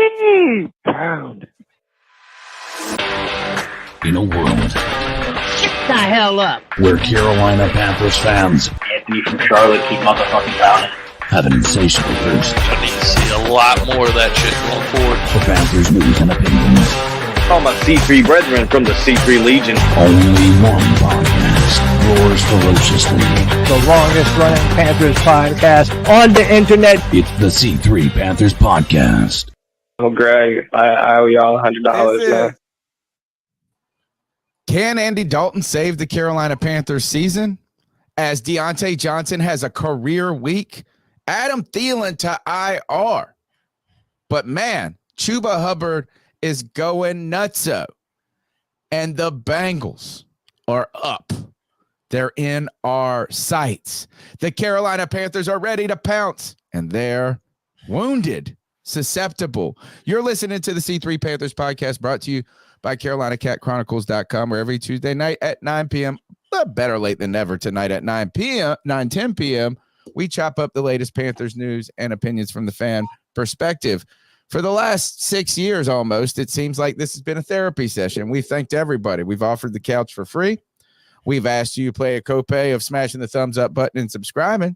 Yee! Pound. In a world Shut the hell up. where Carolina Panthers fans Anthony from Charlotte, keep motherfucking pounding. have an insatiable thirst I need to see a lot more of that shit going forward. for Panthers news and opinions. All my C3 brethren from the C3 Legion. Only one podcast roars ferociously. The longest running Panthers podcast on the internet. It's the C3 Panthers Podcast. Oh, Greg, I owe y'all $100, man. Can Andy Dalton save the Carolina Panthers season as Deontay Johnson has a career week? Adam Thielen to IR. But man, Chuba Hubbard is going nutso. And the Bengals are up. They're in our sights. The Carolina Panthers are ready to pounce, and they're wounded, susceptible. You're listening to the C3 Panthers podcast, brought to you by CarolinaCatChronicles.com, where every Tuesday night at 9 p.m., better late than never tonight at 9:10 p.m., we chop up the latest Panthers news and opinions from the fan perspective. For the last 6 years almost, it seems like this has been a therapy session. We've thanked everybody. We've offered the couch for free. We've asked you to play a copay of smashing the thumbs up button and subscribing.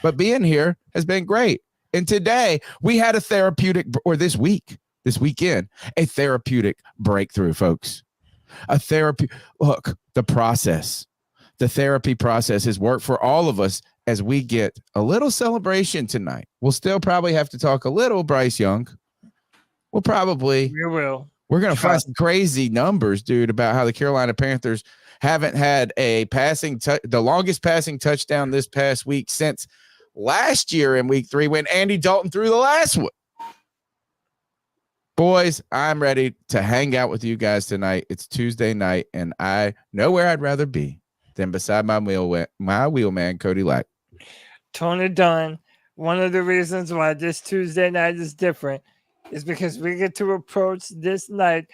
But being here has been great. And today we had a therapeutic, or this weekend, a therapeutic breakthrough, folks. Look, the therapy process has worked for all of us as we get a little celebration tonight. We'll still probably have to talk a little Bryce Young. We're going to find some crazy numbers, dude, about how the Carolina Panthers haven't had a the longest passing touchdown this past week since last year in week 3 when Andy Dalton threw the last one. Boys, I'm ready to hang out with you guys tonight. It's Tuesday night, and I know where I'd rather be than beside my wheelman, Cody Lack. Tony Dunn, one of the reasons why this Tuesday night is different is because we get to approach this night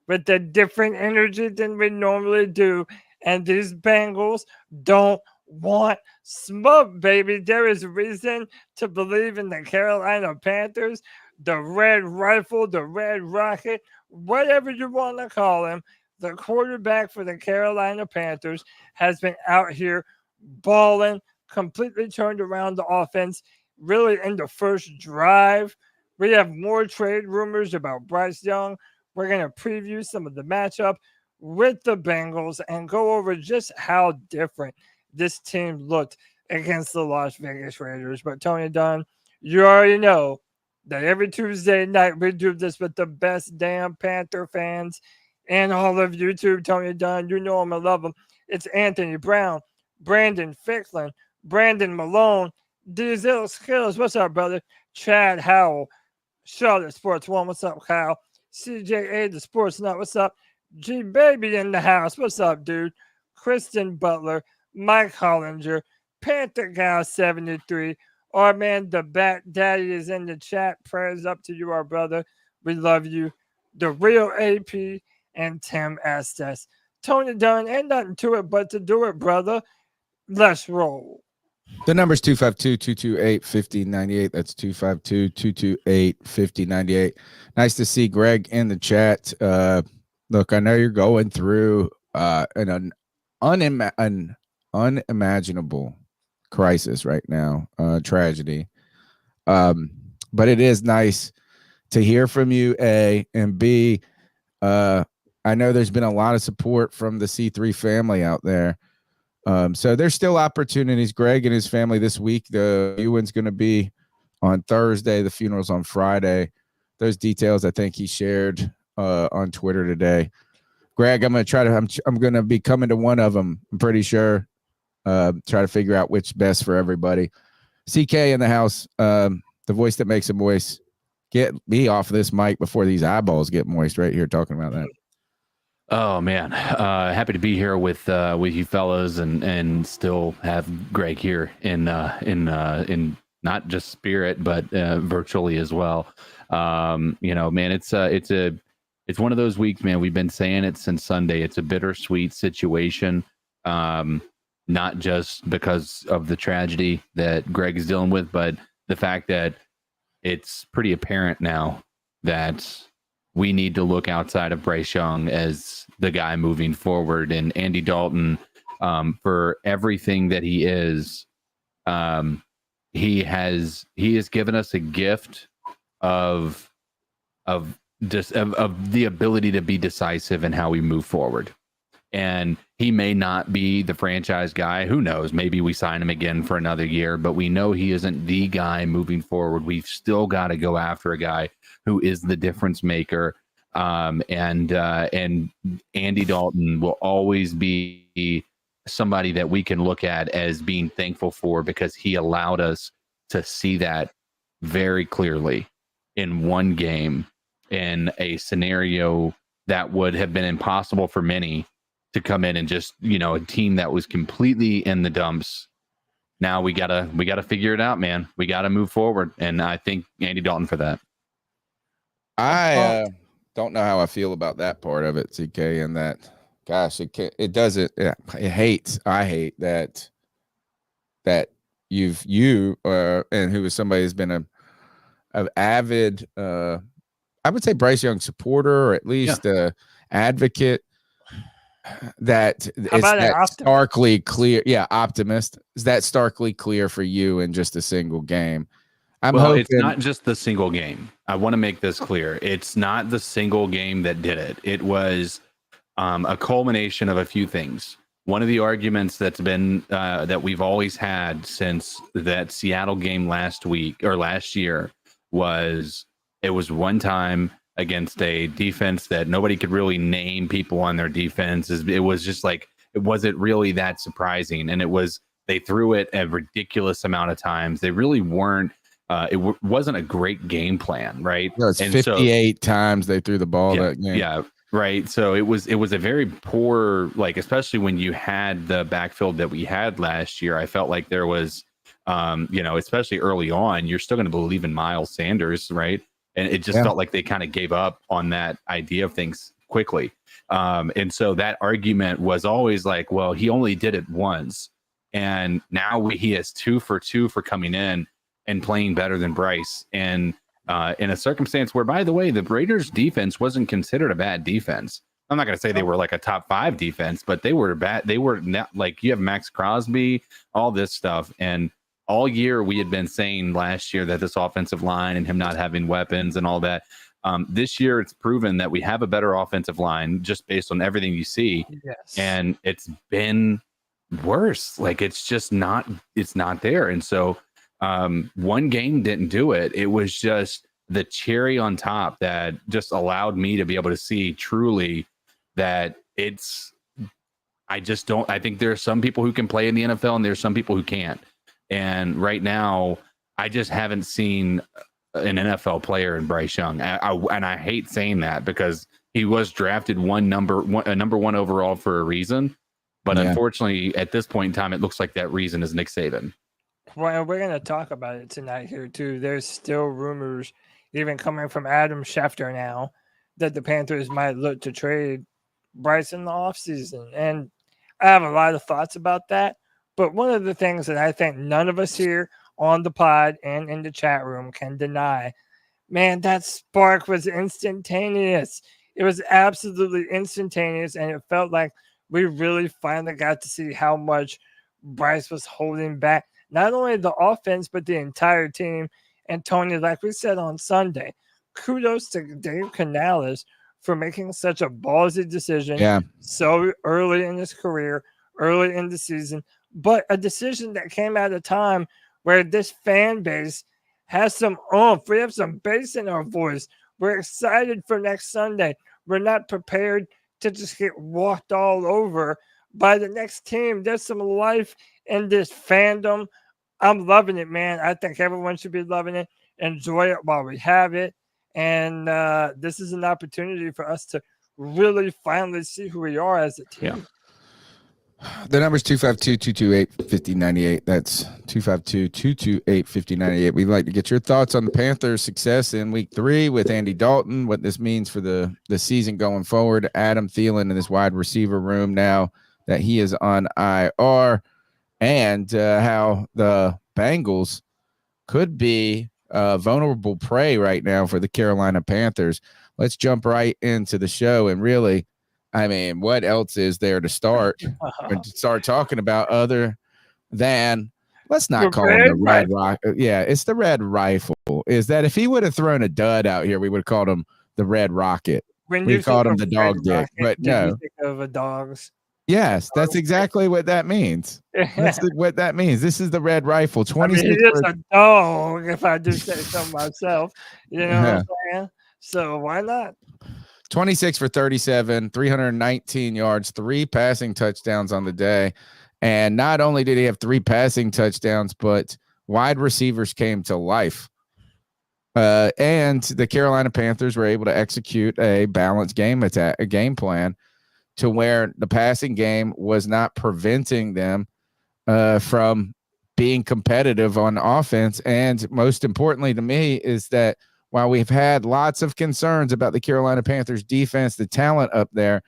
with a different energy than we normally do. And these Bengals don't want smoke, baby. There is reason to believe in the Carolina Panthers, the Red Rifle, the Red Rocket, whatever you want to call him. The quarterback for the Carolina Panthers has been out here balling, completely turned around the offense, really in the first drive. We have more trade rumors about Bryce Young. We're going to preview some of the matchup with the Bengals and go over just how different this team looked against the Las Vegas Raiders. But Tony Dunn, you already know that every Tuesday night we do this with the best damn Panther fans and all of YouTube. Tony Dunn, you know him, I love him. It's Anthony Brown, Brandon Ficklin, Brandon Malone, Diesel Skills. What's up, brother? Chad Howell, Charlotte Sports One. What's up, Kyle? CJA, the Sports Nut. What's up? G Baby in the house. What's up, dude? Kristen Butler, Mike Hollinger, Panther Guy 73. Our man, the Bat Daddy, is in the chat. Prayers up to you, our brother. We love you. The real AP and Tim Estes. Tony Dunn, ain't nothing to it but to do it, brother. Let's roll. The number's 252-228-5098. That's 252-228-5098. Nice to see Greg in the chat. Look, I know you're going through an unimaginable crisis right now, tragedy. But it is nice to hear from you, A, and B, I know there's been a lot of support from the C3 family out there. So there's still opportunities. Greg and his family this week, the viewing's going to be on Thursday. The funeral's on Friday. Those details I think he shared on Twitter today. Greg, I'm going to be coming to one of them. I'm pretty sure. Try to figure out which best for everybody. CK in the house, the voice that makes a voice. Get me off this mic before these eyeballs get moist right here talking about that. Oh man, happy to be here with you fellas and still have Greg here in not just spirit but virtually as well. Man, it's one of those weeks, man. We've been saying it since Sunday. It's a bittersweet situation, not just because of the tragedy that Greg is dealing with, but the fact that it's pretty apparent now that we need to look outside of Bryce Young as the guy moving forward. And Andy Dalton, for everything that he is, he has given us a gift of the ability to be decisive in how we move forward. And he may not be the franchise guy. Who knows? Maybe we sign him again for another year, but we know he isn't the guy moving forward. We've still got to go after a guy who is the difference maker. And Andy Dalton will always be somebody that we can look at as being thankful for, because he allowed us to see that very clearly in one game, in a scenario that would have been impossible for many to come in and just, a team that was completely in the dumps. Now we gotta figure it out, man. We gotta move forward. And I think Andy Dalton for that. I don't know how I feel about that part of it, CK, and that, gosh, I hate that you and who is somebody who's been an avid, I would say Bryce Young supporter, or at least advocate, that it's that starkly clear. Yeah, optimist. Is that starkly clear for you in just a single game? I'm hoping it's not just the single game. I want to make this clear. It's not the single game that did it. It was a culmination of a few things. One of the arguments that's been that we've always had since that Seattle game last year was, it was one time against a defense that nobody could really name people on their defense. It was just like, it wasn't really that surprising. And they threw it a ridiculous amount of times. They really weren't, wasn't a great game plan, right? No, it's 58 times they threw the ball that game. Yeah, right. So it was a very poor, especially when you had the backfield that we had last year. I felt like there was, especially early on, you're still going to believe in Miles Sanders, right? And it just felt like they kind of gave up on that idea of things quickly. And so that argument was always like, well, he only did it once. And now he has 2 for 2 for coming in and playing better than Bryce. And in a circumstance where, by the way, the Raiders defense wasn't considered a bad defense. I'm not going to say they were like a top 5 defense, but they were bad. They were not, you have Max Crosby, all this stuff. And all year we had been saying last year that this offensive line and him not having weapons and all that. This year it's proven that we have a better offensive line just based on everything you see. Yes. And it's been worse. It's not there. And so one game didn't do it. It was just the cherry on top that just allowed me to be able to see truly that I think there are some people who can play in the NFL and there's some people who can't. And right now, I just haven't seen an NFL player in Bryce Young. And I hate saying that because he was drafted number one overall for a reason. But unfortunately, at this point in time, it looks like that reason is Nick Saban. Well, we're going to talk about it tonight here, too. There's still rumors, even coming from Adam Schefter now, that the Panthers might look to trade Bryce in the offseason. And I have a lot of thoughts about that. But one of the things that I think none of us here on the pod and in the chat room can deny, man, that spark was instantaneous. It was absolutely instantaneous, and it felt like we really finally got to see how much Bryce was holding back, not only the offense, but the entire team. And Tony, like we said on Sunday, kudos to Dave Canales for making such a ballsy decision so early in his career, early in the season. But a decision that came at a time where this fan base has some oomph. We have some bass in our voice. We're excited for next Sunday. We're not prepared to just get walked all over by the next team. There's some life in this fandom. I'm loving it, man. I think everyone should be loving it. Enjoy it while we have it. And this is an opportunity for us to really finally see who we are as a team. Yeah. The number's 252-228-5098. That's 252-228-5098. We'd like to get your thoughts on the Panthers' success in week 3 with Andy Dalton, what this means for the season going forward. Adam Thielen in this wide receiver room now that he is on IR, and how the Bengals could be vulnerable prey right now for the Carolina Panthers. Let's jump right into the show. And really, I mean, what else is there to start and to start talking about other than, let's not call him the Red Rifle. Yeah, it's the Red Rifle. Is that if he would have thrown a dud out here, we would have called him the Red Rocket. We called him the Dog Dick, but no. Think of a dog's. Yes, that's exactly what that means. That's what that means. This is the Red Rifle. 26. I mean, he is a dog, if I do say so myself. You know what I'm saying? So why not? 26 for 37, 319 yards, 3 passing touchdowns on the day. And not only did he have 3 passing touchdowns, but wide receivers came to life. And the Carolina Panthers were able to execute a balanced game attack, a game plan, to where the passing game was not preventing them from being competitive on offense. And most importantly to me is that while we've had lots of concerns about the Carolina Panthers defense, the talent up there,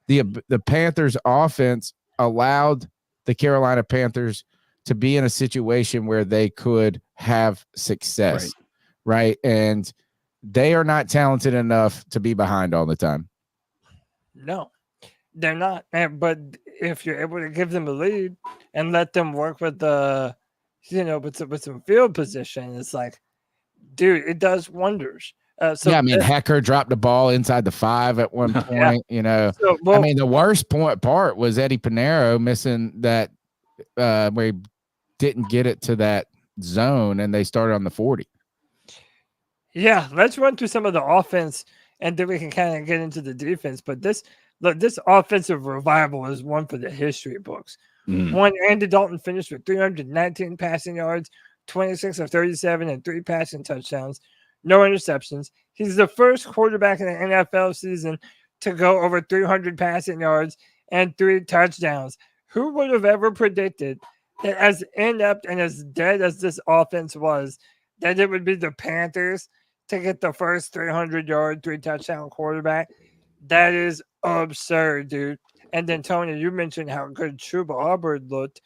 the Panthers offense allowed the Carolina Panthers to be in a situation where they could have success, right? And they are not talented enough to be behind all the time. No, they're not. But if you're able to give them a lead and let them work with the, with some field position, it's like, dude, it does wonders. I mean, Hecker dropped the ball inside the 5 at one point. I mean, the worst part was Eddie Pinheiro missing that where he didn't get it to that zone, and they started on the 40. Yeah, let's run through some of the offense, and then we can kind of get into the defense. But this offensive revival is one for the history books. One, Andy Dalton finished with 319 passing yards, 26 of 37, and 3 passing touchdowns. No interceptions. He's the first quarterback in the NFL season to go over 300 passing yards and 3 touchdowns. Who would have ever predicted that, as inept and as dead as this offense was, that it would be the Panthers to get the first 300-yard, 3-touchdown quarterback? That is absurd, dude. And then, Tony, you mentioned how good Chuba Hubbard looked.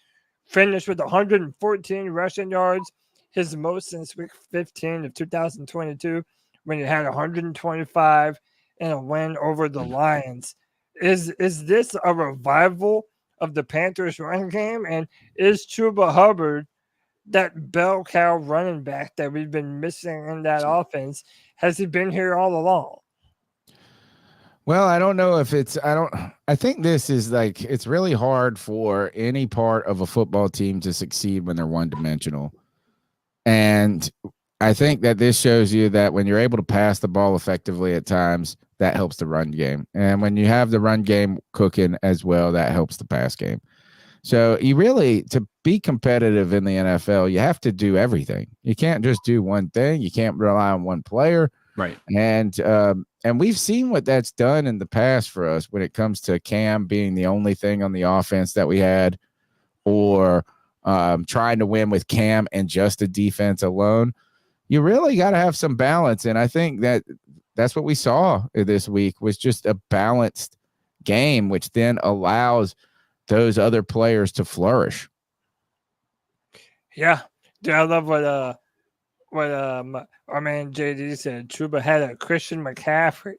Finished with 114 rushing yards, his most since week 15 of 2022, when he had 125 in a win over the Lions. Is this a revival of the Panthers run game? And is Chuba Hubbard that bell cow running back that we've been missing in that offense? Has he been here all along? Well, I don't know if I think this is like, it's really hard for any part of a football team to succeed when they're one-dimensional. And I think that this shows you that when you're able to pass the ball effectively at times, that helps the run game. And when you have the run game cooking as well, that helps the pass game. So you really, to be competitive in the NFL, you have to do everything. You can't just do one thing. You can't rely on one player. Right. And we've seen what that's done in the past for us when it comes to Cam being the only thing on the offense that we had, or trying to win with Cam and just the defense alone. You really got to have some balance. And I think that's what we saw this week, was just a balanced game, which then allows those other players to flourish. Yeah. Dude, I love what our man JD said. Chuba had a Christian McCaffrey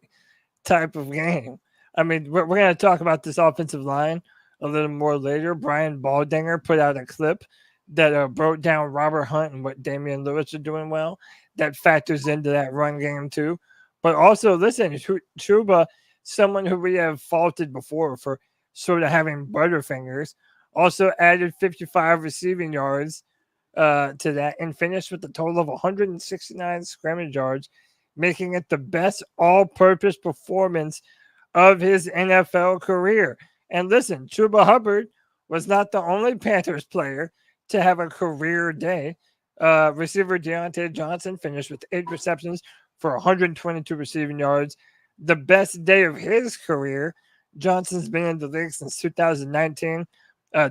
type of game. I mean, we're going to talk about this offensive line a little more later. Brian Baldinger put out a clip that broke down Robert Hunt and what Damian Lewis are doing well. That factors into that run game too. But also, listen, Chuba, someone who we have faulted before for sort of having butterfingers, also added 55 receiving yards to that and finished with a total of 169 scrimmage yards, making it the best all-purpose performance of his NFL career. And listen, Chuba Hubbard was not the only Panthers player to have a career day. Receiver Deontay Johnson finished with 8 receptions for 122 receiving yards. The best day of his career. Johnson's been in the league since 2019.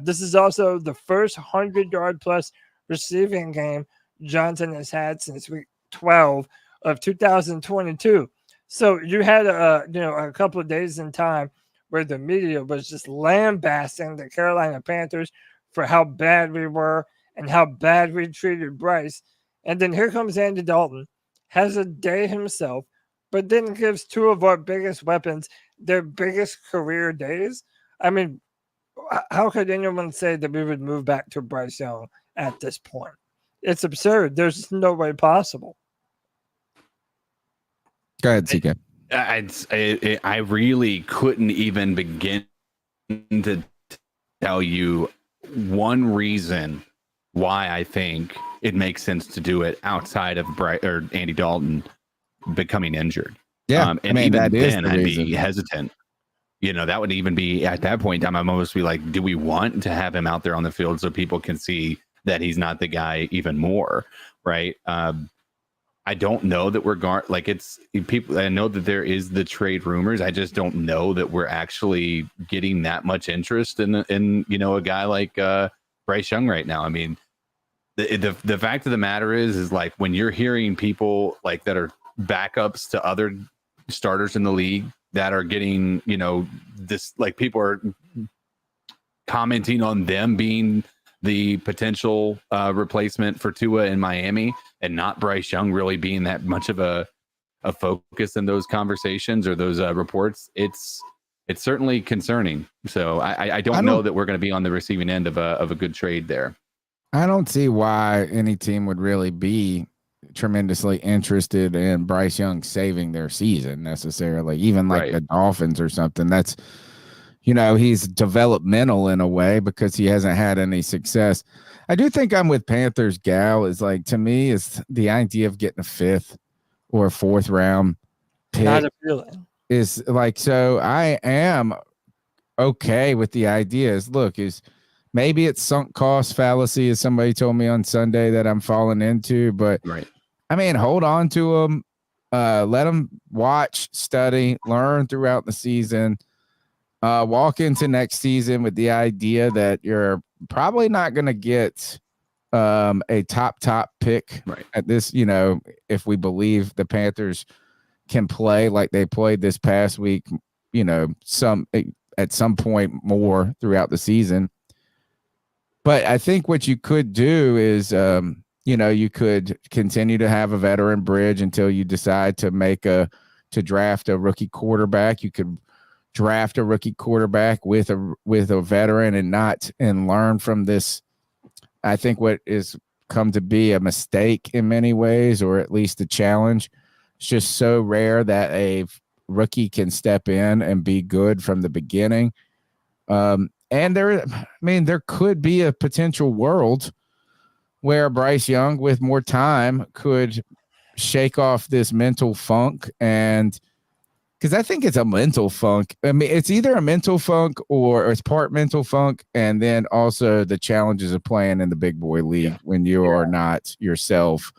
This is also the first 100-yard plus receiving game Johnson has had since week 12 of 2022. So you had a couple of days in time where the media was just lambasting the Carolina Panthers for how bad we were and how bad we treated Bryce. And then here comes Andy Dalton, has a day himself, but then gives two of our biggest weapons their biggest career days. I mean, how could anyone say that we would move back to Bryce Young at this point? It's absurd. There's no way possible. Go ahead, CK. I really couldn't even begin to tell you one reason why I think it makes sense to do it outside of Andy Dalton becoming injured. Yeah, and I mean, even that is then the I'd reason. be hesitant. That would even be at that point in time. I'm almost be like, do we want to have him out there on the field so people can see that he's not the guy even more? Right. I don't know that we're it's people. I know that there is the trade rumors. I just don't know that we're actually getting that much interest in a guy like Bryce Young right now. I mean, the fact of the matter is like when you're hearing people like that are backups to other starters in the league that are getting, this, like people are commenting on them being the potential replacement for Tua in Miami and not Bryce Young really being that much of a focus in those conversations or those reports. It's certainly concerning. So I don't know that we're going to be on the receiving end of a good trade there. I don't see why any team would really be tremendously interested in Bryce Young saving their season necessarily, even like the Dolphins or something. That's, he's developmental in a way because he hasn't had any success. I do think I'm with Panthers gal is like, to me, is the idea of getting a 5th or 4th round pick. Not appealing. Is like, so I am okay with the idea is maybe it's sunk cost fallacy, as somebody told me on Sunday that I'm falling into, but I mean, hold on to them, let them watch, study, learn throughout the season, walk into next season with the idea that you're probably not going to get a top pick at this, if we believe the Panthers can play like they played this past week, at some point more throughout the season. But I think what you could do is, you could continue to have a veteran bridge until you decide to draft a rookie quarterback. You could draft a rookie quarterback with a veteran and learn from this. I think what is come to be a mistake in many ways, or at least a challenge. It's just so rare that a rookie can step in and be good from the beginning. And there could be a potential world where Bryce Young, with more time, could shake off this mental funk. And because I think it's a mental funk. I mean, it's either a mental funk or it's part mental funk. And then also the challenges of playing in the big boy league when you are not yourself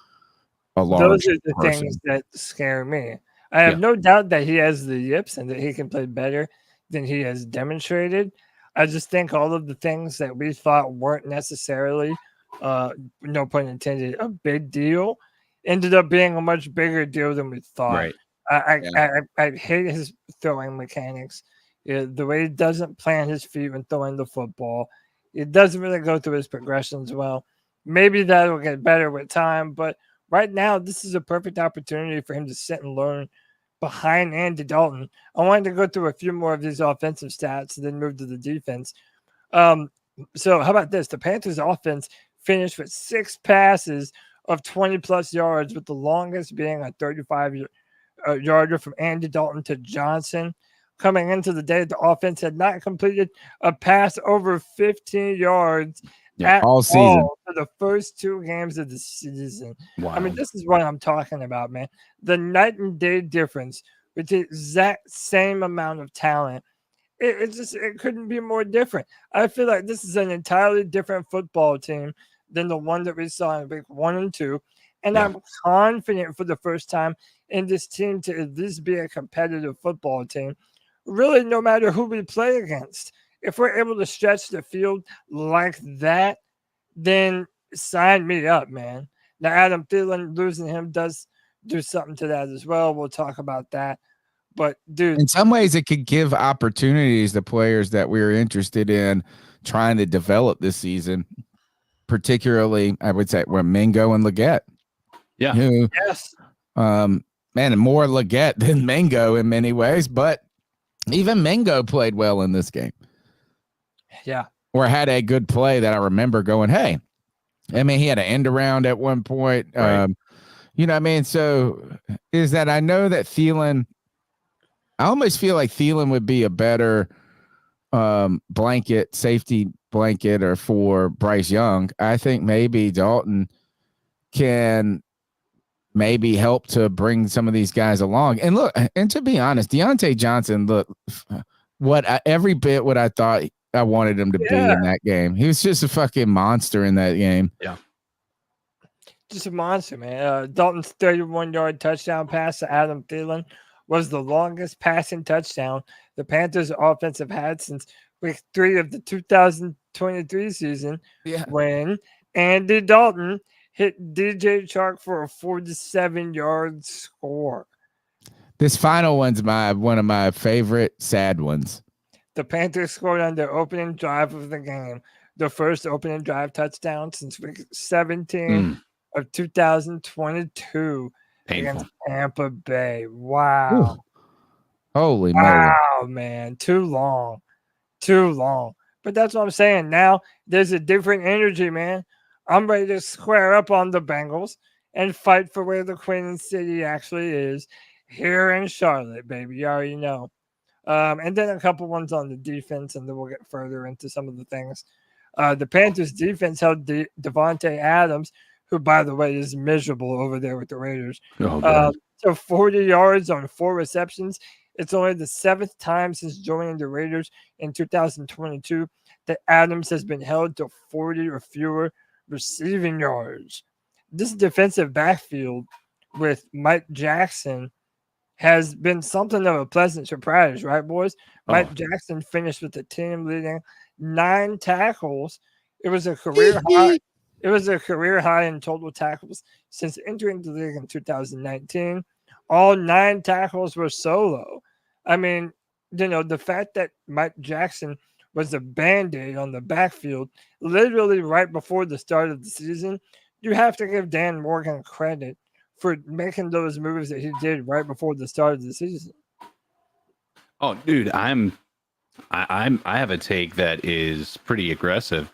a large Those are the person. things that scare me. I have no doubt that he has the yips and that he can play better than he has demonstrated. I just think all of the things that we thought weren't necessarily, no pun intended, a big deal, ended up being a much bigger deal than we thought. Right. I hate his throwing mechanics. The way he doesn't plant his feet when throwing the football. It doesn't really go through his progressions well. Maybe that will get better with time, but right now this is a perfect opportunity for him to sit and learn behind Andy Dalton. I wanted to go through a few more of these offensive stats and then move to the defense. So how about this? The Panthers offense finished with 6 passes of 20-plus yards, with the longest being a 35-yarder from Andy Dalton to Johnson. Coming into the day, the offense had not completed a pass over 15 yards all season for the first 2 games of the season. Wow. I mean, this is what I'm talking about, man. The night and day difference with the exact same amount of talent. It couldn't be more different. I feel like this is an entirely different football team than the one that we saw in week 1 and 2. And I'm confident for the first time in this team to at least be a competitive football team, really, no matter who we play against. If we're able to stretch the field like that, then sign me up, man. Now, Adam Thielen, losing him does do something to that as well. We'll talk about that. But, dude, in some ways, it could give opportunities to players that we're interested in trying to develop this season, particularly, I would say, where Mingo and Leggett. Yeah. Who, Yes. man, more Leggett than Mingo in many ways, but even Mingo played well in this game. Yeah. Or had a good play that I remember going, hey, I mean, he had an end around at one point. Right. You know what I mean? So is that I know that Thielen, I almost feel like Thielen would be a better safety blanket or for Bryce Young. I think maybe Dalton can maybe help to bring some of these guys along. And look, and to be honest, Deontay Johnson, look, every bit what I thought I wanted him to be in that game. He was just a fucking monster in that game. Yeah. Just a monster, man. Dalton's 31-yard touchdown pass to Adam Thielen was the longest passing touchdown the Panthers offense have had since week 3 of the 2023 season, when Andy Dalton hit DJ Chark for a 47-yard score. This final one's one of my favorite sad ones. The Panthers scored on their opening drive of the game, the first opening drive touchdown since week 17 of 2022 against Tampa Bay. Wow. Ooh. Holy moly. Wow, man. Too long. But that's what I'm saying. Now there's a different energy, man. I'm ready to square up on the Bengals and fight for where the Queen City actually is here in Charlotte, baby. You already know. And then a couple ones on the defense, and then we'll get further into some of the things. The Panthers defense held Devontae Adams, who, by the way, is miserable over there with the Raiders. So 40 yards on 4 receptions. It's only the 7th time since joining the Raiders in 2022 that Adams has been held to 40 or fewer receiving yards. This defensive backfield with Mike Jackson has been something of a pleasant surprise, right, boys? Mike Jackson finished with the team leading 9 tackles. It was a career high. It was a career high in total tackles since entering the league in 2019. All 9 tackles were solo. I mean, you know, the fact that Mike Jackson was a Band-Aid on the backfield literally right before the start of the season, you have to give Dan Morgan credit for making those moves that he did right before the start of the season. Oh, dude, I have a take that is pretty aggressive.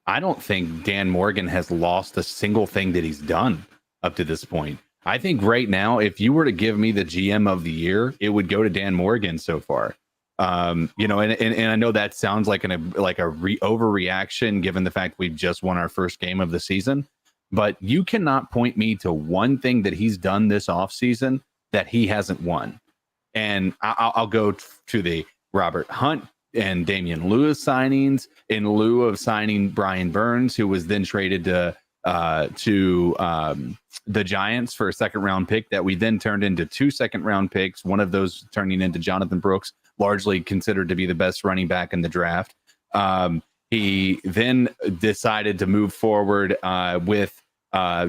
I don't think Dan Morgan has lost a single thing that he's done up to this point. I think right now, if you were to give me the GM of the year, it would go to Dan Morgan so far. You know, and I know that sounds like overreaction given the fact we've just won our first game of the season, but you cannot point me to one thing that he's done this offseason that he hasn't won. And I'll go to the Robert Hunt and Damian Lewis signings in lieu of signing Brian Burns, who was then traded to the Giants for a 2nd-round pick that we then turned into 2 second-round picks, one of those turning into Jonathan Brooks, largely considered to be the best running back in the draft. He then decided to move forward with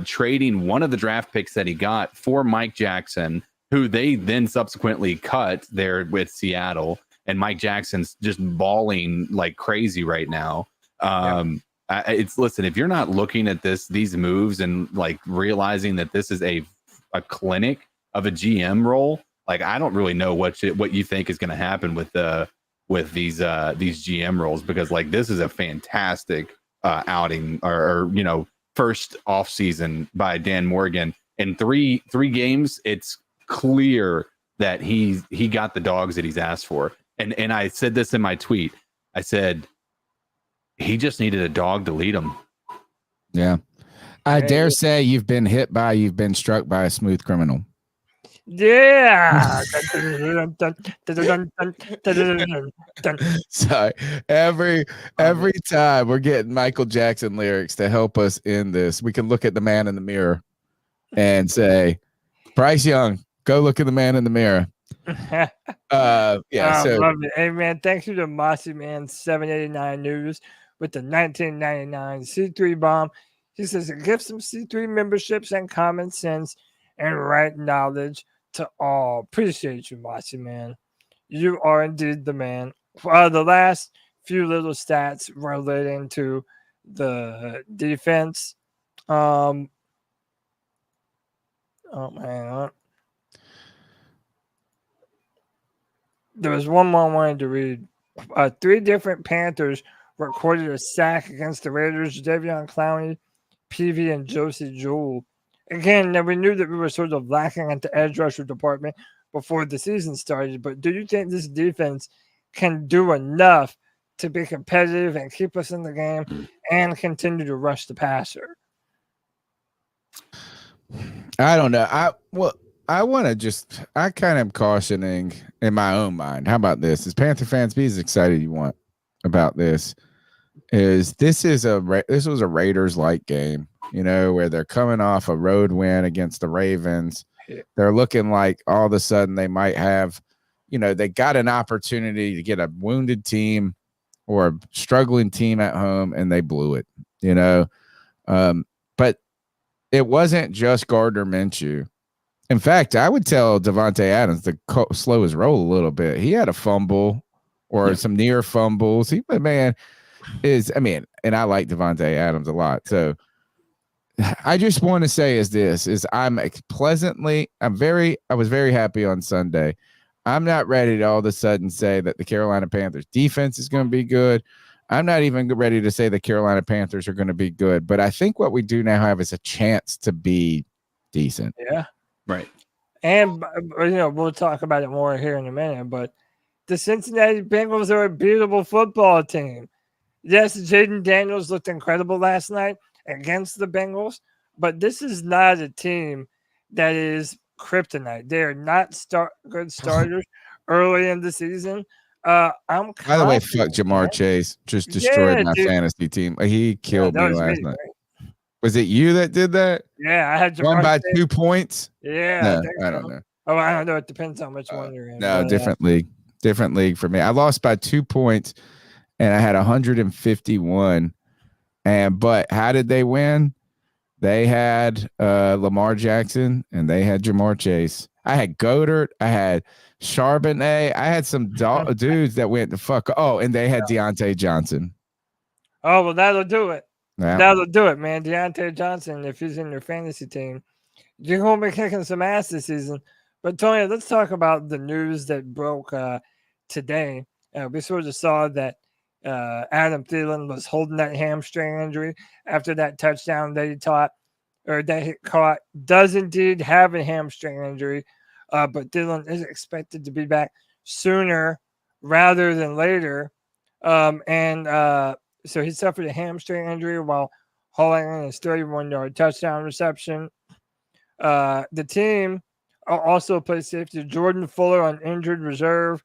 trading one of the draft picks that he got for Mike Jackson, who they then subsequently cut there with Seattle. And Mike Jackson's just balling like crazy right now. Listen, if you're not looking at these moves and like realizing that this is a clinic of a GM role, like I don't really know what you think is going to happen with these GM roles, because like this is a fantastic outing or you know, first off season by Dan Morgan. In three games, it's clear that he got the dogs that he's asked for. And I said this in my tweet. I said he just needed a dog to lead him. Yeah. I dare say you've been struck by a smooth criminal. Yeah. So every time we're getting Michael Jackson lyrics to help us in this, we can look at the man in the mirror and say, Bryce Young, go look at the man in the mirror. I love it. Hey man, thanks to the Mossy Man 789 News with the 1999 C3 bomb. He says it gives some C3 memberships and common sense and right knowledge to all. Appreciate you, Mossy Man. You are indeed the man. The last few little stats relating to the defense. Oh, man. There was one more I wanted to read. 3 different Panthers recorded a sack against the Raiders. Davion Clowney, PV, and Josie Jewell. Again, now we knew that we were sort of lacking at the edge rusher department before the season started, but do you think this defense can do enough to be competitive and keep us in the game and continue to rush the passer? I don't know. I kind of am cautioning in my own mind. How about this? As Panther fans, be as excited you want about this. This was a Raiders-like game, where they're coming off a road win against the Ravens. They're looking like all of a sudden they might have, they got an opportunity to get a wounded team or a struggling team at home, and they blew it, But it wasn't just Gardner Minshew. In fact, I would tell Devontae Adams to slow his roll a little bit. He had a fumble or some near fumbles. And I like Devontae Adams a lot. So I just want to say I was very happy on Sunday. I'm not ready to all of a sudden say that the Carolina Panthers defense is going to be good. I'm not even ready to say the Carolina Panthers are going to be good, but I think what we do now have is a chance to be decent. Yeah. Right. And, we'll talk about it more here in a minute, but the Cincinnati Bengals are a beatable football team. Yes, Jaden Daniels looked incredible last night against the Bengals, but this is not a team that is kryptonite. They are not good starters early in the season. By the way, fuck Jamar Chase. Just destroyed my fantasy team. He killed me last night. Right? Was it you that did that? Yeah, I had Jamar Chase. By 2 points? Yeah. No, I don't know. Oh, I don't know. It depends on which one you're in. No, different league. Different league for me. I lost by 2 points, and I had 151. But how did they win? They had Lamar Jackson, and they had Jamar Chase. I had Goddard. I had Charbonnet. I had some dudes that went to fuck. Oh, and they had Deontay Johnson. Oh, well, that'll do it. Yeah. That'll do it, man. Deontay Johnson, if he's in your fantasy team, you're going to be kicking some ass this season. But, Tony, let's talk about the news that broke today. We sort of saw that Adam Thielen was holding that hamstring injury after that touchdown that he caught. Does indeed have a hamstring injury, but Thielen is expected to be back sooner rather than later. So he suffered a hamstring injury while hauling in his 31-yard touchdown reception. The team also played safety Jordan Fuller on injured reserve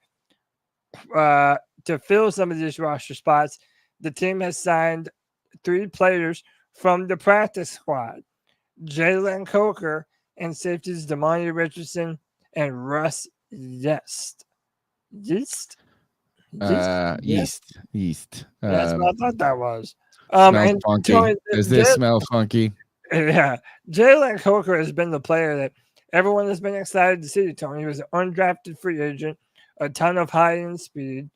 to fill some of these roster spots. The team has signed 3 players from the practice squad: Jalen Coker and safeties Damani Richardson and Russ Yeast. Yeast. That's what I thought that was. Smells funky. Does this smell funky? Yeah. Jalen Coker has been the player that everyone has been excited to see, Tony. He was an undrafted free agent, a ton of high-end speed.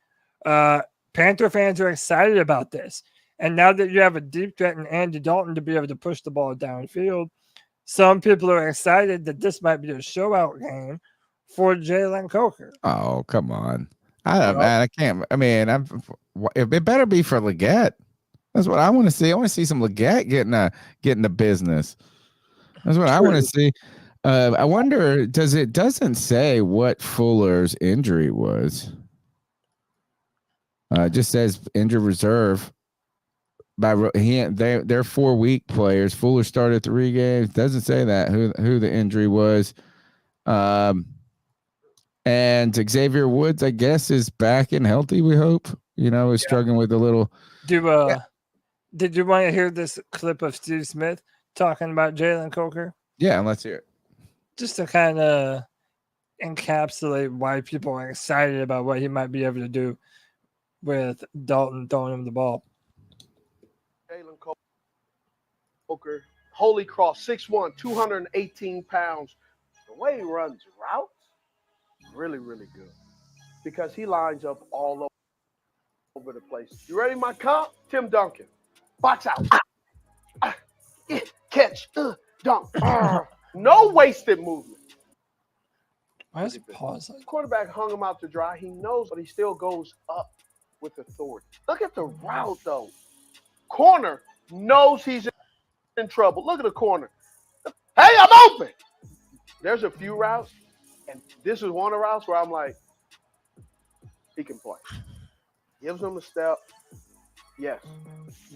Panther fans are excited about this. And now that you have a deep threat in Andy Dalton to be able to push the ball downfield, some people are excited that this might be a show-out game for Jalen Coker. Oh, come on. I can't. I mean, it better be for Leggett. That's what I want to see. I want to see some Leggett getting the business. That's what I want to see. I wonder, doesn't say what Fuller's injury was. It just says injured reserve. They're 4-week players. Fuller started 3 games. Doesn't say that who the injury was. And Xavier Woods, I guess, is back and healthy. We hope. Is struggling with a little. Did you want to hear this clip of Steve Smith talking about Jalen Coker? Yeah, let's hear it. Just to kind of encapsulate why people are excited about what he might be able to do with Dalton throwing him the ball. Jalen Coker, Holy Cross, 6'1", 218 pounds. The way he runs routes, really, really good. Because he lines up all over the place. You ready, my comp? Tim Duncan. Box out. Catch. Dunk. No wasted movement. Why is it pause? Quarterback hung him out to dry. He knows, but he still goes up with authority. Look at the route, though. Corner knows he's in trouble. Look at the corner. Hey, I'm open. There's a few routes, and this is one of the routes where I'm like, he can play. Gives him a step. Yes.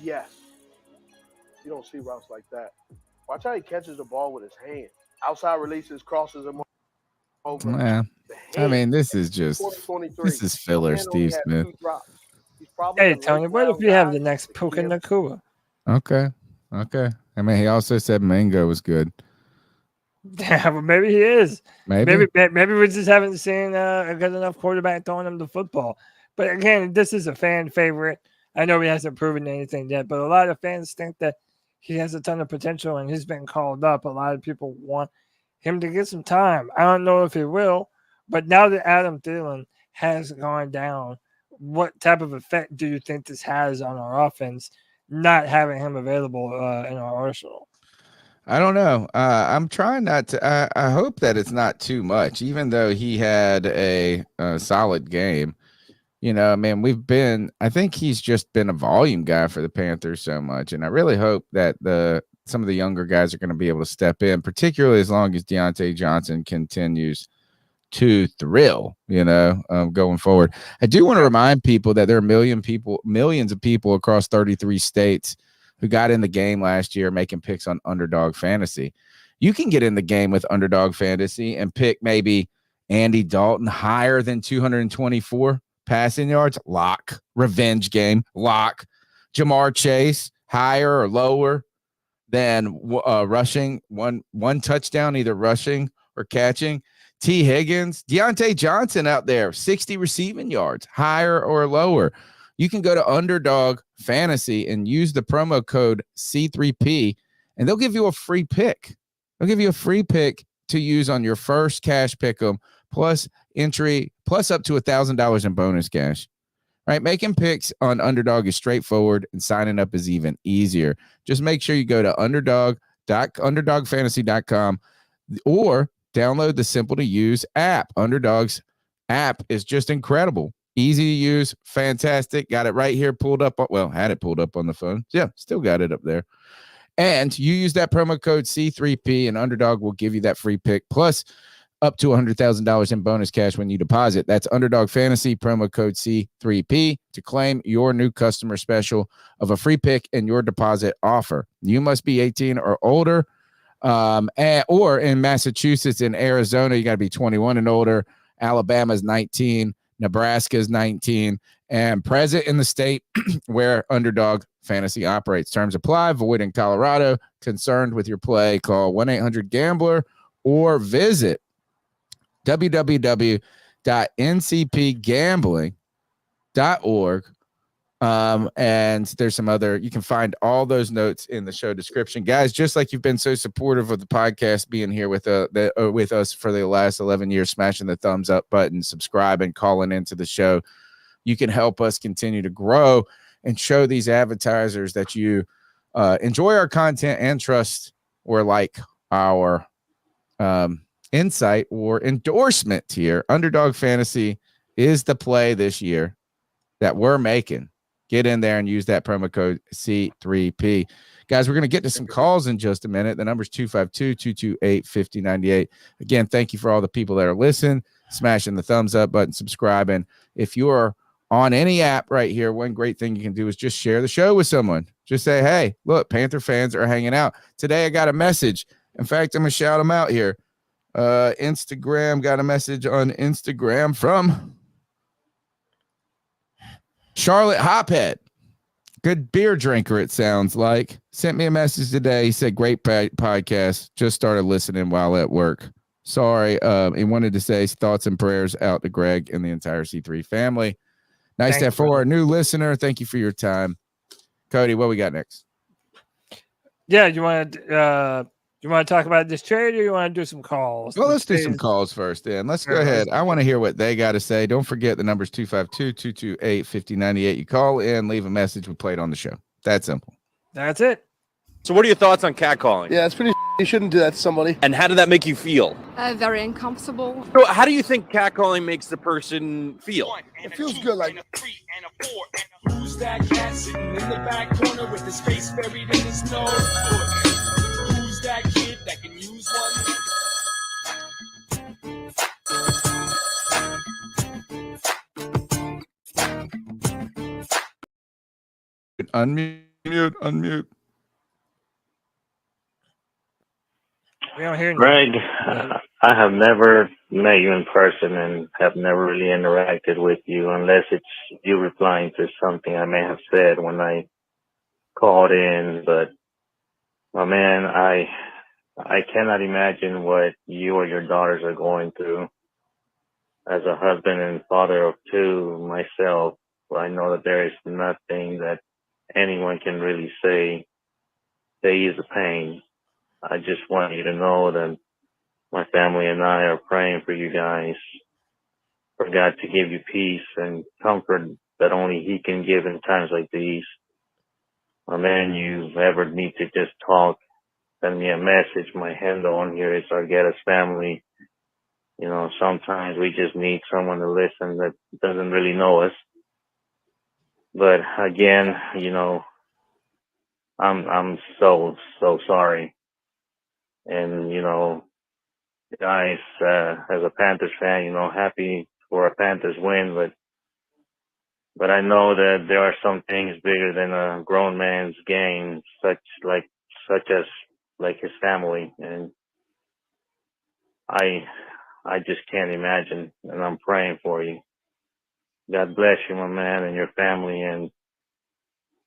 Yes. You don't see routes like that. Watch how he catches the ball with his hand. Outside releases, crosses him over. Yeah. I mean, this is just filler, Steve Smith. Hey, Tony, what if we have the next Puka Nakua? Okay. I mean, he also said Mango was good. Yeah, but maybe he is. Maybe we just haven't seen a good enough quarterback throwing him the football. But again, this is a fan favorite. I know he hasn't proven anything yet, but a lot of fans think that he has a ton of potential and he's been called up. A lot of people want him to get some time. I don't know if he will, but now that Adam Thielen has gone down, what type of effect do you think this has on our offense, not having him available in our arsenal? I don't know. I'm trying not to. I hope that it's not too much, even though he had a solid game. You know, I mean, I think he's just been a volume guy for the Panthers so much. And I really hope that some of the younger guys are going to be able to step in, particularly as long as Deontay Johnson continues to thrill, going forward. I do want to remind people that there are millions of people across 33 states who got in the game last year making picks on Underdog Fantasy. You can get in the game with Underdog Fantasy and pick maybe Andy Dalton higher than 224 passing yards, lock. Revenge game, lock. Jamar Chase higher or lower than rushing, one touchdown, either rushing or catching. T. Higgins, Deontay Johnson out there, 60 receiving yards, higher or lower. You can go to Underdog Fantasy and use the promo code C3P, and they'll give you a free pick. They'll give you a free pick to use on your first cash pick'em, plus entry, plus up to $1,000 in bonus cash. Right? Making picks on Underdog is straightforward, and signing up is even easier. Just make sure you go to underdogfantasy.com or download the simple-to-use app. Underdog's app is just incredible. Easy to use, fantastic. Got it right here pulled up. Had it pulled up on the phone. Yeah, still got it up there. And you use that promo code C3P, and Underdog will give you that free pick, plus up to $100,000 in bonus cash when you deposit. That's Underdog Fantasy, promo code C3P, to claim your new customer special of a free pick and your deposit offer. You must be 18 or older, or in Massachusetts and Arizona, you got to be 21 and older. Alabama's 19. Nebraska's 19, and present in the state where Underdog Fantasy operates. Terms apply. Void in Colorado. Concerned with your play, call 1-800-GAMBLER or visit www.ncpgambling.org. And there's some other, you can find all those notes in the show description. Guys, just like you've been so supportive of the podcast, being here with us for the last 11 years, smashing the thumbs up button, subscribing, calling into the show, you can help us continue to grow and show these advertisers that you enjoy our content and trust or like our insight or endorsement here. Underdog Fantasy is the play this year that we're making. Get in there and use that promo code C3P. Guys, we're going to get to some calls in just a minute. The number's 252-228-5098. Again, thank you for all the people that are listening, smashing the thumbs up button, subscribing. If you're on any app right here, one great thing you can do is just share the show with someone. Just say, hey, look, Panther fans are hanging out. Today I got a message. In fact, I'm going to shout them out here. Instagram, got a message on Instagram from Charlotte Hophead, good beer drinker, it sounds like. Sent me a message today. He said, great podcast. Just started listening while at work. Sorry. He wanted to say thoughts and prayers out to Greg and the entire C3 family. Nice to have for our new listener. Thank you for your time. Cody, what we got next? Yeah, you want to talk about this trade, or you want to do some calls? Well, let's do some calls first, then. Let's go ahead. I want to hear what they got to say. Don't forget the number's 252-228-5098. You call in, leave a message. We play it on the show. That simple. That's it. So what are your thoughts on catcalling? Yeah, it's pretty You shouldn't do that to somebody. And how did that make you feel? Very uncomfortable. So how do you think catcalling makes the person feel? It feels good, like. Who's that cat sitting in the back corner with his face buried in his nose? Who's that kid that can use one? Unmute. We don't hear you. Greg, I have never met you in person and have never really interacted with you unless it's you replying to something I may have said when I called in. But, my man, I cannot imagine what you or your daughters are going through. As a husband and father of two myself, I know that there is nothing that anyone can really say to ease the pain. I just want you to know that my family and I are praying for you guys, for God to give you peace and comfort that only He can give in times like these. My man, you ever need to just talk, send me a message. My handle on here is Arguedas Family. You know, sometimes we just need someone to listen that doesn't really know us. But again, you know, I'm so sorry. And, you know, guys, as a Panthers fan, you know, happy for a Panthers win, but I know that there are some things bigger than a grown man's game, such as his family. And I just can't imagine, and I'm praying for you. God bless you, my man, and your family, and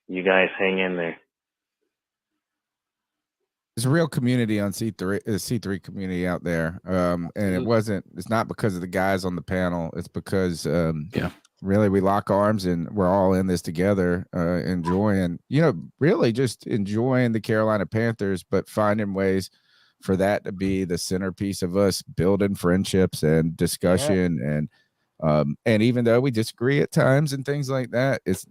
you guys hang in there. There's a real community on C3, the C3 community out there. And it's not because of the guys on the panel. It's because, really we lock arms and we're all in this together, enjoying, really just enjoying the Carolina Panthers, but finding ways for that to be the centerpiece of us building friendships and discussion. And even though we disagree at times and things like that, it's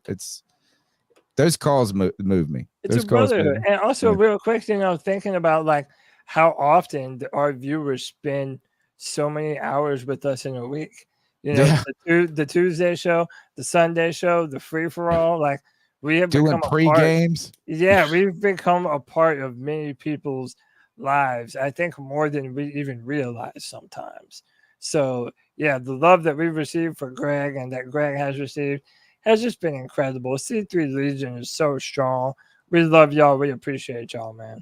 those calls move me. It's those a brotherhood. And also, real quick, thinking about like how often our viewers spend so many hours with us in a week. The Tuesday show, the Sunday show, the free for all. Like we have doing pre-games. Yeah, we've become a part of many people's lives. I think more than we even realize sometimes. So yeah, the love that we've received for Greg and that Greg has received has just been incredible. C3 Legion is so strong. We love y'all. We appreciate y'all, man.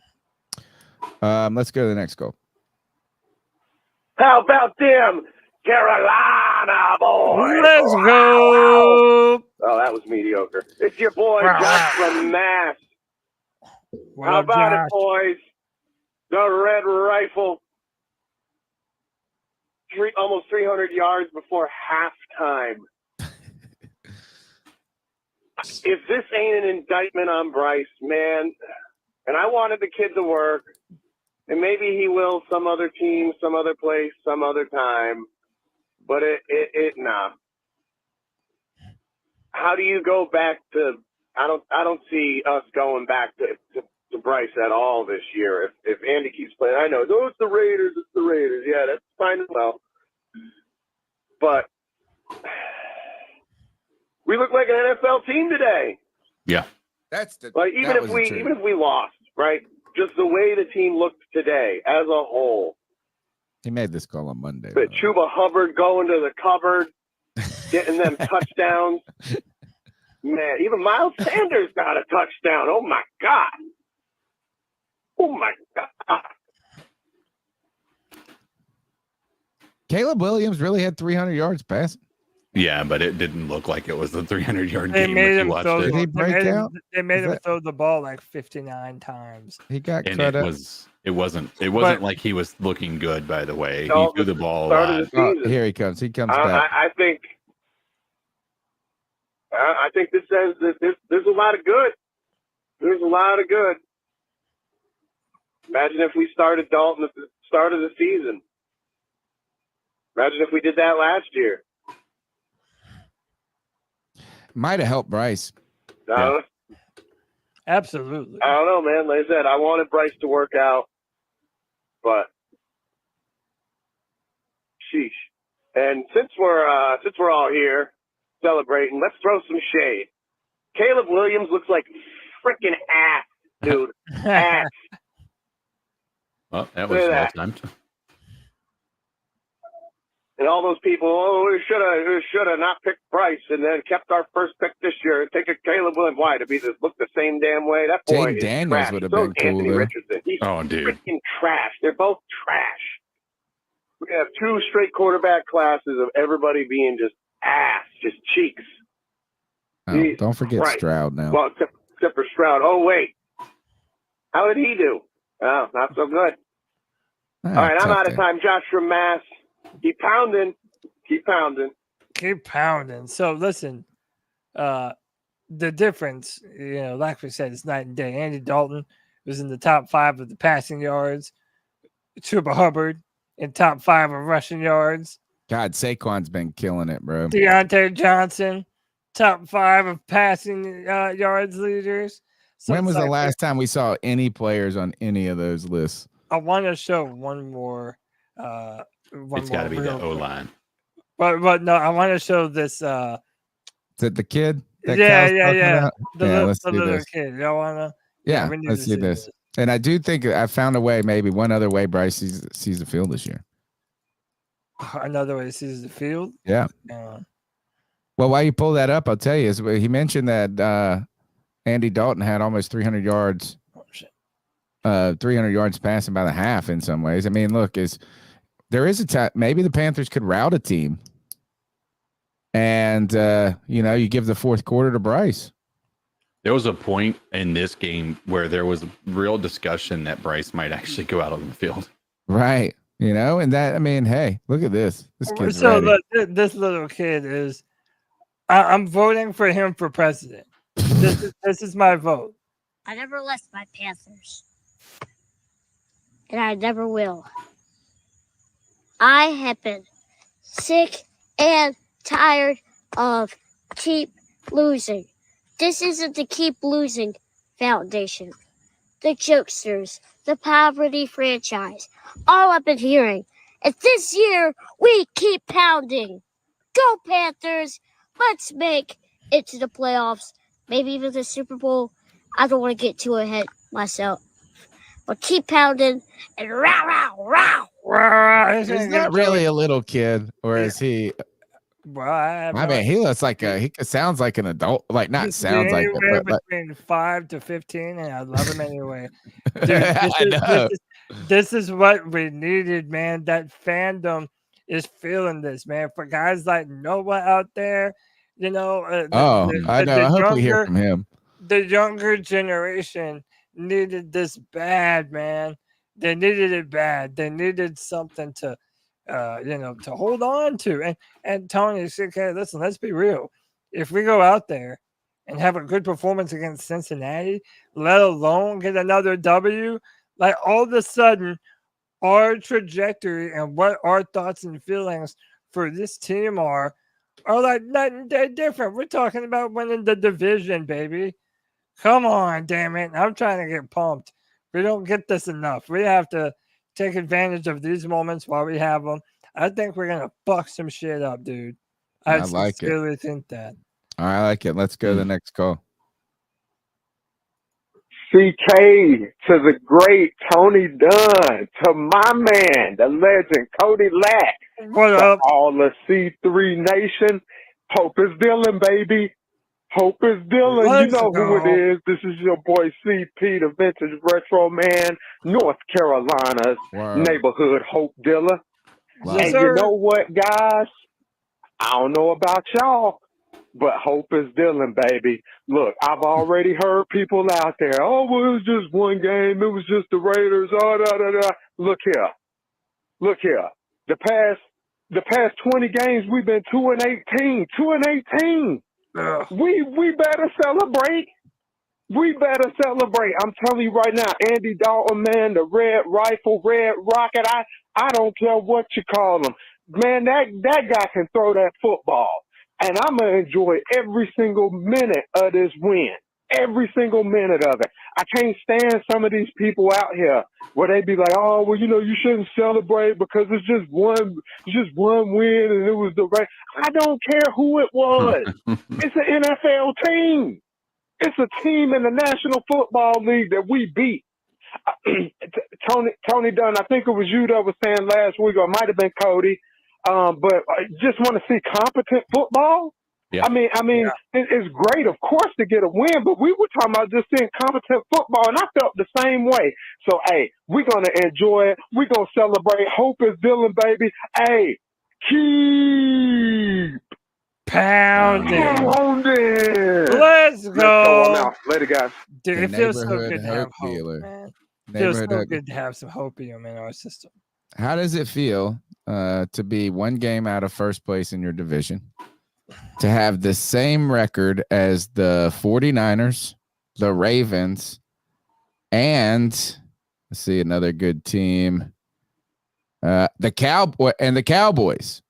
Let's go to the next goal. How about them Carolina boys? Let's go. Oh, that was mediocre. It's your boy Josh from Mass. How about it, boys? The Red Rifle. Almost 300 yards before halftime. If this ain't an indictment on Bryce, man, and I wanted the kid to work, and maybe he will some other team, some other place, some other time, but nah. How do you go back to? I don't see us going back to Bryce at all this year. If Andy keeps playing, I know, it's the Raiders. Yeah, that's fine as well, but. We look like an NFL team today. Yeah, that's the even if we lost, right? Just the way the team looked today as a whole. He made this call on Monday. But Chuba Hubbard going to the cupboard, getting them touchdowns. Man, even Miles Sanders got a touchdown. Oh my God. Caleb Williams really had 300 yards passing. Yeah, but it didn't look like it was the 300-yard They game. made him throw. Did he break out? They made him throw the ball like 59 times. He got and cut up. It wasn't like he was looking good. By the way, No, he threw the ball a lot. Here he comes. He comes back. I think this says that there's a lot of good. There's a lot of good. Imagine if we started Dalton at the start of the season. Imagine if we did that last year. Might have helped Bryce. Absolutely. I don't know, man. Like I said, I wanted Bryce to work out. but sheesh. And since we're all here celebrating, let's throw some shade. Caleb Williams looks like freaking ass, dude. Ass. Well, that was well timed. And all those people, we should have not picked Bryce and then kept our first pick this year and taken Caleb Williams. Why? To look the same damn way? That boy Jaden is Daniels trash. would have So been cool, Anthony though. Richardson. He's dude. freaking trash. They're both trash. We have 2 straight quarterback classes of everybody being just ass, just cheeks. Oh, don't forget Stroud now. Well, except for Stroud. Oh, wait. How did he do? Oh, not so good. All right, I'm out of time. Josh from Mass. Keep pounding. Keep pounding. Keep pounding. So, listen, the difference, like we said, it's night and day. Andy Dalton was in the top 5 of the passing yards. Chuba Hubbard in top 5 of rushing yards. God, Saquon's been killing it, bro. Deontay Johnson, top 5 of passing yards leaders. So when was the last time we saw any players on any of those lists? I want to show one more. It's got to be the O-line. But no, I want to show this. Is it the kid? Yeah. Let's the do little this. kid. Y'all want to? Yeah, let's do this. And I do think I found a way, maybe one other way Bryce sees the field this year. Another way he sees the field? Yeah. Well, while you pull that up, I'll tell you, he mentioned that Andy Dalton had almost 300 yards. 300 yards passing by the half in some ways. I mean, look, there is a time maybe the Panthers could rout a team, and you give the fourth quarter to Bryce. There was a point in this game where there was real discussion that Bryce might actually go out on the field. Right. And that, I mean, hey, look at this. This kid's so ready. This little kid is. I'm voting for him for president. This is my vote. I never left my Panthers. And I never will. I have been sick and tired of keep losing. This isn't the Keep Losing Foundation. The jokesters, the poverty franchise. All I've been hearing is this year we keep pounding. Go Panthers! Let's make it to the playoffs. Maybe even the Super Bowl. I don't want to get too ahead myself. But keep pounding and row. Is that really a little kid, or is he? Well, I mean, he looks like he sounds like an adult. Like not sounds like it, but between 5 to 15, and I love him anyway. Dude, this is what we needed, man. That fandom is feeling this, man. For guys like Noah out there, I know. I hope we hear from him. The younger generation needed this bad, man. They needed it bad. They needed something to, to hold on to. And Tony said, okay, listen, let's be real. If we go out there and have a good performance against Cincinnati, let alone get another W, like all of a sudden, our trajectory and what our thoughts and feelings for this team are like night and day different. We're talking about winning the division, baby. Come on, damn it. I'm trying to get pumped. We don't get this enough. We have to take advantage of these moments while we have them. I think we're going to fuck some shit up, dude. I like sincerely think that. I like it. Let's go to the next call. CK to the great Tony Dunn, to my man, the legend Cody Lack. What up? All the C3 Nation. Hope is Dylan, baby. Hope is Dylan. Let's you know go. who it is. This is your boy CP, the vintage retro man, North Carolina's neighborhood Hope dealer. Wow. And you know what, guys? I don't know about y'all, but hope is Dylan, baby. Look, I've already heard people out there, oh, well, it was just one game. It was just the Raiders. Oh, da, da, da. Look here. The past 20 games, we've been 2-18. 2-18. We better celebrate. I'm telling you right now, Andy Dalton, man, the red rifle, red rocket, I don't care what you call him. Man, that guy can throw that football. And I'm going to enjoy every single minute of this win. every single minute of it. I can't stand some of these people out here where they be like, oh, well, you shouldn't celebrate because it's just one win and it was the right. I don't care who it was. It's an NFL team. It's a team in the National Football League that we beat. Tony Dunn, I think it was you that was saying last week, or it might have been Cody, but I just want to see competent football. Yeah. I mean, it's great, of course, to get a win, but we were talking about just seeing competent football, and I felt the same way. So, hey, we're going to enjoy it. We're going to celebrate. Hope is Dylan, baby. Hey, keep pounding. Let's go. I'm out. Later, guys. Dude, it feels so good to have hope, dealer. man. It feels so Neighborhood good to have some hopium in our system. How does it feel to be one game out of first place in your division, to have the same record as the 49ers, the Ravens, and let's see, another good team, the Cowboys?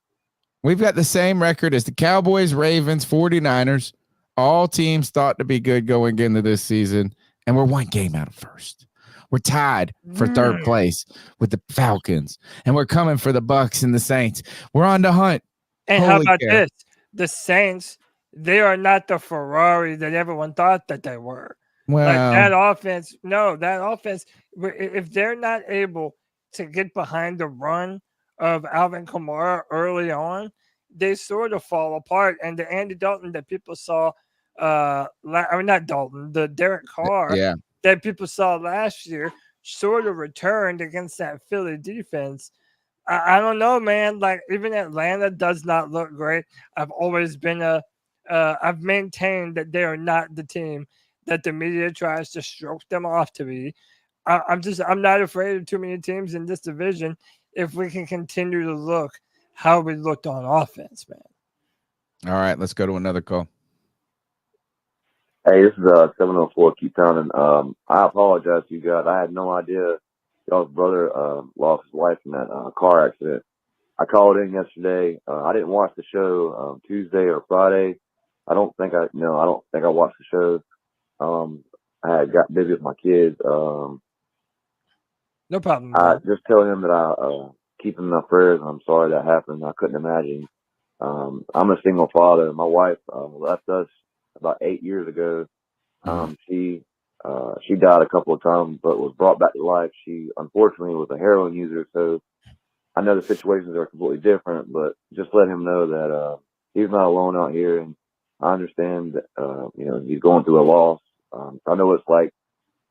We've got the same record as the Cowboys, Ravens, 49ers, all teams thought to be good going into this season, and we're one game out of first. We're tied for third place with the Falcons, and we're coming for the Bucks and the Saints. We're on the hunt. And how about this? The Saints, they are not the Ferrari that everyone thought that they were. Well, like that offense, if they're not able to get behind the run of Alvin Kamara early on, they sort of fall apart. And the Andy Dalton that people saw, not Dalton, the Derek Carr that people saw last year sort of returned against that Philly defense. I don't know, man. Like, even Atlanta does not look great. I've always been I've maintained that they are not the team that the media tries to stroke them off to be. I'm not afraid of too many teams in this division if we can continue to look how we looked on offense, man. All right, let's go to another call. Hey, this is 704 Keep Pounding. I apologize to you guys. I had no idea y'all's brother lost his wife in that car accident. I called in yesterday. I didn't watch the show Tuesday or Friday. I don't think I watched the show. I had got busy with my kids. No problem. I just tell him that I keep him in my prayers. I'm sorry that happened. I couldn't imagine. I'm a single father. My wife left us about 8 years ago. She died a couple of times, but was brought back to life. She unfortunately was a heroin user, so I know the situations are completely different. But just let him know that he's not alone out here, and I understand that he's going through a loss. I know what it's like,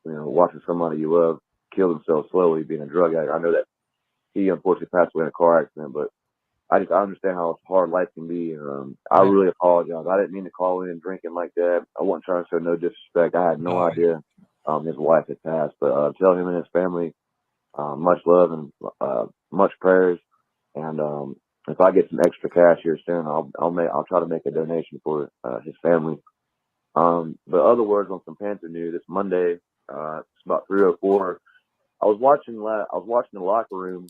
watching somebody you love kill themselves slowly, being a drug addict. I know that he unfortunately passed away in a car accident, but I understand how hard life can be. And I really apologize. I didn't mean to call in drinking like that. I wasn't trying to show no disrespect. I had no idea his wife had passed. But tell him and his family much love and much prayers. And if I get some extra cash here soon, I'll try to make a donation for his family. But other words on some Panther news. It's Monday. It's about 3:04. I was watching the locker room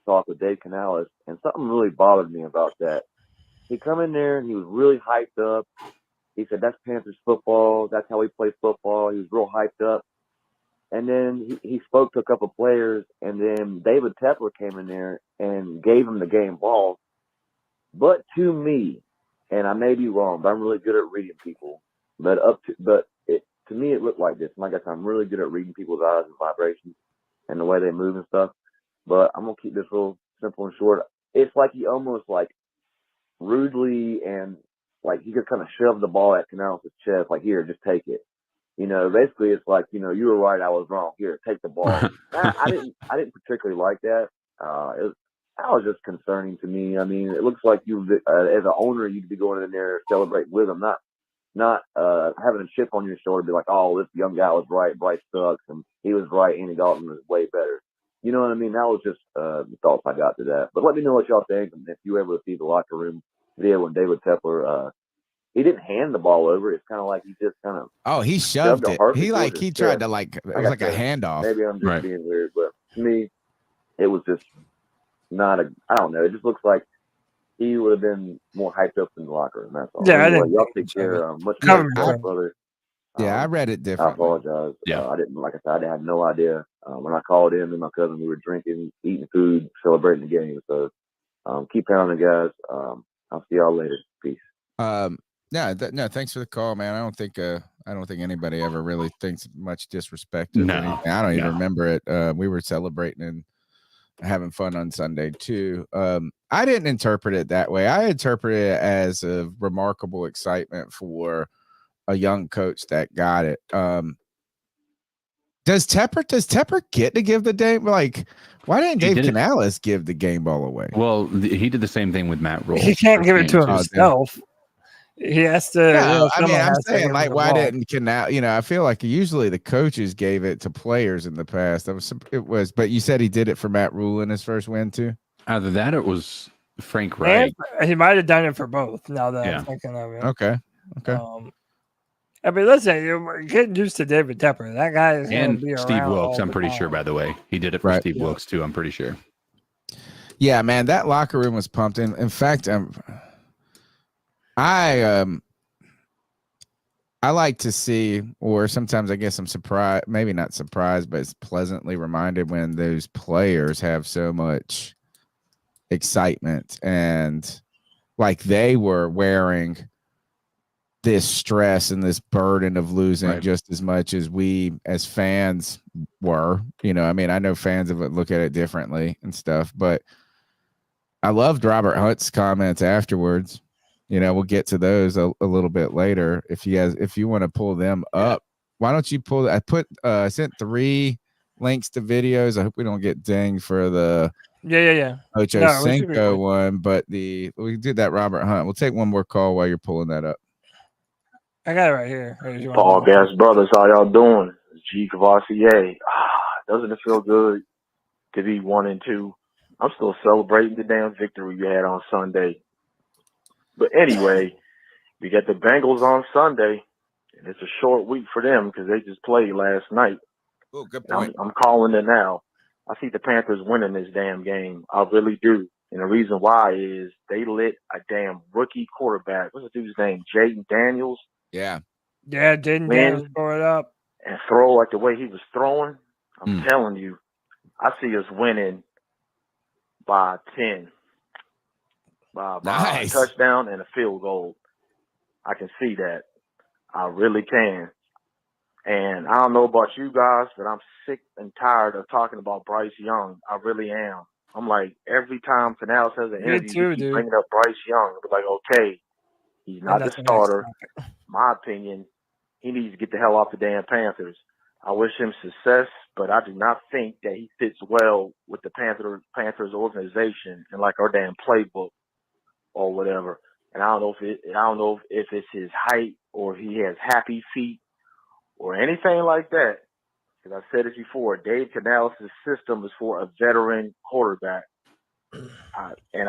talk with Dave Canales, and something really bothered me about that. He come in there and he was really hyped up. He said, "That's Panthers football. That's how we play football." He was real hyped up. And then he spoke to a couple of players, and then David Tepper came in there and gave him the game ball. But to me, and I may be wrong, but I'm really good at reading people. To me, it looked like this. And like I said, I'm really good at reading people's eyes and vibrations and the way they move and stuff. But I'm going to keep this real simple and short. It's like he almost rudely and he could kind of shove the ball at Canales' chest, like, "Here, just take it." Basically it's like, "You were right, I was wrong. Here, take the ball." I didn't particularly like that. That was just concerning to me. I mean, it looks like you, as an owner, you'd be going in there celebrating with him, not having a chip on your shoulder, be like, "Oh, this young guy was right. Bryce sucks, and he was right. Andy Dalton was way better." You know what I mean? That was just the thoughts I got to that. But let me know what y'all think, and if you were able to see the locker room video when David Tepper, he didn't hand the ball over. It's kind of like he just kind of he shoved it. He tried to it was like a handoff. Maybe I'm just being weird, but to me, it was just not I don't know. It just looks like he would have been more hyped up in the locker room. That's all. Yeah, anyway, y'all take care. Much more, brother. Yeah, I read it I differently. apologize. Yeah. I didn't, like I said, I had no idea. When I called in, me and my cousin, we were drinking, eating food, celebrating the game. So keep pounding, guys. I'll see y'all later. Peace. No, thanks for the call, man. I don't think anybody ever really thinks much disrespect of No, anything. I don't even no. remember it. We were celebrating and having fun on Sunday too. I didn't interpret it that way. I interpreted it as a remarkable excitement for a young coach that got it. Does Tepper get to give the game? Like, why didn't Dave Canales give the game ball away? Well, he did the same thing with Matt Rule. He can't give it to himself. He has to. No, I mean, someone I'm has to saying, give like, him the why ball. didn't Canales? I feel like usually the coaches gave it to players in the past. But you said he did it for Matt Rule in his first win too. Either that or it was Frank Wright. And he might have done it for both. Now that Yeah. I'm thinking of it. Okay. I mean, listen, you're getting used to David Tepper. That guy is going And to be Steve around Wilkes, all I'm the pretty time. sure, by the way. He did it for Right. Steve Wilkes, too, I'm pretty sure. Yeah, man, that locker room was pumped. In fact, I like to see, or sometimes I guess I'm surprised, maybe not surprised, but it's pleasantly reminded when those players have so much excitement and like they were wearing this stress and this burden of losing just as much as we as fans were. I mean, I know fans of it look at it differently and stuff, but I loved Robert Hunt's comments afterwards. We'll get to those a little bit later. If you want to pull them up, why don't you pull? I sent 3 links to videos. I hope we don't get dinged for the Yeah. Ocho Cinco one, but we did that Robert Hunt. We'll take one more call while you're pulling that up. I got it right here. Podcast brothers, how y'all doing? It's G Cavassier. Doesn't it feel good to be 1-2? I'm still celebrating the damn victory we had on Sunday. But anyway, we got the Bengals on Sunday, and it's a short week for them because they just played last night. Oh, good point. I'm calling it now. I see the Panthers winning this damn game. I really do. And the reason why is they lit a damn rookie quarterback. What's the dude's name? Jaden Daniels. Yeah. Yeah, Jaden Daniels tore it up. And throw like the way he was throwing. I'm telling you, I see us winning by 10. By a touchdown and a field goal. I can see that. I really can. And I don't know about you guys, but I'm sick and tired of talking about Bryce Young. I really am. I'm like, every time Canales has an interview, you keep bringing up Bryce Young. It's like, okay, he's not the starter. My opinion, he needs to get the hell off the damn Panthers. I wish him success, but I do not think that he fits well with the Panthers organization and like our damn playbook or whatever. And I don't know if it's his height or if he has happy feet or anything like that. Because I said it before, Dave Canales' system is for a veteran quarterback. And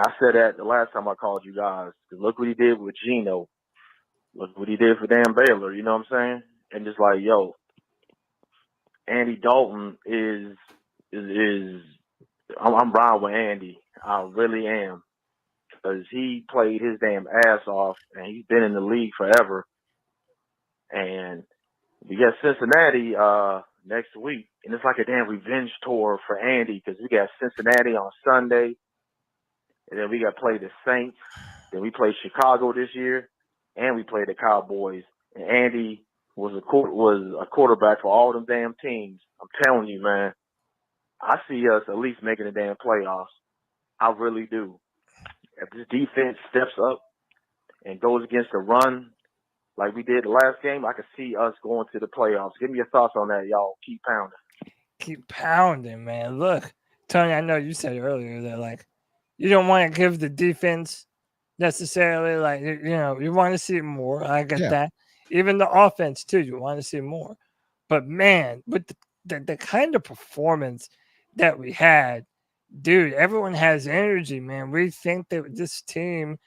I said that the last time I called you guys. Because look what he did with Geno. Look what he did for Dan Baylor. You know what I'm saying? And just like, yo, Andy Dalton is I'm riding with Andy. I really am. Because he played his damn ass off, and he's been in the league forever. And we got Cincinnati next week, and it's like a damn revenge tour for Andy because we got Cincinnati on Sunday, and then we got to play the Saints. Then we play Chicago this year, and we play the Cowboys. And Andy was a quarterback for all them damn teams. I'm telling you, man, I see us at least making the damn playoffs. I really do. If this defense steps up and goes against the run like we did the last game, I could see us going to the playoffs. Give me your thoughts on that, y'all. Keep pounding. Keep pounding, man. Look, Tony, I know you said earlier that, like, you don't want to give the defense necessarily, like, you want to see more. I get that. Even the offense, too, you want to see more. But, man, with the kind of performance that we had, dude, everyone has energy, man. We think that this team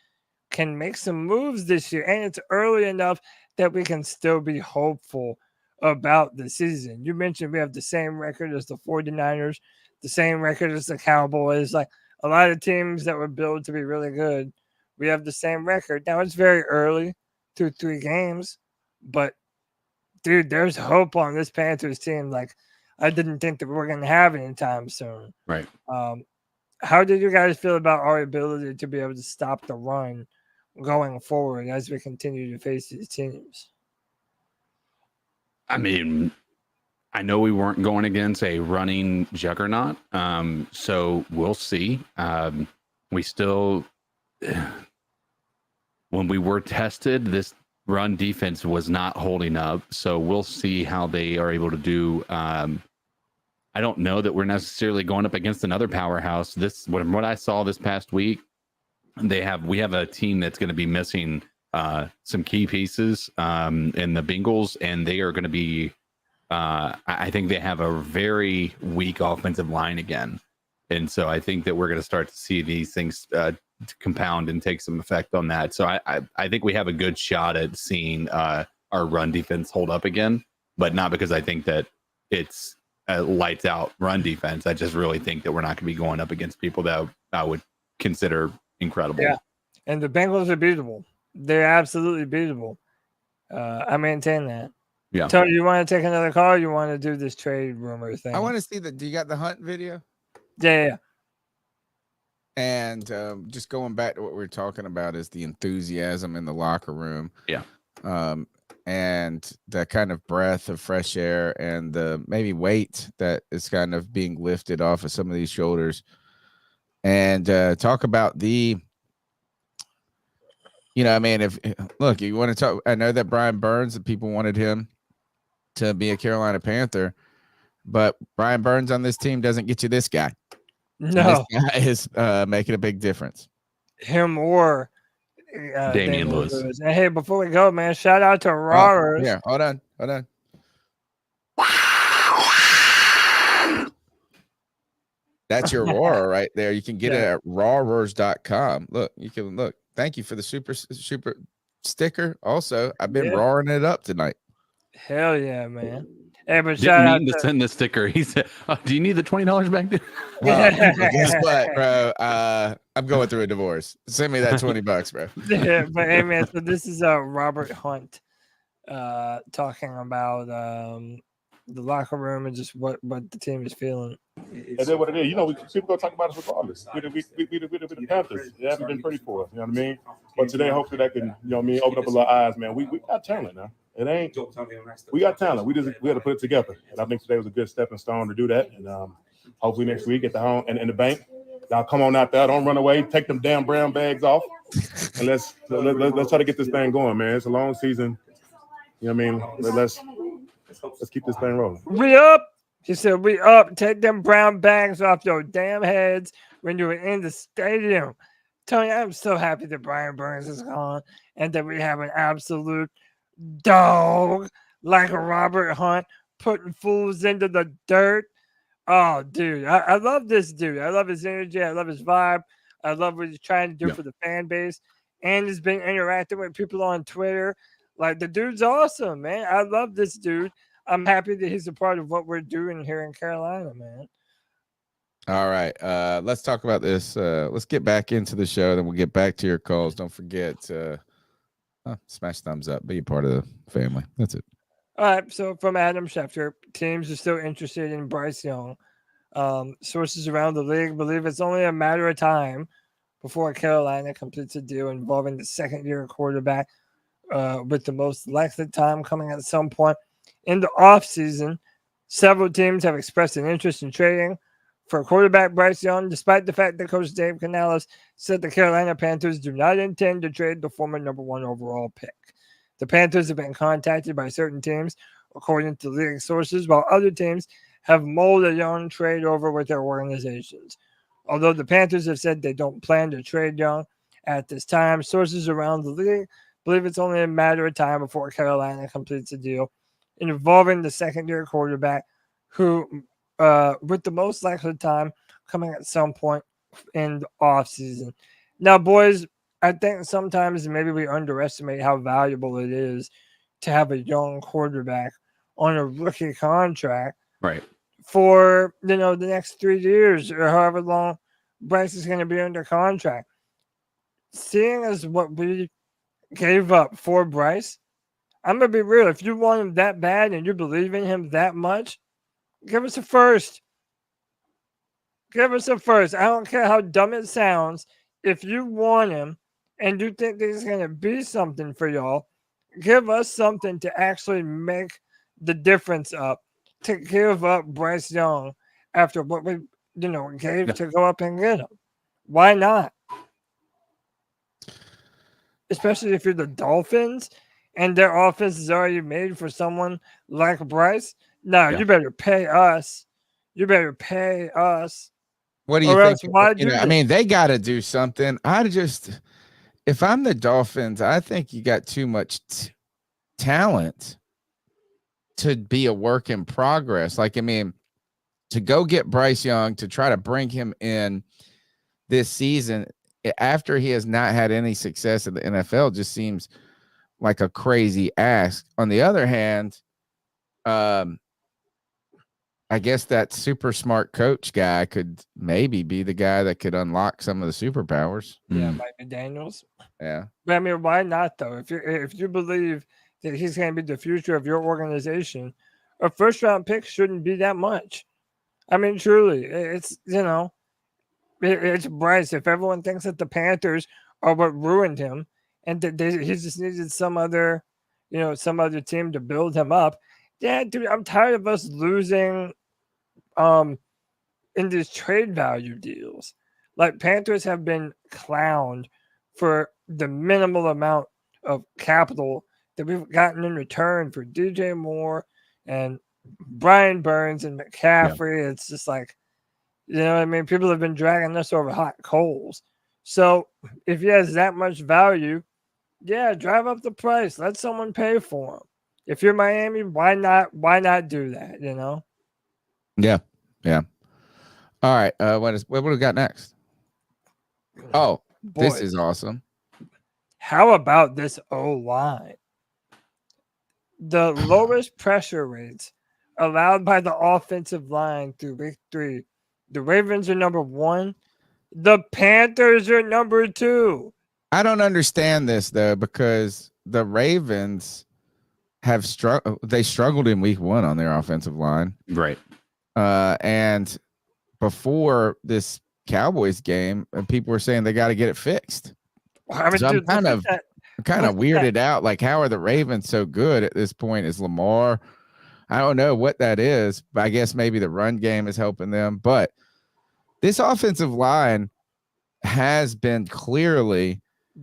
can make some moves this year, and it's early enough that we can still be hopeful about the season. You mentioned we have the same record as the 49ers, the same record as the Cowboys. Like, a lot of teams that were built to be really good, we have the same record. Now, it's very early, 2-3 games, but dude, there's hope on this Panthers team. Like, I didn't think that we were going to have anytime soon. Right. How did you guys feel about our ability to be able to stop the run going forward as we continue to face these teams? I mean, I know we weren't going against a running juggernaut, so we'll see. We still, when we were tested, this run defense was not holding up, so we'll see how they are able to do. I don't know that we're necessarily going up against another powerhouse. What I saw this past week, we have a team that's going to be missing some key pieces in the Bengals, and they are going to be. I think they have a very weak offensive line again, and so I think that we're going to start to see these things compound and take some effect on that. So I think we have a good shot at seeing our run defense hold up again, but not because I think that it's a lights out run defense. I just really think that we're not going to be going up against people that I would consider incredible. Yeah, and the Bengals are beatable. They're absolutely beatable. I maintain that. Yeah. Tony, you want to take another call? Or you want to do this trade rumor thing? I want to see do you got the Hunt video? Yeah. And just going back to what we were talking about is the enthusiasm in the locker room. Yeah. And that kind of breath of fresh air and the maybe weight that is kind of being lifted off of some of these shoulders. And talk about if you want to talk, I know that Brian Burns, that people wanted him to be a Carolina Panther, but Brian Burns on this team doesn't get you this guy. No. This guy is making a big difference. Him or Damian Lewis. And hey, before we go, man, shout out to Rawers. Yeah, hold on. That's your roar right there. You can get it at rawers.com. Look. Thank you for the super sticker. Also, I've been roaring it up tonight. Hell yeah, man. Hey, but shout out to send the sticker. He said, do you need the $20 back there? Guess what, bro? I'm going through a divorce. Send me that $20, bro. Yeah, but hey, man, so this is Robert Hunt talking about the locker room and just what the team is feeling. And then what it is, people gonna talk about us regardless. We the Panthers. They haven't been pretty for us, you know what I mean? But today, hopefully that can, open up a little eyes, man. We got talent now. It ain't. We got talent. We had to put it together, and I think today was a good stepping stone to do that. And hopefully next week at the home and in the bank, y'all come on out there. Don't run away. Take them damn brown bags off, and let's try to get this thing going, man. It's a long season. You know what I mean? Let's keep this thing rolling. We up. She said, we up. Take them brown bags off your damn heads when you were in the stadium. Tony, I'm so happy that Brian Burns is gone and that we have an absolute dog like a Robert Hunt putting fools into the dirt. Oh, dude. I love this dude. I love his energy. I love his vibe. I love what he's trying to do for the fan base. And he's been interacting with people on Twitter. Like, the dude's awesome, man. I love this dude. I'm happy that he's a part of what we're doing here in Carolina, man. All right. Let's talk about this. Let's get back into the show. Then we'll get back to your calls. Don't forget smash thumbs up. Be a part of the family. That's it. All right. So from Adam Schefter, teams are still interested in Bryce Young. Sources around the league believe it's only a matter of time before Carolina completes a deal involving the second-year quarterback with the most likely time coming at some point in the offseason. Several teams have expressed an interest in trading for quarterback Bryce Young, despite the fact that Coach Dave Canales said the Carolina Panthers do not intend to trade the former number 1 overall pick. The Panthers have been contacted by certain teams, according to league sources, while other teams have mulled a Young trade over with their organizations. Although the Panthers have said they don't plan to trade Young at this time, sources around the league believe it's only a matter of time before Carolina completes a deal involving the second-year quarterback who, with the most likely time coming at some point in the offseason. Now, boys, I think sometimes maybe we underestimate how valuable it is to have a young quarterback on a rookie contract for, the next 3 years or however long Bryce is going to be under contract. Seeing as what we gave up for Bryce, I'm going to be real. If you want him that bad and you believe in him that much, give us a first. Give us a first. I don't care how dumb it sounds. If you want him and you think that he's going to be something for y'all, give us something to actually make the difference up, to give up Bryce Young after what we, gave to go up and get him. Why not? Especially if you're the Dolphins and their offense is already made for someone like Bryce. No, you better pay us. You better pay us. What do you think? They got to do something. If I'm the Dolphins, I think you got too much talent to be a work in progress. To go get Bryce Young, to try to bring him in this season after he has not had any success in the NFL just seems like a crazy ask. On the other hand, I guess that super smart coach guy could maybe be the guy that could unlock some of the superpowers. Yeah, Mike McDaniels. Yeah. But why not though? If you believe that he's going to be the future of your organization, a first round pick shouldn't be that much. Truly, it's it's Bryce. If everyone thinks that the Panthers are what ruined him, and that he just needed some other team to build him up. Yeah, dude, I'm tired of us losing in these trade value deals. Like, Panthers have been clowned for the minimal amount of capital that we've gotten in return for DJ Moore and Brian Burns and McCaffrey. Yeah. It's just like, people have been dragging us over hot coals. So if he has that much value, drive up the price. Let someone pay for him. If you're Miami, why not do that, Yeah. Yeah. All right. What do we got next? Oh, boys, this is awesome. How about this O-line? The lowest pressure rates allowed by the offensive line through week 3. The Ravens are number 1. The Panthers are number 2. I don't understand this though, because the Ravens have struggled in week 1 on their offensive line. Right. And before this Cowboys game, people were saying they got to get it fixed. So I'm kind of weirded out. Like, how are the Ravens so good at this point? Is Lamar? I don't know what that is, but I guess maybe the run game is helping them. But this offensive line has been clearly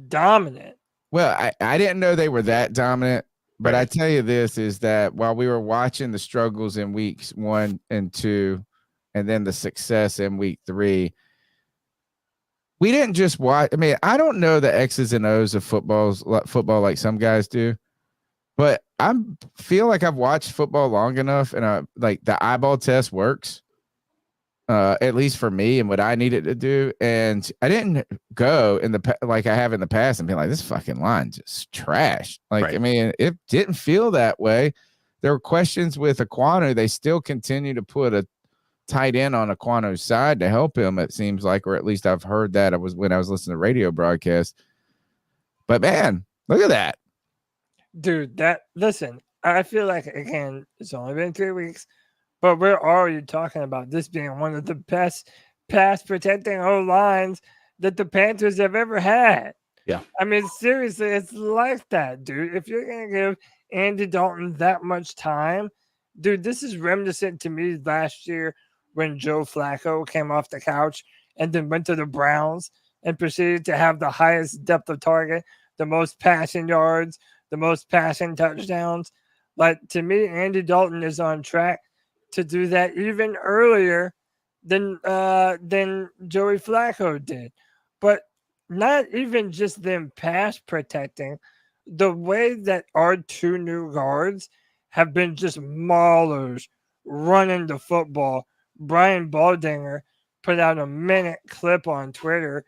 dominant. Well, I didn't know they were that dominant, but I tell you this is that while we were watching the struggles in weeks 1 and 2, and then the success in week 3, we didn't just watch. I don't know the X's and O's of football like some guys do, but I feel like I've watched football long enough, and like the eyeball test works, at least for me and what I needed to do. And I didn't go like I have in the past and be like, this fucking line just trash. Like, it didn't feel that way. There were questions with Aquanu. They still continue to put a tight end on Aquanu's side to help him, it seems like, or at least I've heard that. When I was listening to radio broadcast. But man, look at that. Dude, listen, I feel like, again, it's only been 3 weeks, but we're already talking about this being one of the best pass protecting O-lines that the Panthers have ever had. Yeah. Seriously, it's like that, dude. If you're going to give Andy Dalton that much time, dude, this is reminiscent to me last year when Joe Flacco came off the couch and then went to the Browns and proceeded to have the highest depth of target, the most passing yards, the most passing touchdowns. Like, to me, Andy Dalton is on track to do that even earlier than Joey Flacco did. But not even just them pass protecting, the way that our 2 new guards have been just maulers running the football. Brian Baldinger put out a minute clip on Twitter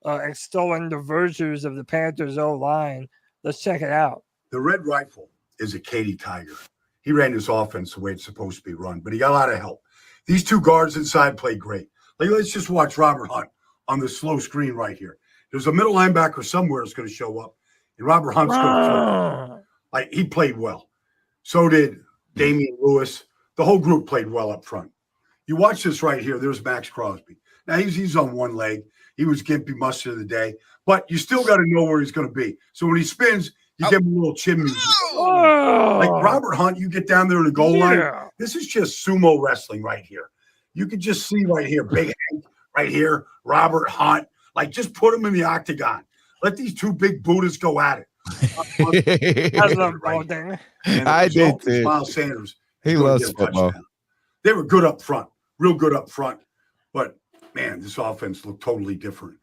extolling the virtues of the Panthers O-line. Let's check it out. The Red Rifle is a Katy Tiger. He ran his offense the way it's supposed to be run, but he got a lot of help. These 2 guards inside played great. Like, let's just watch Robert Hunt on the slow screen right here. There's a middle linebacker somewhere that's going to show up, and Robert Hunt's going to Like, he played well. So did Damian Lewis. The whole group played well up front. You watch this right here. There's Max Crosby. Now, he's on one leg. He was gimpy much of the day. But you still got to know where he's going to be. So when he spins, you give him a little chin music. Like Robert Hunt, you get down there in the goal line. This is just sumo wrestling right here. You can just see right here, Big Hank right here, Robert Hunt. Like, just put them in the octagon. Let these two big Buddhas go at it. I love right. I did too. Miles Sanders. He loves football. Touchdown. They were good up front, real good up front. But, man, this offense looked totally different.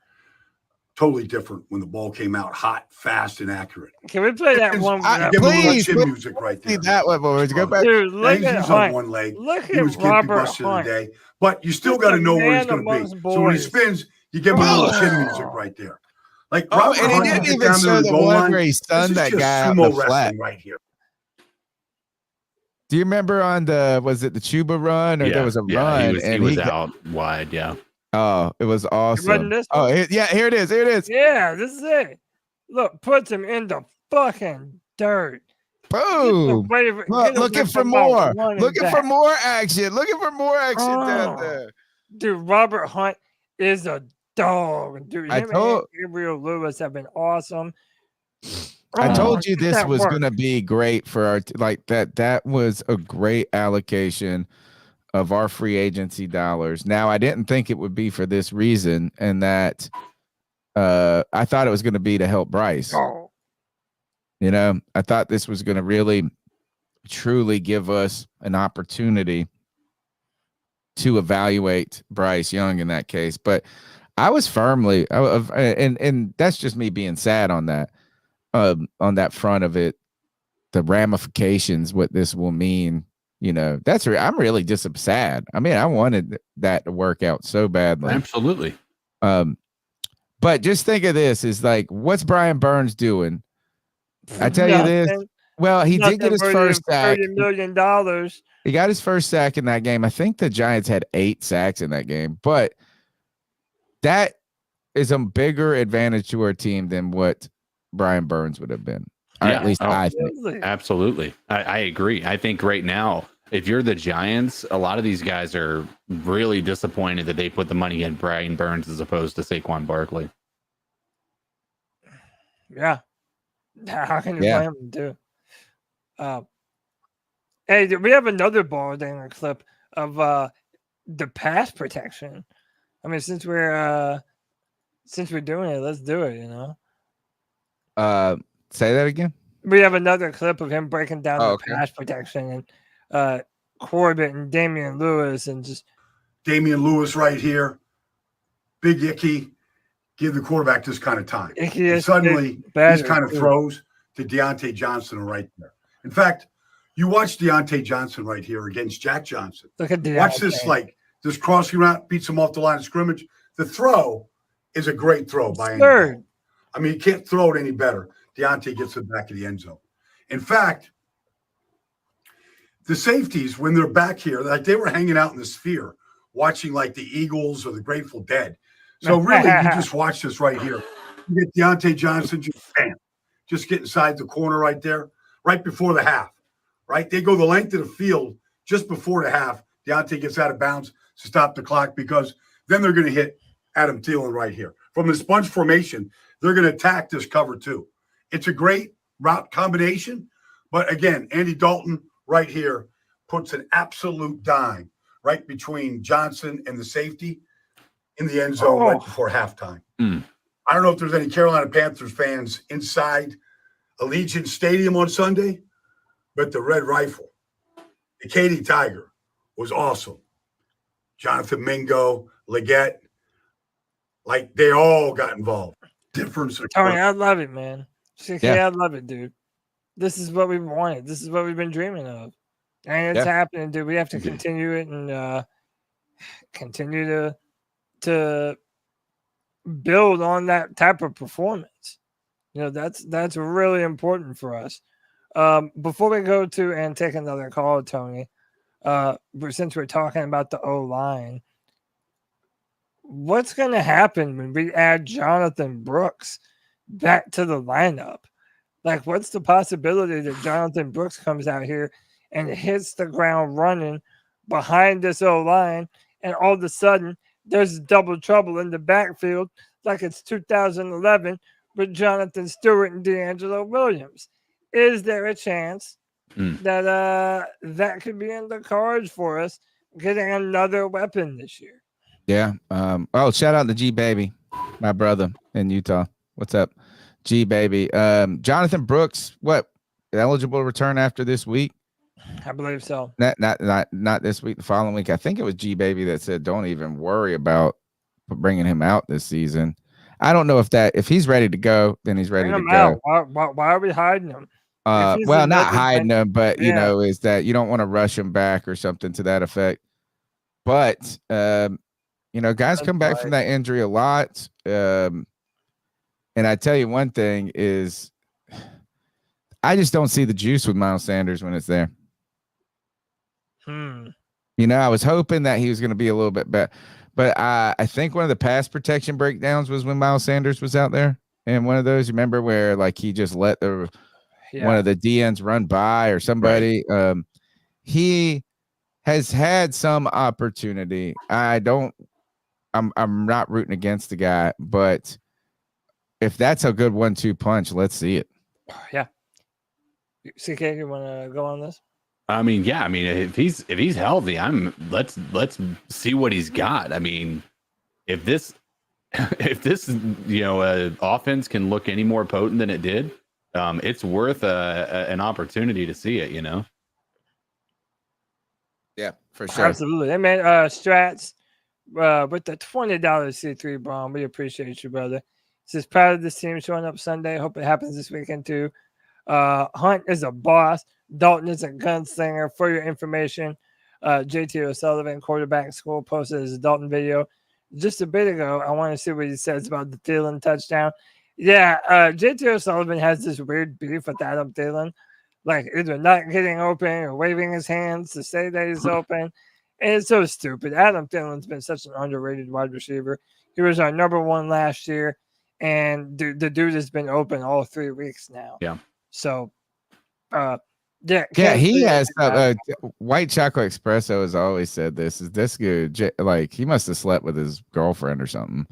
Totally different when the ball came out hot, fast, and accurate. Can we play that one? Please, chin music right there. That one, boys. Go back. Dude, look at he's Hunt. on one leg. Look he at was Robert gimpy Hunt. the day. But you still got to know where he's going to be. So when he spins, you give him a little chin music right there. Like Robert and Hunt, he didn't even down show there the one where he stunned that guy on the flat. Right here. Do you remember on the the Chuba run or there was a run he was out wide, yeah. Oh, it was awesome. Oh, here it is. Here it is. Yeah, this is it. Look, puts him in the fucking dirt. Boom. Looking for more. Looking for more action. Looking for more action down there. Dude, Robert Hunt is a dog. Dude, I told Gabriel Lewis have been awesome. I told you this was going to be great for our that was a great allocation of our free agency dollars. Now, I didn't think it would be for this reason, and that I thought it was going to be to help Bryce. You know, I thought this was going to really, truly give us an opportunity to evaluate Bryce Young in that case. But I was firmly, and that's just me being sad on that front of it, the ramifications, what this will mean. You know, I'm really just sad. I mean, I wanted that to work out so badly. Absolutely. But just think of this is like, what's Brian Burns doing? I tell you this. Well, he did get his first sack. $30 million. He got his first sack in that game. I think the Giants had 8 sacks in that game, but that is a bigger advantage to our team than what Brian Burns would have been. Or at least I think. Absolutely. I agree. I think right now, if you're the Giants, a lot of these guys are really disappointed that they put the money in Brian Burns as opposed to Saquon Barkley. Yeah. How can you blame them, too? Hey, we have another ball dang clip of the pass protection. I mean, since we're doing it, let's do it, you know? Say that again. We have another clip of him breaking down the pass protection and Corbett and Damian Lewis and just Damian Lewis right here. Big Icky. Give the quarterback this kind of time. And suddenly, these kind of throws to Deontay Johnson are right there. In fact, you watch Deontay Johnson right here against Jack Johnson. Look at Watch this, this crossing route, beats him off the line of scrimmage. The throw is a great throw by Andy Dalton. I mean, you can't throw it any better. Deontay gets it back of the end zone. In fact, the safeties, when they're back here, like they were hanging out in the sphere, watching like the Eagles or the Grateful Dead. So really, you just watch this right here. You get Deontay Johnson, just get inside the corner right there, right before the half, right? They go the length of the field just before the half. Deontay gets out of bounds to stop the clock because then they're going to hit Adam Thielen right here. From the sponge formation, they're going to attack this cover too. It's a great route combination. But again, Andy Dalton right here puts an absolute dime right between Johnson and the safety in the end zone right before halftime. I don't know if there's any Carolina Panthers fans inside Allegiant Stadium on Sunday, but the Red Rifle, the Katy Tiger, was awesome. Jonathan Mingo, Leggett, like they all got involved. Difference. Tony, I love it, man. I love it, dude. This is what we wanted. This is what we've been dreaming of. And it's happening, dude. We have to continue it and continue to build on that type of performance. You know, that's really important for us. Before we go to and take another call, Tony, since we're talking about the O-line, what's going to happen when we add Jonathan Brooks back to the lineup? Like, what's the possibility that Jonathan Brooks comes out here and hits the ground running behind this O-line, and all of a sudden there's double trouble in the backfield like it's 2011 with Jonathan Stewart and D'Angelo Williams? Is there a chance that that could be in the cards for us, getting another weapon this year? Yeah. Shout out to G Baby, my brother in Utah. What's up, G Baby? Jonathan Brooks, what, eligible to return after this week? I believe so. Not this week, the following week. I think it was G Baby that said don't even worry about bringing him out this season. I don't know if he's ready to go, then he's ready to go. Why are we hiding him? Well, not hiding him, but is that you don't want to rush him back or something to that effect. But guys come back from that injury a lot. And I tell you one thing is, I just don't see the juice with Miles Sanders when it's there. I was hoping that he was going to be a little bit better, but I think one of the pass protection breakdowns was when Miles Sanders was out there. And one of those, remember where like he just let one of the DNs run by or somebody. Right. He has had some opportunity. I'm not rooting against the guy, but if that's a good 1-2 punch, let's see it. Yeah. CK, you want to go on this? I mean, yeah. I mean, if he's healthy, let's see what he's got. I mean, if this offense can look any more potent than it did, it's worth an opportunity to see it. Yeah, for sure. Absolutely. Hey, man, Strats with the $20 C3 Braun, we appreciate you, brother. Says proud of this team showing up Sunday. Hope it happens this weekend too. Hunt is a boss. Dalton is a gunslinger. For your information, JT O'Sullivan, quarterback school, posted his Dalton video just a bit ago. I want to see what he says about the Thielen touchdown. Yeah, JT O'Sullivan has this weird beef with Adam Thielen, like either not getting open or waving his hands to say that he's open. And it's so stupid. Adam Thielen's been such an underrated wide receiver. He was our number one last year, and the dude has been open all 3 weeks now. Yeah. So, he has White Chocolate Espresso has always said this. Is this good? Like he must have slept with his girlfriend or something.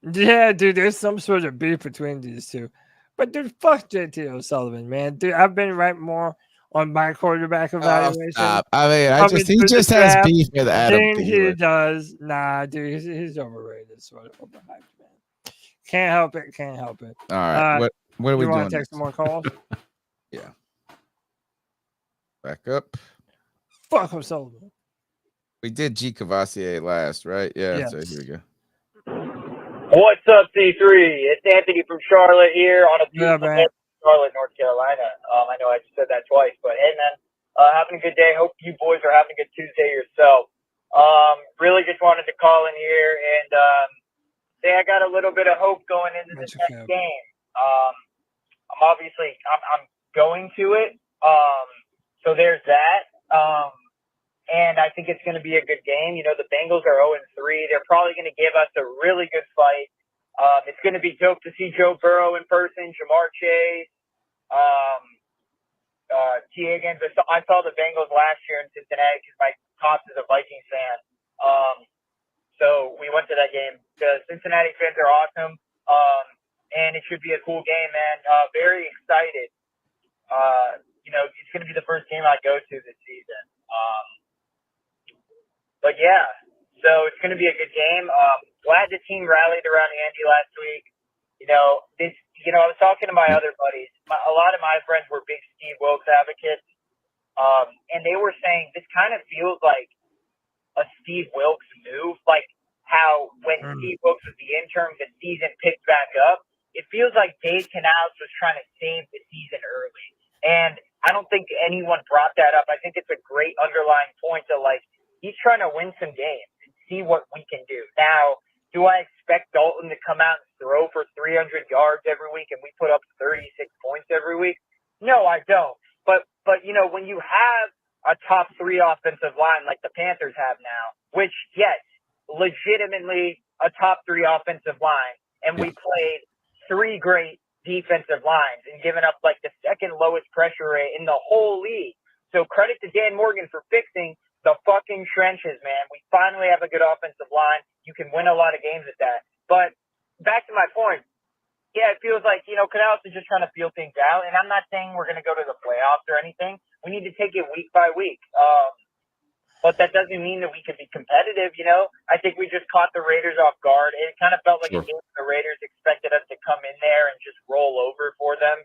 Yeah, dude, there's some sort of beef between these two. But dude, fuck JT O'Sullivan, man. Dude, I've been right more on my quarterback evaluation. I mean, he just has beef with Adam Thielen. He does. Nah, dude, he's overrated. Sort of overhyped, man. Can't help it. All right, what are we doing? You want to take some more calls? Yeah. Back up. Fuck O'Sullivan. We did G. Cavassier last, right? Yeah. Yes. So here we go. What's up, C3? It's Anthony from Charlotte here on a beautiful day in Charlotte, North Carolina. I know I just said that twice, but hey, man, having a good day. Hope you boys are having a good Tuesday yourself. Really just wanted to call in here and say I got a little bit of hope going into this next game. I'm going to it. So there's that. And I think it's going to be a good game. The Bengals are 0-3. They're probably going to give us a really good fight. It's going to be dope to see Joe Burrow in person, Jamar Chase, T. Higgins. I saw the Bengals last year in Cincinnati because my pops is a Vikings fan. So we went to that game. The Cincinnati fans are awesome. And it should be a cool game, man. Very excited. It's going to be the first game I go to this season. But yeah, so it's going to be a good game. Glad the team rallied around Andy last week. I was talking to my other buddies. A lot of my friends were big Steve Wilkes advocates. And they were saying this kind of feels like a Steve Wilkes move, like how when Steve Wilkes was the interim, the season picked back up. It feels like Dave Canales was trying to save the season early. And I don't think anyone brought that up. I think it's a great underlying point that, like, he's trying to win some games and see what we can do. Now, do I expect Dalton to come out and throw for 300 yards every week and we put up 36 points every week? No, I don't. But when you have a top 3 offensive line like the Panthers have now, which, yes, legitimately a top 3 offensive line, and we played 3 great defensive lines and giving up like the second lowest pressure rate in the whole league. So credit to Dan Morgan for fixing the fucking trenches, man. We finally have a good offensive line. You can win a lot of games at that. But back to my point, yeah, it feels like, Canales is just trying to feel things out. And I'm not saying we're going to go to the playoffs or anything. We need to take it week by week. But that doesn't mean that we can be competitive, I think we just caught the Raiders off guard. It kind of felt like a game the Raiders expected us to come in there and just roll over for them.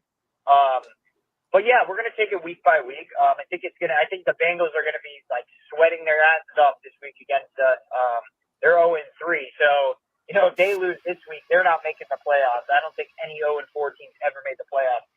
But yeah, we're gonna take it week by week. I think the Bengals are gonna be like sweating their asses off this week against us. They're 0-3, so if they lose this week, they're not making the playoffs. I don't think any 0-4 teams ever made the playoffs.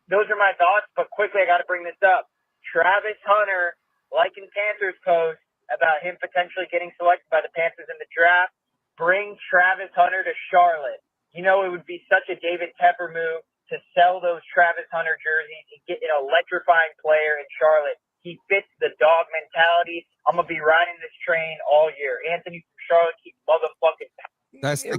Those are my thoughts, but quickly I got to bring this up. Travis Hunter. Liking Panthers post about him potentially getting selected by the Panthers in the draft. Bring Travis Hunter to Charlotte. It would be such a David Tepper move to sell those Travis Hunter jerseys and get an electrifying player in Charlotte. He fits the dog mentality. I'm going to be riding this train all year. Anthony from Charlotte, keep motherfucking. That's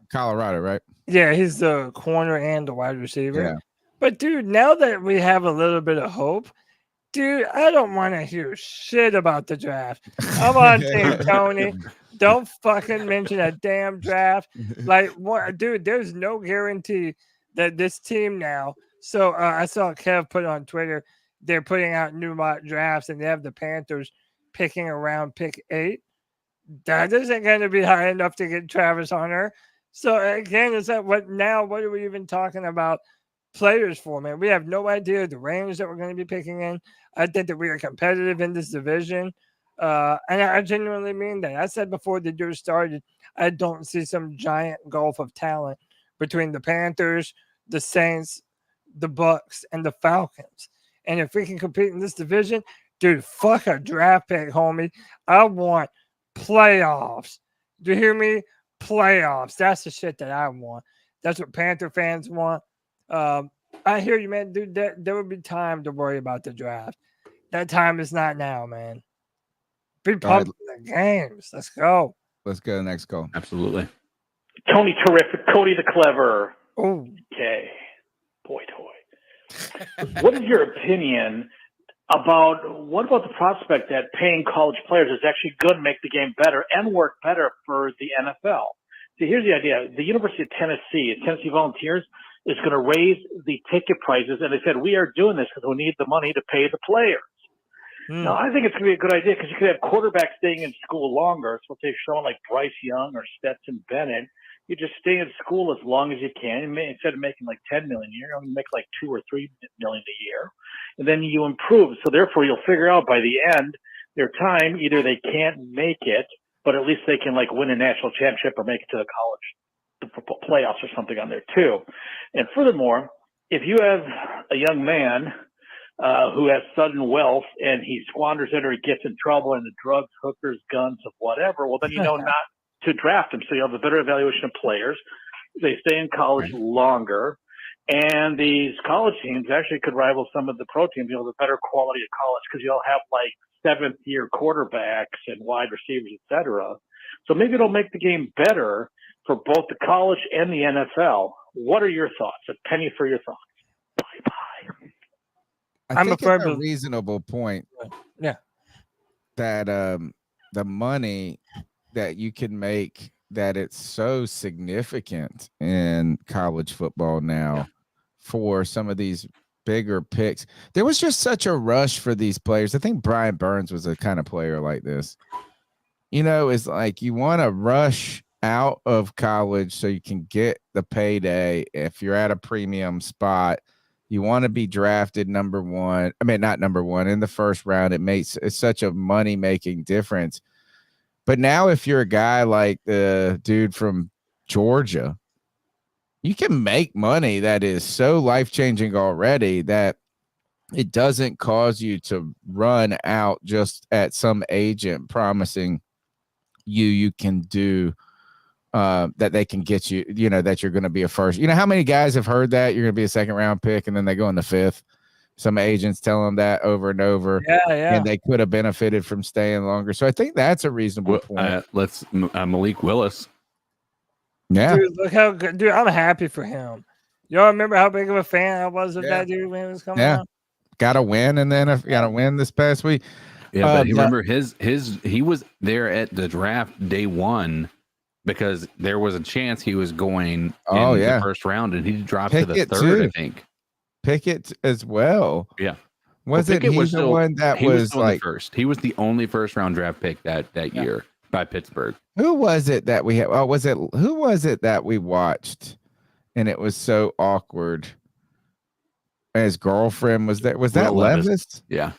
Colorado, right? Yeah, he's the corner and the wide receiver. Yeah. But, dude, now that we have a little bit of hope, dude, I don't want to hear shit about the draft. I'm on Team Tony. Don't fucking mention a damn draft. Like, what, dude, there's no guarantee that this team now. So I saw Kev put on Twitter, they're putting out new mock drafts and they have the Panthers picking around pick 8. That isn't going to be high enough to get Travis Hunter. So again, what are we even talking about players for, man? We have no idea the range that we're going to be picking in. I think that we are competitive in this division. And I genuinely mean that. I said before the year started, I don't see some giant gulf of talent between the Panthers, the Saints, the Bucks, and the Falcons. And if we can compete in this division, dude, fuck a draft pick, homie. I want playoffs. Do you hear me? Playoffs. That's the shit that I want. That's what Panther fans want. I hear you, man. Dude, there would be time to worry about the draft. That time is not now, man. Be pumped in the games. Let's go. Let's go to the next call. Absolutely. Tony Terrific, Cody the Clever. Oh. Okay. Boy toy. What is your opinion about the prospect that paying college players is actually going to make the game better and work better for the NFL? See, here's the idea. The University of Tennessee Volunteers is going to raise the ticket prices, and they said, we are doing this because we need the money to pay the players. Now, I think it's going to be a good idea because you could have quarterbacks staying in school longer. So if they've shown like Bryce Young or Stetson Bennett, you just stay in school as long as you can. Instead of making like $10 million a year, you only make like $2 or $3 million a year, and then you improve. So therefore, you'll figure out by the end their time either they can't make it, but at least they can like win a national championship or make it to the playoffs or something on there too. And furthermore, if you have a young man who has sudden wealth and he squanders it or he gets in trouble in the drugs, hookers, guns, of whatever, well, then you know not to draft him. So you have a better evaluation of players. They stay in college longer. And these college teams actually could rival some of the pro teams, the better quality of college, because you'll have like 7th-year quarterbacks and wide receivers, et cetera. So maybe it'll make the game better for both the college and the NFL. What are your thoughts? A penny for your thoughts. Bye-bye. I think it's a reasonable point. Yeah. That the money that you can make, that it's so significant in college football now for some of these bigger picks. There was just such a rush for these players. I think Brian Burns was a kind of player like this. It's like you want to rush out of college so you can get the payday. If you're at a premium spot, you want to be drafted number one. I mean, not number one in the first round. It's such a money-making difference. But now if you're a guy like the dude from Georgia, you can make money that is so life-changing already that it doesn't cause you to run out just at some agent promising you can do that they can get you, that you're going to be a first. How many guys have heard that you're going to be a second-round pick and then they go in the 5th? Some agents tell them that over and over. Yeah. And they could have benefited from staying longer. So I think that's a reasonable point. Malik Willis. Yeah. Dude, look how good. Dude, I'm happy for him. Y'all remember how big of a fan I was of Yeah. that dude when it was coming Yeah. out? Got a win, and then got a win this past week. Yeah, but remember he was there at the draft day one because there was a chance he was going in the first round, and he dropped to the Pickett third, too. I think. Pickett as well. Yeah. Wasn't Pickett he was the still, one that he was still like the first? He was the only first round draft pick that year by Pittsburgh. Who was it that we had? Oh, who was it that we watched? And it was so awkward. And his girlfriend was there. Was that Will Levis? Yeah.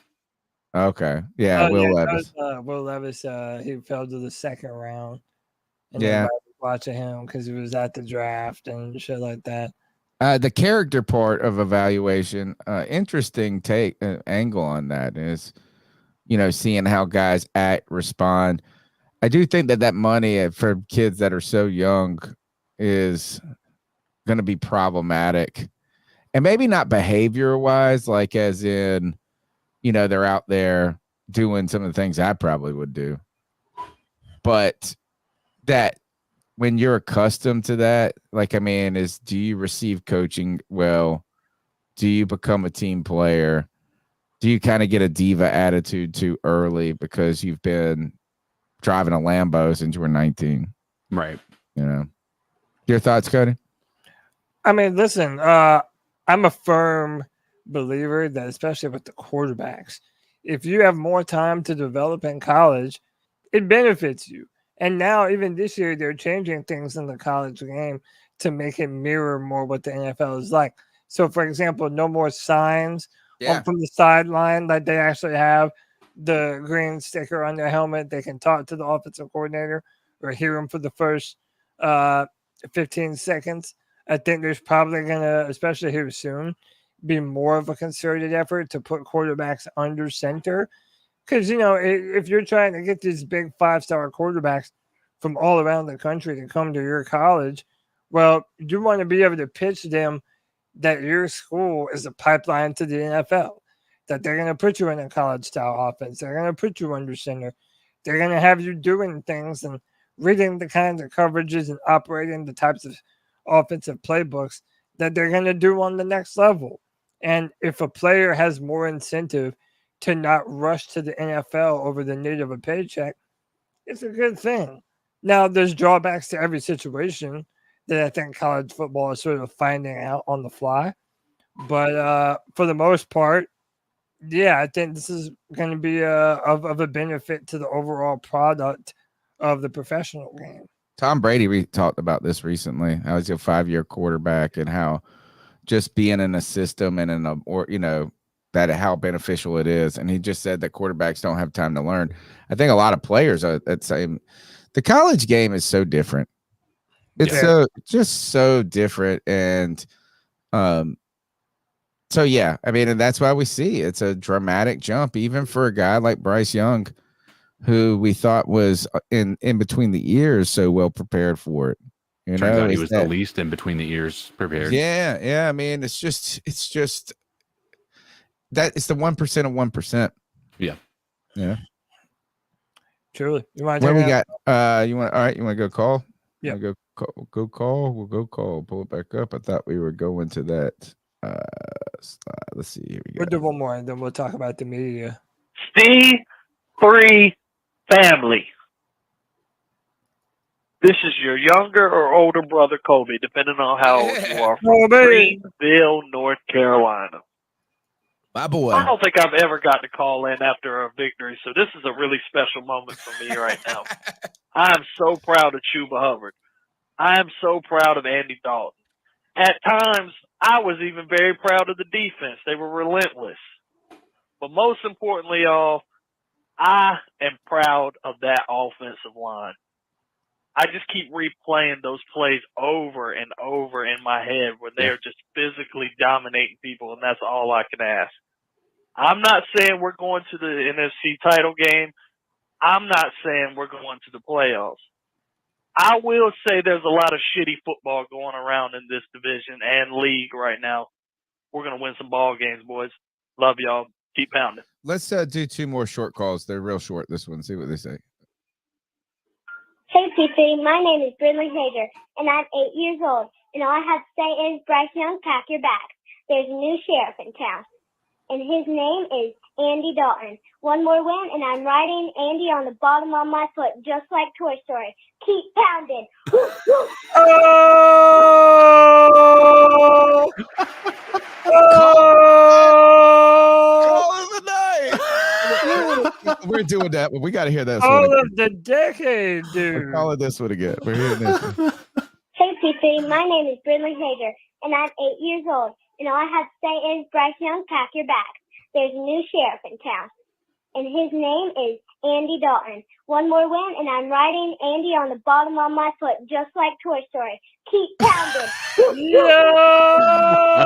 Okay. Yeah, Will Levis. That was, Will Levis. He fell to the second round. And Yeah. everybody was watching him because he was at the draft and shit like that. The character part of evaluation, interesting take angle on that is, seeing how guys act, respond. I do think that money for kids that are so young is going to be problematic, and maybe not behavior wise, like as in, they're out there doing some of the things I probably would do, but that when you're accustomed to that, do you receive coaching well? Do you become a team player? Do you kind of get a diva attitude too early because you've been driving a Lambo since you were 19? Right. Your thoughts, Cody? I mean, listen, I'm a firm believer that, especially with the quarterbacks, if you have more time to develop in college, it benefits you. And now, even this year, they're changing things in the college game to make it mirror more what the NFL is like. So, for example, no more signs from the sideline, like they actually have the green sticker on their helmet. They can talk to the offensive coordinator or hear him for the first 15 seconds. I think there's probably going to, especially here soon, be more of a concerted effort to put quarterbacks under center. Because, if you're trying to get these big 5-star quarterbacks from all around the country to come to your college, well, you want to be able to pitch them that your school is a pipeline to the NFL, that they're going to put you in a college-style offense. They're going to put you under center. They're going to have you doing things and reading the kinds of coverages and operating the types of offensive playbooks that they're going to do on the next level. And if a player has more incentive to not rush to the NFL over the need of a paycheck, it's a good thing. Now, there's drawbacks to every situation that I think college football is sort of finding out on the fly. But for the most part, yeah, I think this is going to be of a benefit to the overall product of the professional game. Tom Brady talked about this recently. How he's a 5-year quarterback and how just being in a system and that how beneficial it is. And he just said that quarterbacks don't have time to learn. I think a lot of players are that same. The college game is so different. It's so different. And so, yeah, I mean, and that's why we see it's a dramatic jump, even for a guy like Bryce Young, who we thought was in between the ears so well prepared for it. Turns out he was the least in between the ears prepared. Yeah. I mean, it's just that it's the 1% of 1%. Yeah. Yeah. Truly. You want what we got? You want to go call? Yeah. Go call. We'll go call. Pull it back up. I thought we were going to that. Let's see. Here we go. We'll do one more and then we'll talk about the media. C3 family. This is your younger or older brother, Cody, depending on how old you are, from Greenville, North Carolina. My boy. I don't think I've ever got to call in after a victory, so this is a really special moment for me right now. I am so proud of Chuba Hubbard. I am so proud of Andy Dalton. At times, I was even very proud of the defense. They were relentless. But most importantly, y'all, I am proud of that offensive line. I just keep replaying those plays over and over in my head where they're just physically dominating people, and that's all I can ask. I'm not saying we're going to the NFC title game. I'm not saying we're going to the playoffs. I will say there's a lot of shitty football going around in this division and league right now. We're going to win some ball games, boys. Love y'all. Keep pounding. Let's do 2 more short calls. They're real short, this one. See what they say. Hey, C3. My name is Brindley Hager, and I'm 8 years old. and all I have to say is, Bryce Young, pack your bags. There's a new sheriff in town, and his name is Andy Dalton. One more win, and I'm riding Andy on the bottom of my foot, just like Toy Story. Keep pounding. Oh! Call of the night. We're doing that, but we got to hear that. All of the decade, dude. We're calling this one again. We're hearing this one. Hey, C3, my name is Brindley Hager, and I'm 8 years old. And all I have to say is, Bryce Young, pack your bags. There's a new sheriff in town, and his name is Andy Dalton. One more win, and I'm riding Andy on the bottom of my foot, just like Toy Story. Keep pounding.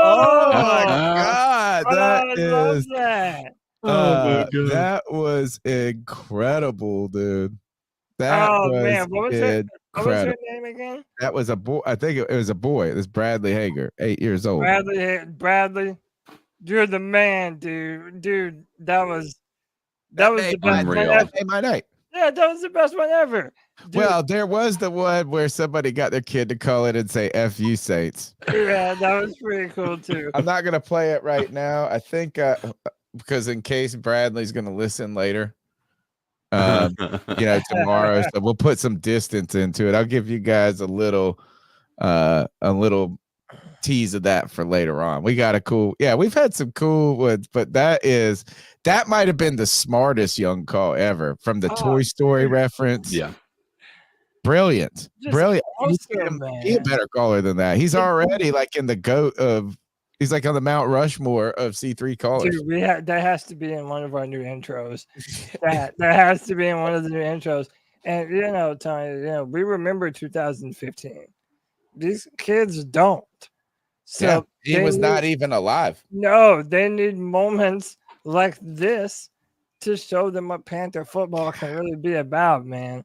Oh my God, that was incredible, dude. That was man, what was her incredible. name again? That was a boy. I think it was a boy. It was Bradley Hager, 8 years old. Bradley, you're the man, dude. Dude, that was the best one ever. My night. Yeah, that was the best one ever. Dude. Well, there was the one where somebody got their kid to call it and say "F you, Saints." Yeah, that was pretty cool too. I'm not gonna play it right now. I think because in case Bradley's gonna listen later, tomorrow, so we'll put some distance into it. I'll give you guys a little tease of that for later on. We got we've had some cool ones, but that might have been the smartest Young call ever from the Toy Story reference. Yeah. Brilliant. Brilliant. Awesome, He's a better caller than that. He's already like in the GOAT he's like on the Mount Rushmore of C3 callers. Dude, that has to be in one of our new intros. that has to be in one of the new intros. And Tony, we remember 2015. These kids don't. So he was not even alive. No, they need moments like this to show them what Panther football can really be about, man.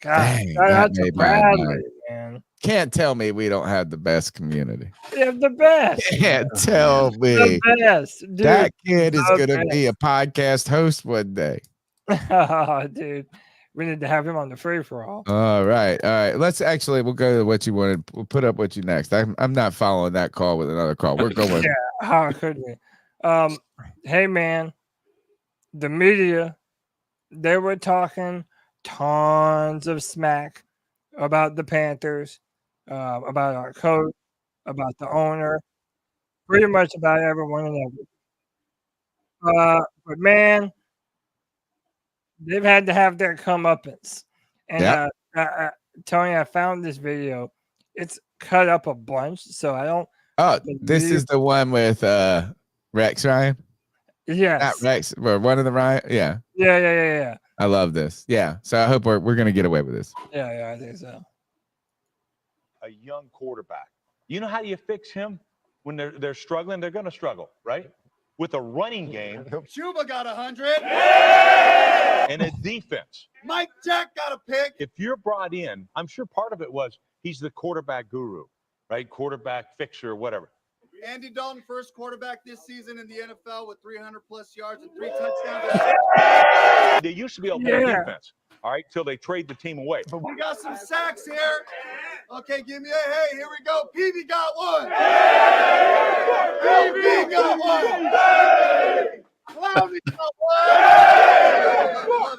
God, that's Bradley, man. Can't tell me we don't have the best community. We have the best. Can't tell me. The best. Dude, that kid is going to be a podcast host one day. Oh, dude. We need to have him on the free for all. All right. We'll go to what you wanted. We'll put up what you next. I'm not following that call with another call. We're going. Yeah, how could we? Hey man, the media, they were talking tons of smack about the Panthers, about our coach, about the owner, pretty much about everyone and everything. But man, they've had to have their comeuppance. And Tony, I found this video. It's cut up a bunch, so I don't. Oh, this is the one with Rex Ryan? Yes. Not Rex, but one of the Ryan. Yeah. Yeah. I love this. Yeah. So I hope we're going to get away with this. Yeah, I think so. A young quarterback. You know how you fix him? When they're struggling, they're going to struggle, right? With a running game. Chuba got 100. And a defense. Mike Jack got a pick. If you're brought in, I'm sure part of it was he's the quarterback guru, right? Quarterback fixer, whatever. Andy Dalton, first quarterback this season in the NFL with 300-plus yards and 3 touchdowns. They used to be able to play defense, all right, till they trade the team away. We got some sacks here. Okay, give me a hey. Here we go. PB got one. PB got one. Cloudy got one.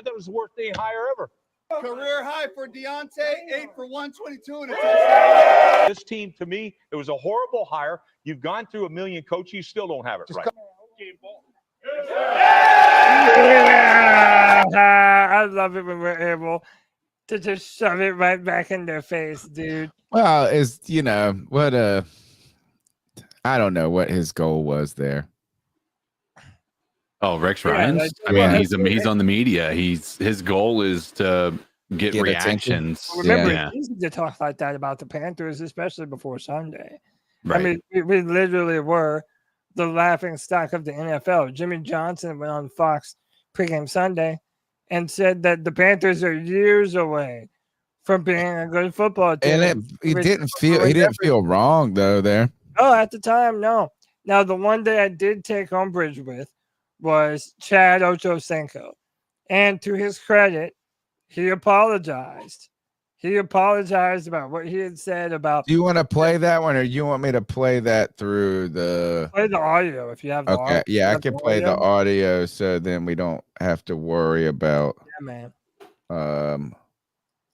That was the worst day hire ever. Career high for Deontay, 8 for 122 and a touchdown. This team, to me, it was a horrible hire. You've gone through a million coaches, you still don't have it right. Yeah, I love it when we're able to just shove it right back in their face, dude. Well, I don't know what his goal was there. Oh, Rex Ryan's? He's on the media. His goal is to get reactions. Remember, it's easy to talk like that about the Panthers, especially before Sunday. Right. I mean, we literally were the laughing stock of the NFL. Jimmy Johnson went on Fox pregame Sunday and said that the Panthers are years away from being a good football team. And he didn't feel wrong though there. Oh, at the time, no. Now the one day I did take umbrage with was Chad Ochocinco. And to his credit, he apologized. He apologized about what he had said about. Do you want to play that one, or you want me to play that through the? Play the audio if you have the audio. Okay, yeah, I can play the audio, so then we don't have to worry about. Yeah, man.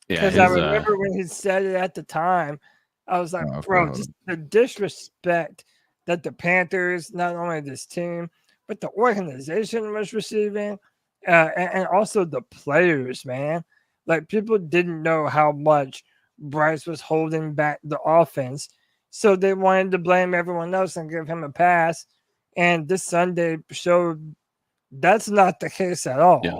Because I remember when he said it at the time, I was like, bro, just the disrespect that the Panthers, not only this team, but the organization was receiving, and also the players, man. Like, people didn't know how much Bryce was holding back the offense, so they wanted to blame everyone else and give him a pass. And this Sunday showed that's not the case at all. Yeah.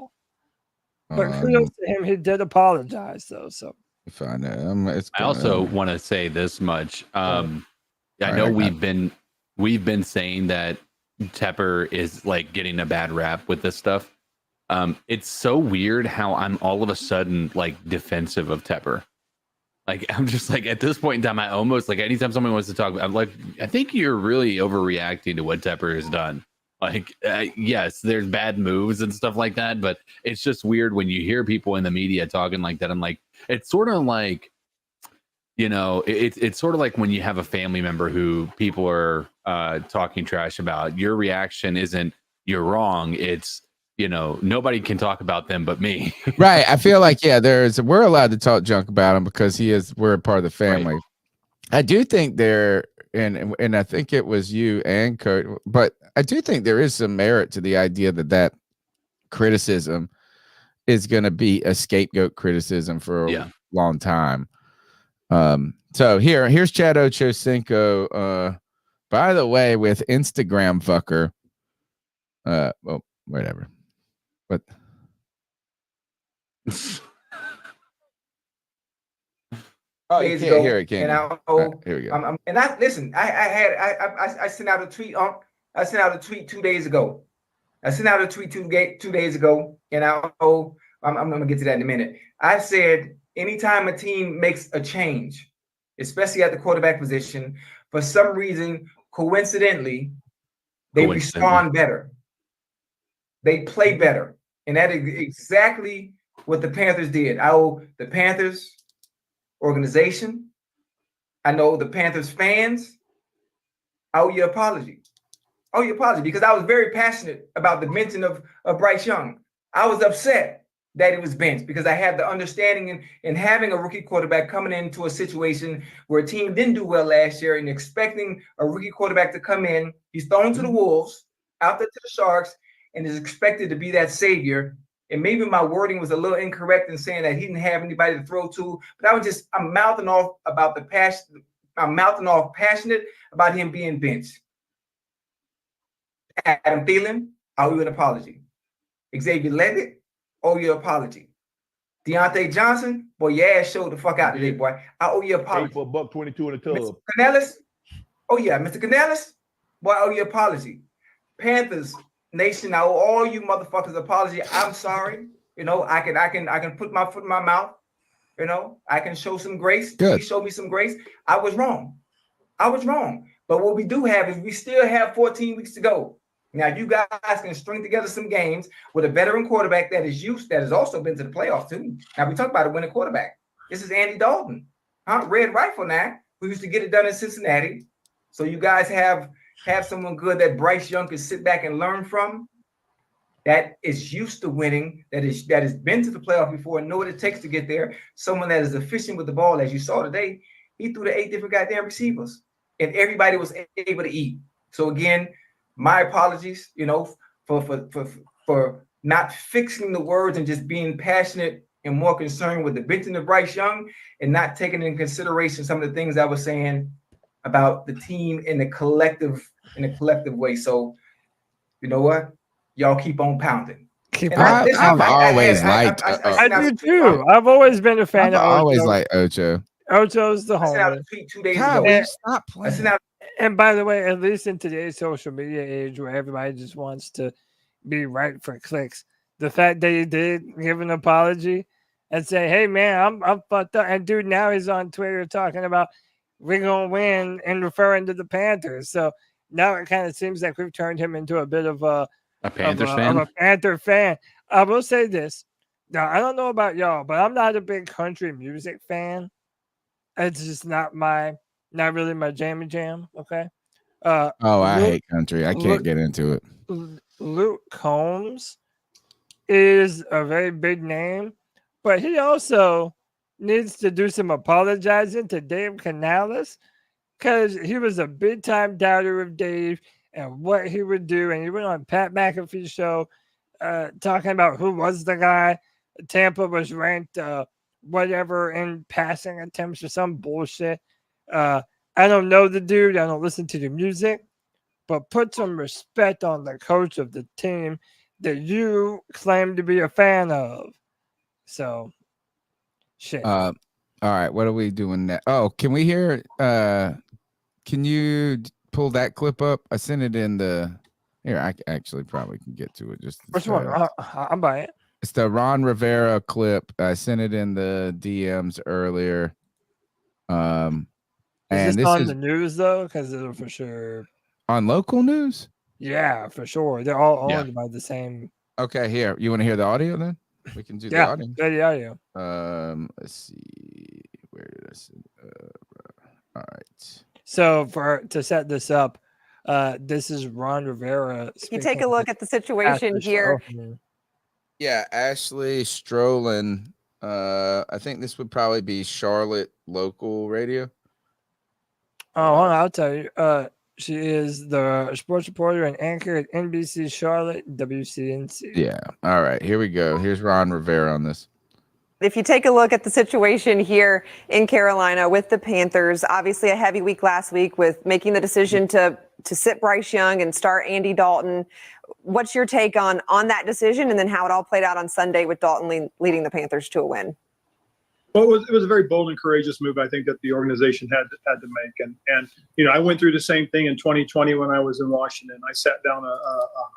But kudos to him, he did apologize, though. So find it. I also want to say this much. I know we've been saying that Tepper is like getting a bad rap with this stuff. It's so weird how I'm all of a sudden like defensive of Tepper. Like, I'm just like, at this point in time, I almost like anytime someone wants to talk, I'm like, I think you're really overreacting to what Tepper has done. Like, yes, there's bad moves and stuff like that, but it's just weird when you hear people in the media talking like that. I'm like, it's sort of like, you know, it's sort of like when you have a family member who people are talking trash about. Your reaction isn't you're wrong. It's, you know, nobody can talk about them but me. Right. I feel like, yeah, we're allowed to talk junk about him because we're a part of the family. Right. I do think and I think it was you and Cody, but I do think there is some merit to the idea that criticism is going to be a scapegoat criticism for a long time. So here's Chad Ochocinco. By the way, with Instagram fucker. Well, whatever. But oh, you can't hear it, can you? Here we go. I sent out a tweet. I sent out a tweet 2 days ago. Two days ago, and I'm gonna get to that in a minute. I said anytime a team makes a change, especially at the quarterback position, for some reason, coincidentally, they respond better. They play better. And that is exactly what the Panthers did. I owe the Panthers organization. I know the Panthers fans. I owe you an apology. Because I was very passionate about the mention of Bryce Young. I was upset that he was benched because I had the understanding in having a rookie quarterback coming into a situation where a team didn't do well last year and expecting a rookie quarterback to come in. He's thrown to the Wolves, out there to the Sharks, and is expected to be that savior. And maybe my wording was a little incorrect in saying that he didn't have anybody to throw to, but I'm mouthing off about the passion. I'm mouthing off passionate about him being benched. Adam Thielen, I owe you an apology. Xavier Leggett, owe you an apology. Deontay Johnson, boy, your ass showed the fuck out today, boy. I owe you an apology. For $1.22 in the tub. Mr. Canellis, Mr. Canellis, boy, I owe you an apology. Panthers Nation, I owe all you motherfuckers an apology. I'm sorry. You know, I can put my foot in my mouth. You know, I can show some grace. Good. He showed me some grace. I was wrong. But what we do have is we still have 14 weeks to go. Now, you guys can string together some games with a veteran quarterback that has also been to the playoffs too. Now, we talk about a winning quarterback. This is Andy Dalton, Red Rifle now, who used to get it done in Cincinnati. So you guys have someone good that Bryce Young can sit back and learn from, that is used to winning, that has been to the playoff before and know what it takes to get there. Someone that is efficient with the ball, as you saw today. He threw to 8 different goddamn receivers, and everybody was able to eat. So again, my apologies, you know, for not fixing the words and just being passionate and more concerned with the benching of Bryce Young and not taking into consideration some of the things I was saying about the team in a collective way. So, you know what? Y'all keep on pounding. I've always liked. I do too. I've always been a fan of Ocho. I've always liked Ocho. Ocho's the home. I sent out a tweet 2 days ago. Stop playing. And by the way, at least in today's social media age where everybody just wants to be right for clicks, the fact that he did give an apology and say, hey, man, I'm fucked up. And dude, now he's on Twitter talking about we're going to win and referring to the Panthers. So now it kind of seems like we've turned him into a bit of a Panther fan. I will say this. Now, I don't know about y'all, but I'm not a big country music fan. It's just not really my jam. Okay. I hate country. I can't get into it. Luke Combs is a very big name, but he also needs to do some apologizing to Dave Canales because he was a big time doubter of Dave and what he would do. And he went on Pat McAfee's show talking about who was the guy. Tampa was ranked whatever in passing attempts or some bullshit. I don't know the dude. I don't listen to the music, but put some respect on the coach of the team that you claim to be a fan of. So, shit. All right, what are we doing now? Oh, can we hear? Can you pull that clip up? I sent it in the. Here, I actually probably can get to it. Just which one? I'm buying it. It's the Ron Rivera clip. I sent it in the DMs earlier. Is this on the news though? Because it'll for sure on local news. Yeah, for sure. They're all owned by the same. Okay, here. You want to hear the audio then? We can do the audio. Yeah, the audio. Let's see. Where did I send? All right. So to set this up, this is Ron Rivera. If you take a look at the situation here. Yeah, Ashley Strolin. I think this would probably be Charlotte local radio. Oh, hold on, I'll tell you. She is the sports reporter and anchor at NBC Charlotte, WCNC. Yeah. All right, here we go. Here's Ron Rivera on this. If you take a look at the situation here in Carolina with the Panthers, obviously a heavy week last week with making the decision to sit Bryce Young and start Andy Dalton. What's your take on that decision and then how it all played out on Sunday with Dalton leading the Panthers to a win? Well, it was a very bold and courageous move, I think, that the organization had to make. And you know, I went through the same thing in 2020 when I was in Washington. I sat down a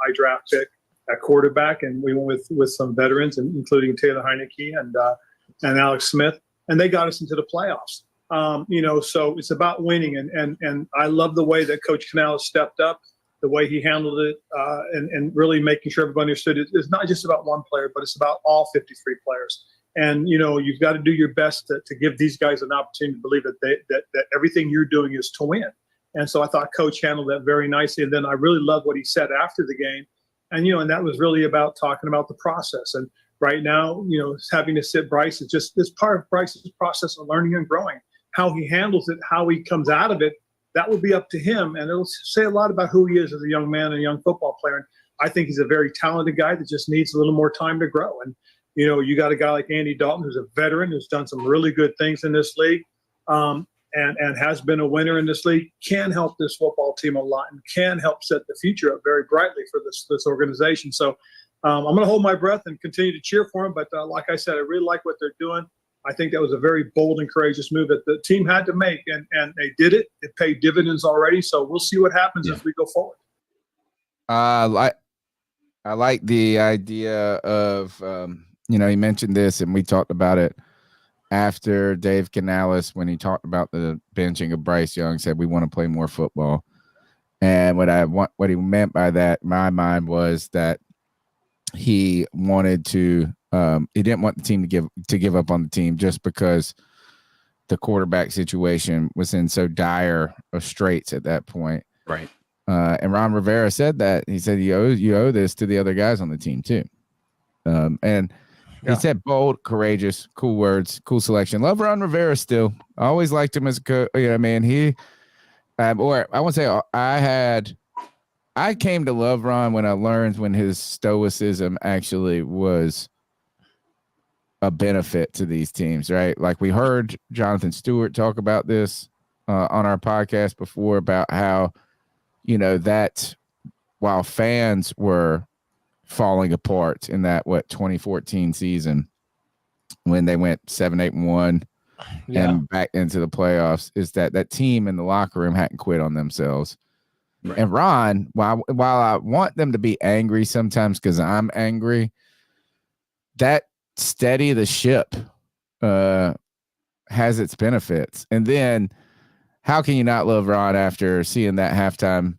high draft pick at quarterback, and we went with some veterans, including Taylor Heineke and Alex Smith, and they got us into the playoffs. You know, so it's about winning, and I love the way that Coach Canales stepped up, the way he handled it, and really making sure everybody understood it. It's not just about one player, but it's about all 53 players. And, you know, you've got to do your best to give these guys an opportunity to believe that that everything you're doing is to win. And so I thought Coach handled that very nicely. And then I really loved what he said after the game. And, you know, and that was really about talking about the process. And right now, you know, having to sit Bryce is just this part of Bryce's process of learning and growing. How he handles it, how he comes out of it, that will be up to him. And it'll say a lot about who he is as a young man and a young football player. And I think he's a very talented guy that just needs a little more time to grow. And, you know, you got a guy like Andy Dalton, who's a veteran, who's done some really good things in this league, and has been a winner in this league, can help this football team a lot and can help set the future up very brightly for this organization. So I'm going to hold my breath and continue to cheer for him. But like I said, I really like what they're doing. I think that was a very bold and courageous move that the team had to make, and they did it. It paid dividends already. So we'll see what happens as we go forward. I like the idea of you know, he mentioned this, and we talked about it after Dave Canales when he talked about the benching of Bryce Young. Said we want to play more football, and what he meant by that, in my mind, was that he wanted to. He didn't want the team to give up on the team just because the quarterback situation was in so dire of straits at that point. Right. And Ron Rivera said that. He said you owe this to the other guys on the team too. And he said bold, courageous, cool words, cool selection. Love Ron Rivera still. I always liked him as a coach. You know, I mean, or I won't say I came to love Ron when I learned when his stoicism actually was a benefit to these teams, right? Like we heard Jonathan Stewart talk about this on our podcast before about how, you know, that while fans were falling apart in that 2014 season when they went 7-8-1 and back into the playoffs, is that team in the locker room hadn't quit on themselves. Right. And Ron, while I want them to be angry sometimes because I'm angry, that steady the ship has its benefits. And then how can you not love Ron after seeing that halftime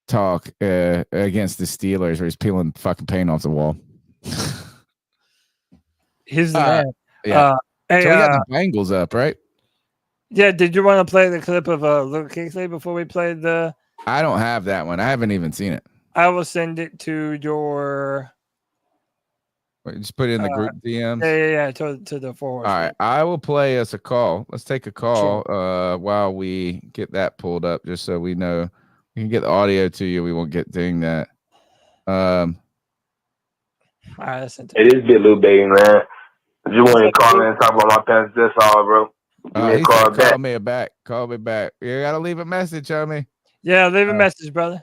talk against the Steelers where he's peeling fucking paint off the wall? He's the man. Yeah. Hey, So we got the Bengals up, right? Yeah. Did you want to play the clip of Luke Kuechly before we played the? I don't have that one. I haven't even seen it. I will send it to your. Wait, just put it in the group DMs. Yeah. To the forward. All right, I will play us a call. Let's take a call while we get that pulled up, just so we know we can get the audio to you. We won't get doing that. All right, It is Big Lou Baby, man. I just want to call in and talk about my Panthers. That's all, bro. Give me a He call said, back. Call me back. You gotta leave a message, homie. Yeah, leave a message, brother.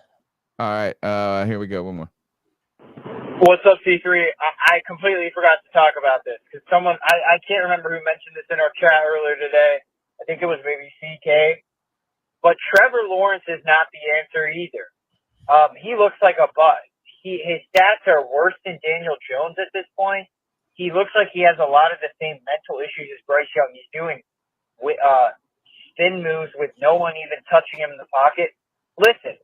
All right, here we go. One more. What's up, C3? I completely forgot to talk about this because I can't remember who mentioned this in our chat earlier today. I think it was maybe CK. But Trevor Lawrence is not the answer either. He looks like a bust. His stats are worse than Daniel Jones at this point. He looks like he has a lot of the same mental issues as Bryce Young. He's doing spin moves with no one even touching him in the pocket. Listen,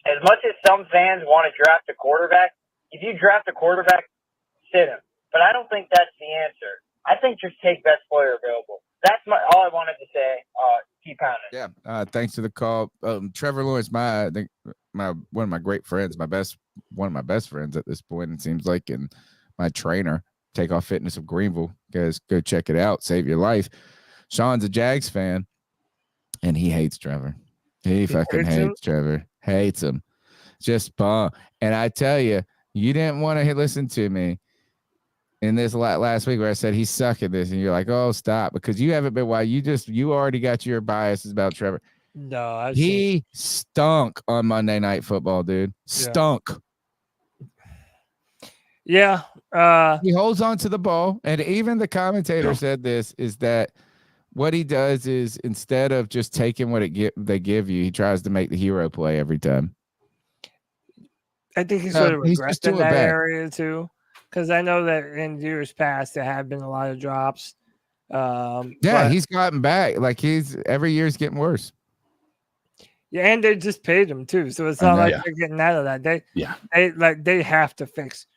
as much as some fans want to draft a quarterback, if you draft a quarterback, sit him. But I don't think that's the answer. I think just take best player available. That's all I wanted to say. Keep pounding. Yeah. Thanks for the call. Trevor Lawrence, I think one of my great friends, one of my best friends at this point, it seems like, and my trainer, Takeoff Fitness of Greenville. Guys, go check it out. Save your life. Sean's a Jags fan, and he hates Trevor. He fucking hates Trevor. Hates him. Just bomb. And I tell you, you didn't want to listen to me in this last week where I said he suck at this, and you're like, oh, stop, because you haven't been. Why you already got your biases about Trevor. No, he stunk on Monday Night Football, dude. Stunk. Yeah. He holds on to the ball, and even the commentator said this, is that what he does is instead of just taking what they give you, he tries to make the hero play every time. I think he's sort of regressed in that bad. area too, because I know that in years past there have been a lot of drops. He's gotten back. Like every year is getting worse. Yeah, and they just paid him too, so it's not like they're getting out of that. They have to fix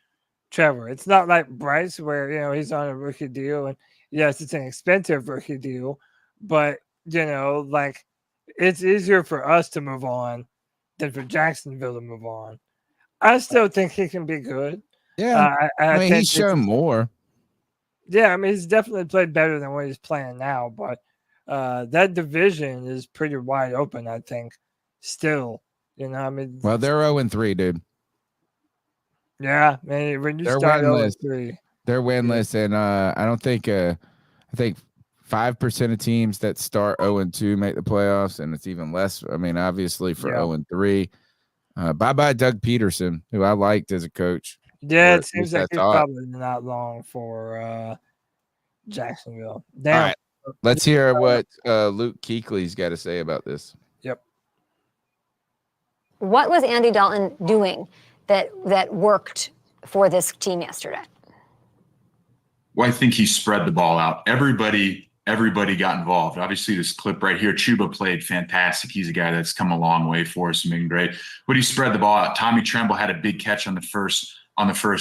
Trevor. It's not like Bryce, where he's on a rookie deal, and yes, it's an expensive rookie deal, but it's easier for us to move on than for Jacksonville to move on. I still think he can be good. Yeah, I mean, he's shown more. Yeah, I mean, he's definitely played better than what he's playing now, but that division is pretty wide open, I think, still. I mean. Well, they're 0-3, dude. Yeah, man, when you start 0-3. They're winless, and I don't think I think 5% of teams that start 0-2 make the playoffs, and it's even less. I mean, obviously for 0-3. Bye-bye Doug Peterson, who I liked as a coach. Yeah, it seems like he's probably not long for Jacksonville. Damn. All right, let's hear what Luke Kuechly's got to say about this. Yep. What was Andy Dalton doing that worked for this team yesterday? Well, I think he spread the ball out. Everybody got involved. Obviously, this clip right here, Chuba played fantastic. He's a guy that's come a long way for us and been great. But he spread the ball out. Tommy Tremble had a big catch on the first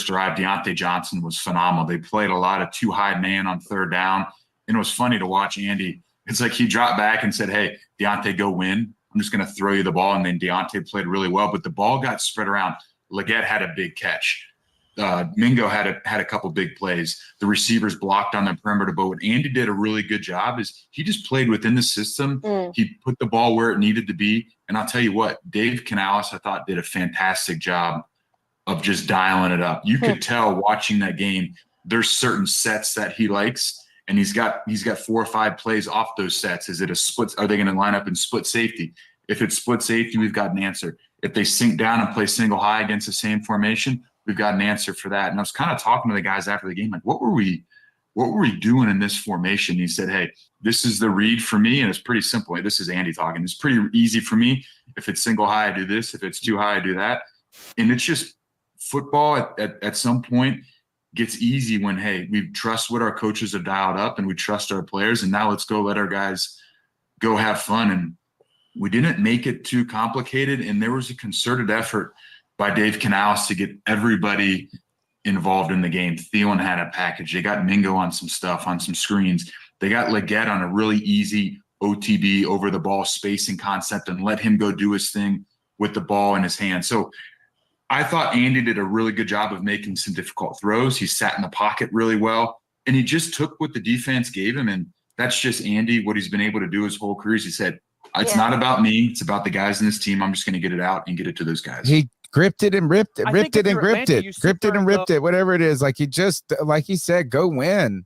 drive. Deontay Johnson was phenomenal. They played a lot of too high man on third down. And it was funny to watch Andy. It's like he dropped back and said, hey, Deontay, go win. I'm just going to throw you the ball. And then Deontay played really well. But the ball got spread around. Leggett had a big catch. Mingo had a couple big plays. The receivers blocked on the perimeter, but what Andy did a really good job is he just played within the system. He put the ball where it needed to be. And I'll tell you what, Dave Canales, I thought, did a fantastic job of just dialing it up. You could tell watching that game, there's certain sets that he likes, and he's got 4 or 5 plays off those sets. Is it a split? Are they going to line up in split safety? If it's split safety, we've got an answer. If they sink down and play single high against the same formation, we've got an answer for that. And I was kind of talking to the guys after the game, like, what were we doing in this formation? He said, hey, this is the read for me. And it's pretty simple. This is Andy talking. It's pretty easy for me. If it's single high, I do this. If it's too high, I do that. And it's just football at some point gets easy when, hey, we trust what our coaches have dialed up and we trust our players. And now let's go let our guys go have fun. And we didn't make it too complicated. And there was a concerted effort by Dave Canales to get everybody involved in the game. Thielen had a package. They got Mingo on some stuff, on some screens. They got Leggett on a really easy OTB over the ball spacing concept and let him go do his thing with the ball in his hand. So I thought Andy did a really good job of making some difficult throws. He sat in the pocket really well, and he just took what the defense gave him. And that's just Andy, what he's been able to do his whole career. He said, it's not about me. It's about the guys in this team. I'm just going to get it out and get it to those guys. He gripped it and ripped it, ripped it and gripped it, gripped it and ripped go- it, whatever it is. Like he said, go win.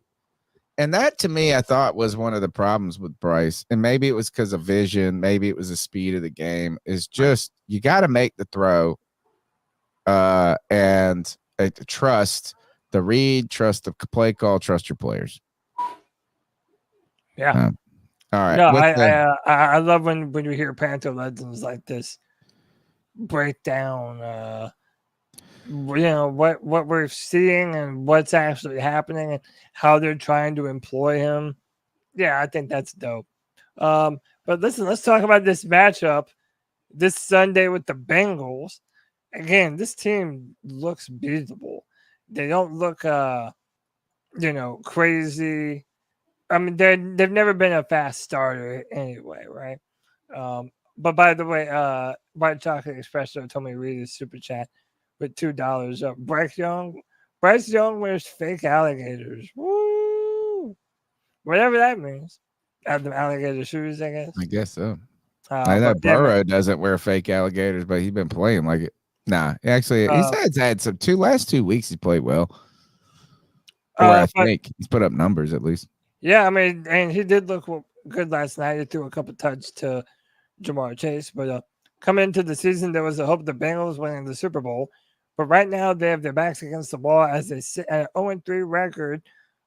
And that, to me, I thought was one of the problems with Bryce. And maybe it was because of vision. Maybe it was the speed of the game. Is just you got to make the throw and trust the read, trust the play call, trust your players. Yeah. All right. No, I love when you hear Panther legends like this break down what we're seeing and what's actually happening and how they're trying to employ him. Yeah, I think that's dope. But listen, let's talk about this matchup this Sunday with the Bengals. Again, this team looks beatable. They don't look crazy. I mean, they've never been a fast starter anyway, right? But by the way, White Chocolate Espresso told me to read his super chat with $2 up. Bryce Young wears fake alligators. Woo! Whatever that means. Have the alligator shoes, I guess. I guess so. I know Burrow doesn't wear fake alligators, but he's been playing like it. Nah, actually, he's had some last 2 weeks. He played well. I think he's put up numbers at least. Yeah, I mean, and he did look good last night. He threw a couple touches to Jamar Chase, but coming into the season, there was a hope the Bengals winning the Super Bowl. But right now, they have their backs against the wall as they sit at an 0-3 record.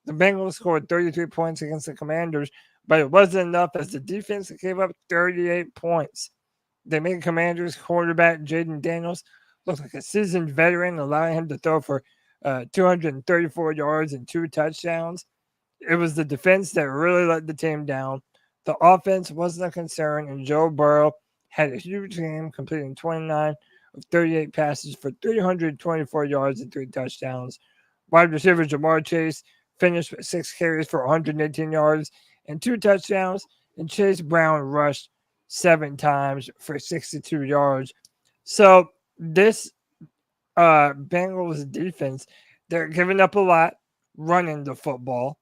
The Bengals scored 33 points against the Commanders, but it wasn't enough as the defense gave up 38 points. They made Commanders quarterback Jaden Daniels look like a seasoned veteran, allowing him to throw for 234 yards and 2 touchdowns. It was the defense that really let the team down. The offense wasn't a concern, and Joe Burrow had a huge game, completing 29 of 38 passes for 324 yards and 3 touchdowns. Wide receiver Jamar Chase finished with 6 carries for 118 yards and 2 touchdowns, and Chase Brown rushed 7 times for 62 yards. So this Bengals defense, they're giving up a lot, running the football.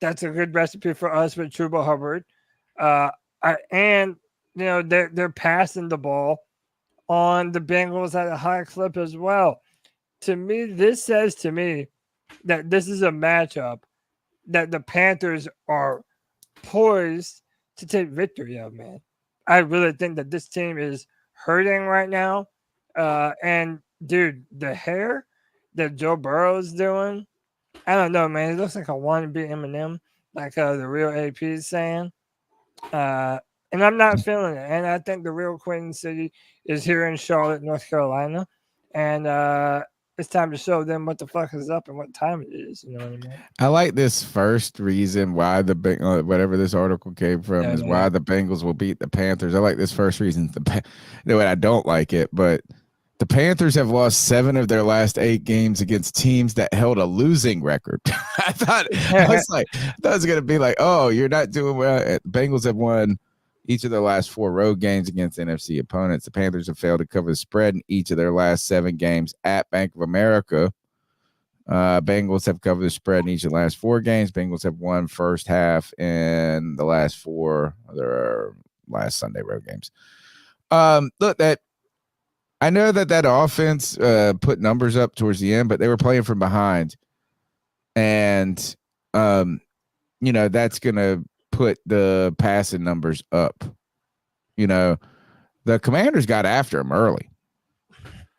That's a good recipe for us with Chuba Hubbard. And, they're passing the ball on the Bengals at a high clip as well. To me, this says to me that this is a matchup that the Panthers are poised to take victory of, man. I really think that this team is hurting right now. And, dude, the hair that Joe Burrow is doing, I don't know, man. It looks like a wannabe Eminem, like the real AP is saying. And I'm not feeling it. And I think the real Queen City is here in Charlotte, North Carolina. And it's time to show them what the fuck is up and what time it is. You know what I mean? I like this first reason why whatever this article came from is why the Bengals will beat the Panthers. I like this first reason. I don't like it, but the Panthers have lost 7 of their last 8 games against teams that held a losing record. I thought it was going to be like, oh, you're not doing well. Bengals have won each of their last 4 road games against NFC opponents. The Panthers have failed to cover the spread in each of their last 7 games at Bank of America. Bengals have covered the spread in each of the last 4 games. Bengals have won first half in the last 4 of their last Sunday road games. I know that offense put numbers up towards the end, but they were playing from behind. And, that's going to put the passing numbers up. The Commanders got after them early.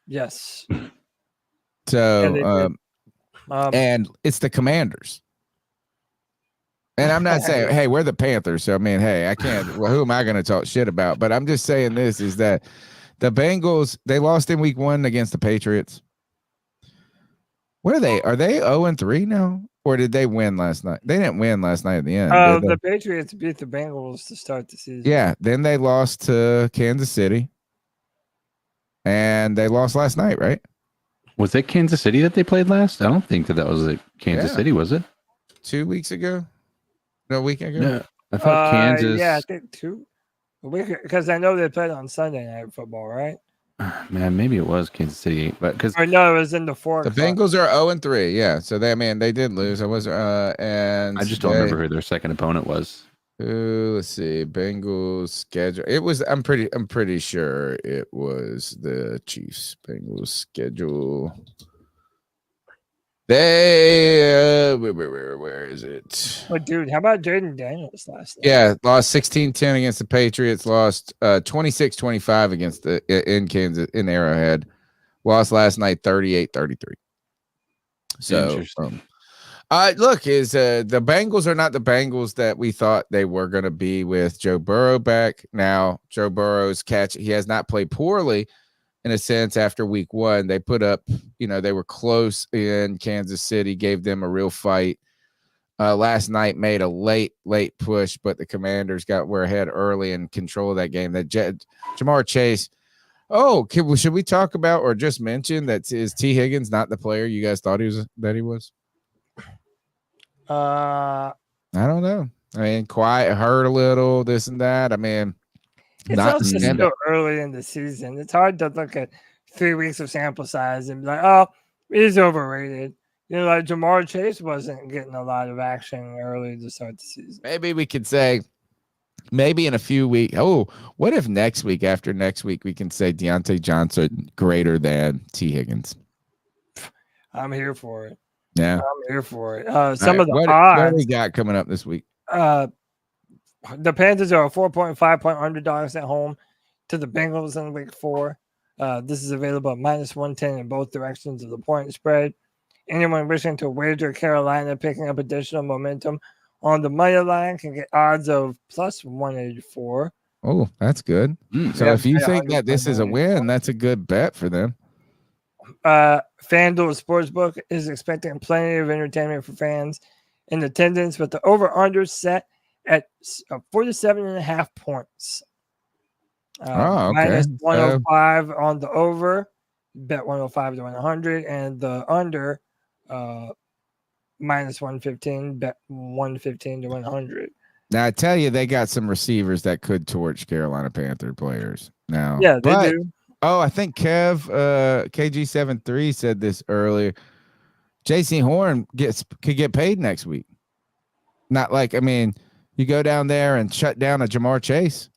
Yes. So, and it's the Commanders. And I'm not saying, hey, we're the Panthers. So, I mean, hey, I can't. Well, who am I going to talk shit about? But I'm just saying this is that the Bengals, they lost in week 1 against the Patriots. What are they? Are they 0-3 now? Or did they win last night? They didn't win last night at the end. The Patriots beat the Bengals to start the season. Yeah. Then they lost to Kansas City. And they lost last night, right? Was it Kansas City that they played last? I don't think that was at Kansas City, was it? 2 weeks ago? No, a week ago? No, I thought Kansas. Yeah, I think 2 because I know they played on Sunday Night Football, right? Man, maybe it was Kansas City, but because Or no, it was in the 4 The o'clock. Bengals are 0-3. Yeah, so they did lose. I was and I just don't remember who their second opponent was. Let's see. Bengals schedule. It was. I'm pretty sure it was the Chiefs. Bengals schedule. They where is it? But dude, how about Jaden Daniels last night? Yeah, lost 16-10 against the Patriots. Lost 26-25 against in Kansas in Arrowhead. Lost last night 38-33. So look, the Bengals are not the Bengals that we thought they were going to be with Joe Burrow back. Now, Joe Burrow's he has not played poorly in a sense after week 1. They put up, they were close in Kansas City, gave them a real fight. Last night made a late push, but the Commanders were ahead early and control that game. That Jamar Chase. Oh, should we talk about or just mention that is T. Higgins not the player you guys thought he was? I don't know. I mean, quiet, hurt a little, this and that. I mean, it's also still early in the season. It's hard to look at 3 weeks of sample size and be like, oh, he's overrated. Like Jamar Chase wasn't getting a lot of action early to start the season. Maybe we could say, maybe in a few weeks. Oh, what if after next week, we can say Deontay Johnson greater than T. Higgins? I'm here for it. Yeah. I'm here for it. Of the odds. What we got coming up this week? The Panthers are 4.5-point underdogs at home to the Bengals in week 4. This is available at -110 in both directions of the point spread. Anyone wishing to wager Carolina picking up additional momentum on the money line can get odds of +184. Oh, that's good. So if you think that this is a win, that's a good bet for them. FanDuel Sportsbook is expecting plenty of entertainment for fans in attendance, with the over-under set at 47.5 points. Okay. -105 on the over, bet 105 to 100, and the under -115, bet 115 to 100. Now I tell you, they got some receivers that could torch Carolina Panther players. Now, yeah, they do. Oh, I think Kev KG73 said this earlier. JC Horn could get paid next week. Not like, I mean, you go down there and shut down a Jamar Chase.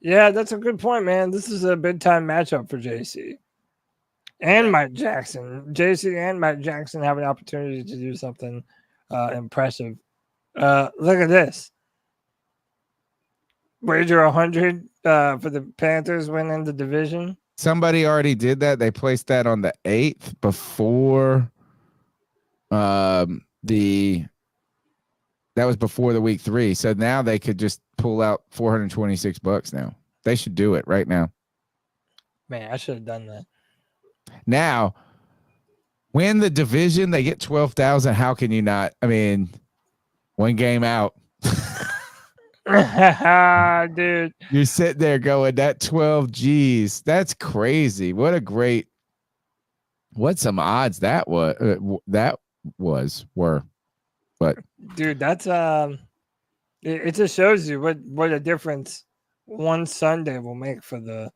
Yeah, that's a good point, man. This is a big time matchup for JC and Mike Jackson. JC and Mike Jackson have an opportunity to do something impressive. Look at this. Wager 100 for the Panthers winning the division. Somebody already did that. They placed that on the 8th before that was before the week 3. So now they could just pull out $426 now. They should do it right now. Man, I should have done that. Now, win the division, they get 12,000. How can you not? I mean, one game out. Dude, you sit there going, that 12 G's, that's crazy. What some odds that were. But dude, that's it just shows you what a difference one Sunday will make for the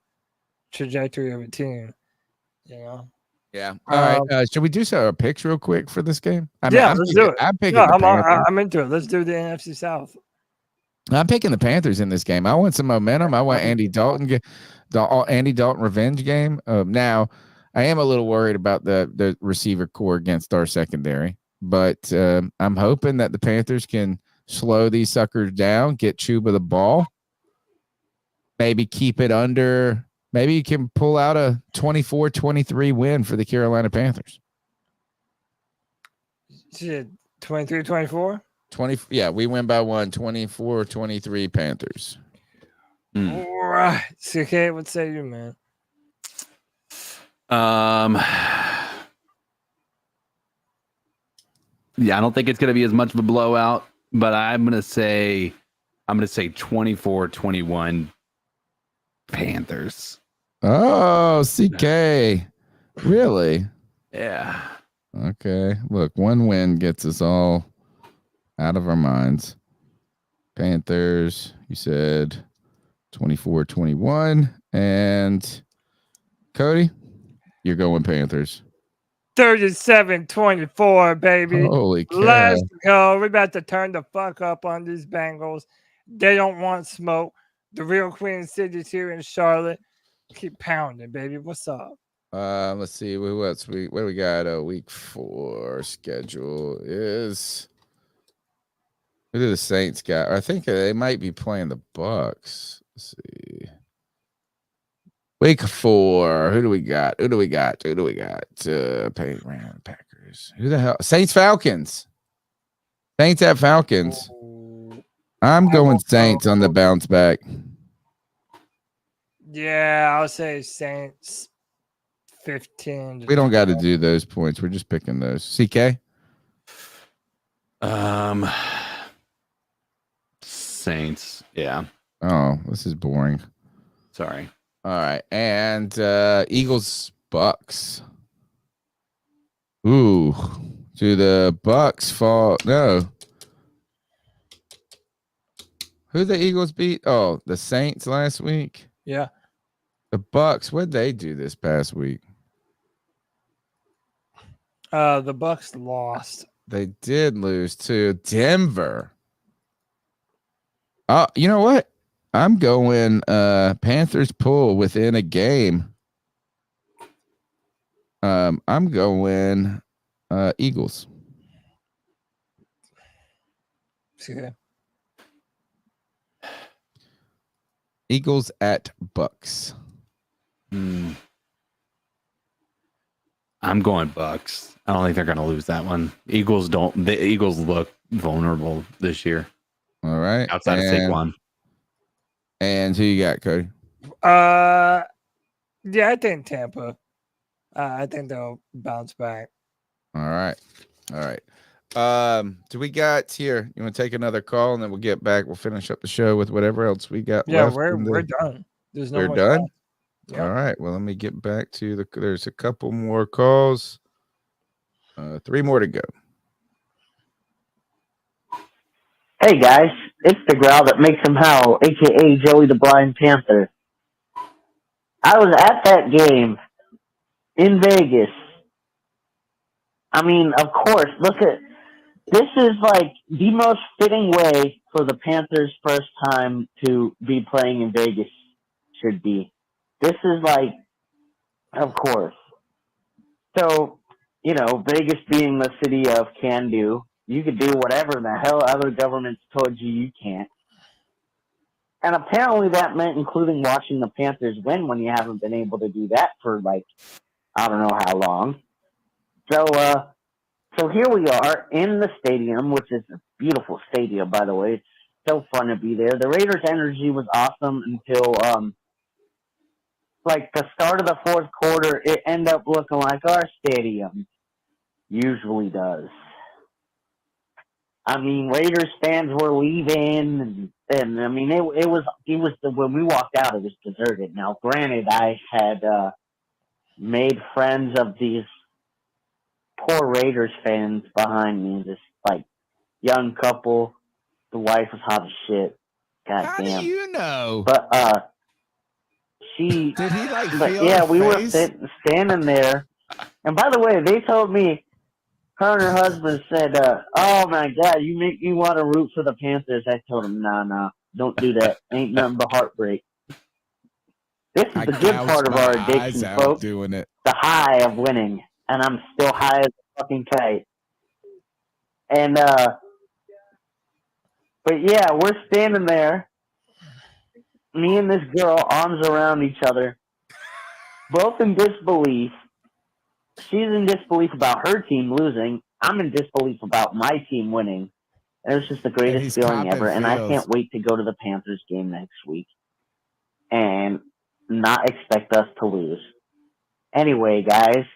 trajectory of a team. Yeah. All right. Should we do a picks real quick for this game? Let's do it. I'm picking the Panthers. I'm into it. Let's do the NFC South. I'm picking the Panthers in this game. I want some momentum. I want Andy Dalton Andy Dalton revenge game. Now, I am a little worried about the receiver core against our secondary, but I'm hoping that the Panthers can slow these suckers down, get Chuba the ball, maybe keep it under. Maybe you can pull out a 24-23 win for the Carolina Panthers. 23-24? 20, yeah, we win by 1, 24-23 Panthers. All right. CK, what say you, man? Yeah, I don't think it's going to be as much of a blowout, but I'm going to say 24-21 Panthers. Oh, CK. Really? Yeah. Okay. Look, one win gets us all out of our minds. Panthers, you said 24-21. And Cody, you're going Panthers. 37-24, baby. Holy cow. Let's go. We're about to turn the fuck up on these Bengals. They don't want smoke. The real Queen City's here in Charlotte. Keep pounding, baby. What's up? Let's see. What do we got? Week 4 schedule is. Who do the Saints got? I think they might be playing the Bucks. Let's see. Week 4. Who do we got? Packers. Who the hell? Saints Falcons. Saints at Falcons. I'm going Saints on the bounce back. Yeah, I'll say Saints 15. We don't got to do those points. We're just picking those. CK? Saints. Yeah. Oh, this is boring. Sorry. All right. And Eagles Bucks. Ooh. Do the Bucks fall? No. Who the Eagles beat? Oh, the Saints last week. Yeah. The Bucks. What'd they do this past week? The Bucks lost. They did lose to Denver. Oh, you know what? I'm going Panthers pull within a game. I'm going Eagles. Okay. Eagles at Bucks. I'm going Bucks. I don't think they're going to lose that one. The Eagles look vulnerable this year. All right. Outside of Saquon. And who you got, Cody? Yeah, I think Tampa. I think they'll bounce back. All right. Do we got here? You want to take another call and then we'll get back. We'll finish up the show with whatever else we got. Yeah, left we're done. There's no we're more done. calls. Yeah. All right. Well, let me get back to there's a couple more calls. 3 more to go. Hey guys, it's the growl that makes him howl, aka Joey the Blind Panther. I was at that game in Vegas. I mean, of course, this is like the most fitting way for the Panthers' first time to be playing in Vegas should be. This is like, of course. So, Vegas being the city of can do, you could do whatever the hell other governments told you can't. And apparently that meant including watching the Panthers win when you haven't been able to do that for I don't know how long. So here we are in the stadium, which is a beautiful stadium, by the way. It's so fun to be there. The Raiders' energy was awesome until, the start of the fourth quarter, it ended up looking like our stadium usually does. I mean, Raiders fans were leaving, and I mean, it was when we walked out, it was deserted. Now, granted, I had made friends of these poor Raiders fans behind me, this young couple. The wife was hot as shit. God How damn. do you know? But she. Did he But yeah, we were standing there, and by the way, they told me. Her and her husband said, "Oh my God, you make me want to root for the Panthers." I told him, "Nah, don't do that. Ain't nothing but heartbreak." This is the good part of our addiction, folks. Doing it. The high of winning, and I'm still high as a fucking kite. And but yeah, we're standing there, me and this girl, arms around each other, both in disbelief. She's in disbelief about her team losing. I'm in disbelief about my team winning. And it's just the greatest feeling ever. And I can't wait to go to the Panthers game next week and not expect us to lose. Anyway, guys.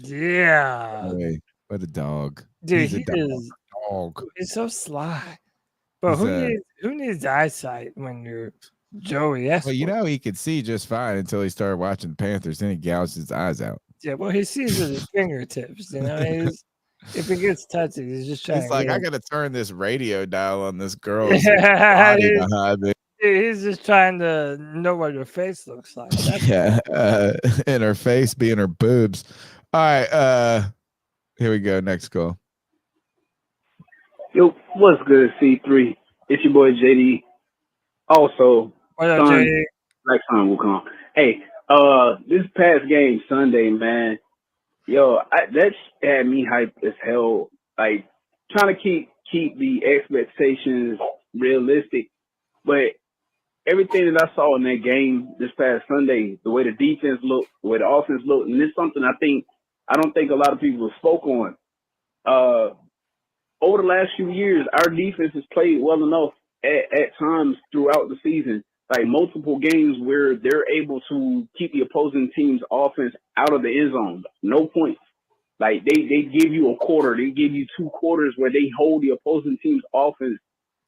Yeah. Boy, what a dog. Dude, He's a He's so sly. But who needs eyesight when you're Joey, yes. Well, you know, he could see just fine until he started watching the Panthers. Then he gouged his eyes out. Yeah, well, he sees with his fingertips. You know, if it gets touchy, he's just trying. It's like, I got to turn this radio dial on this girl's Yeah, body behind me. he's just trying to know what her face looks like. That's Yeah, and her face being her boobs. All right, here we go. Next call. Yo, what's good, C3? It's your boy JD. Also, What up, son, JD? Black Son will come. Hey, this past game Sunday, man, yo, that had me hyped as hell. Like trying to keep the expectations realistic, but everything that I saw in that game this past Sunday, the way the defense looked, the way the offense looked, and this is something I don't think a lot of people spoke on. Over the last few years, our defense has played well enough at times throughout the season, like multiple games where they're able to keep the opposing team's offense out of the end zone. No points. Like they give you a quarter, they give you 2 quarters where they hold the opposing team's offense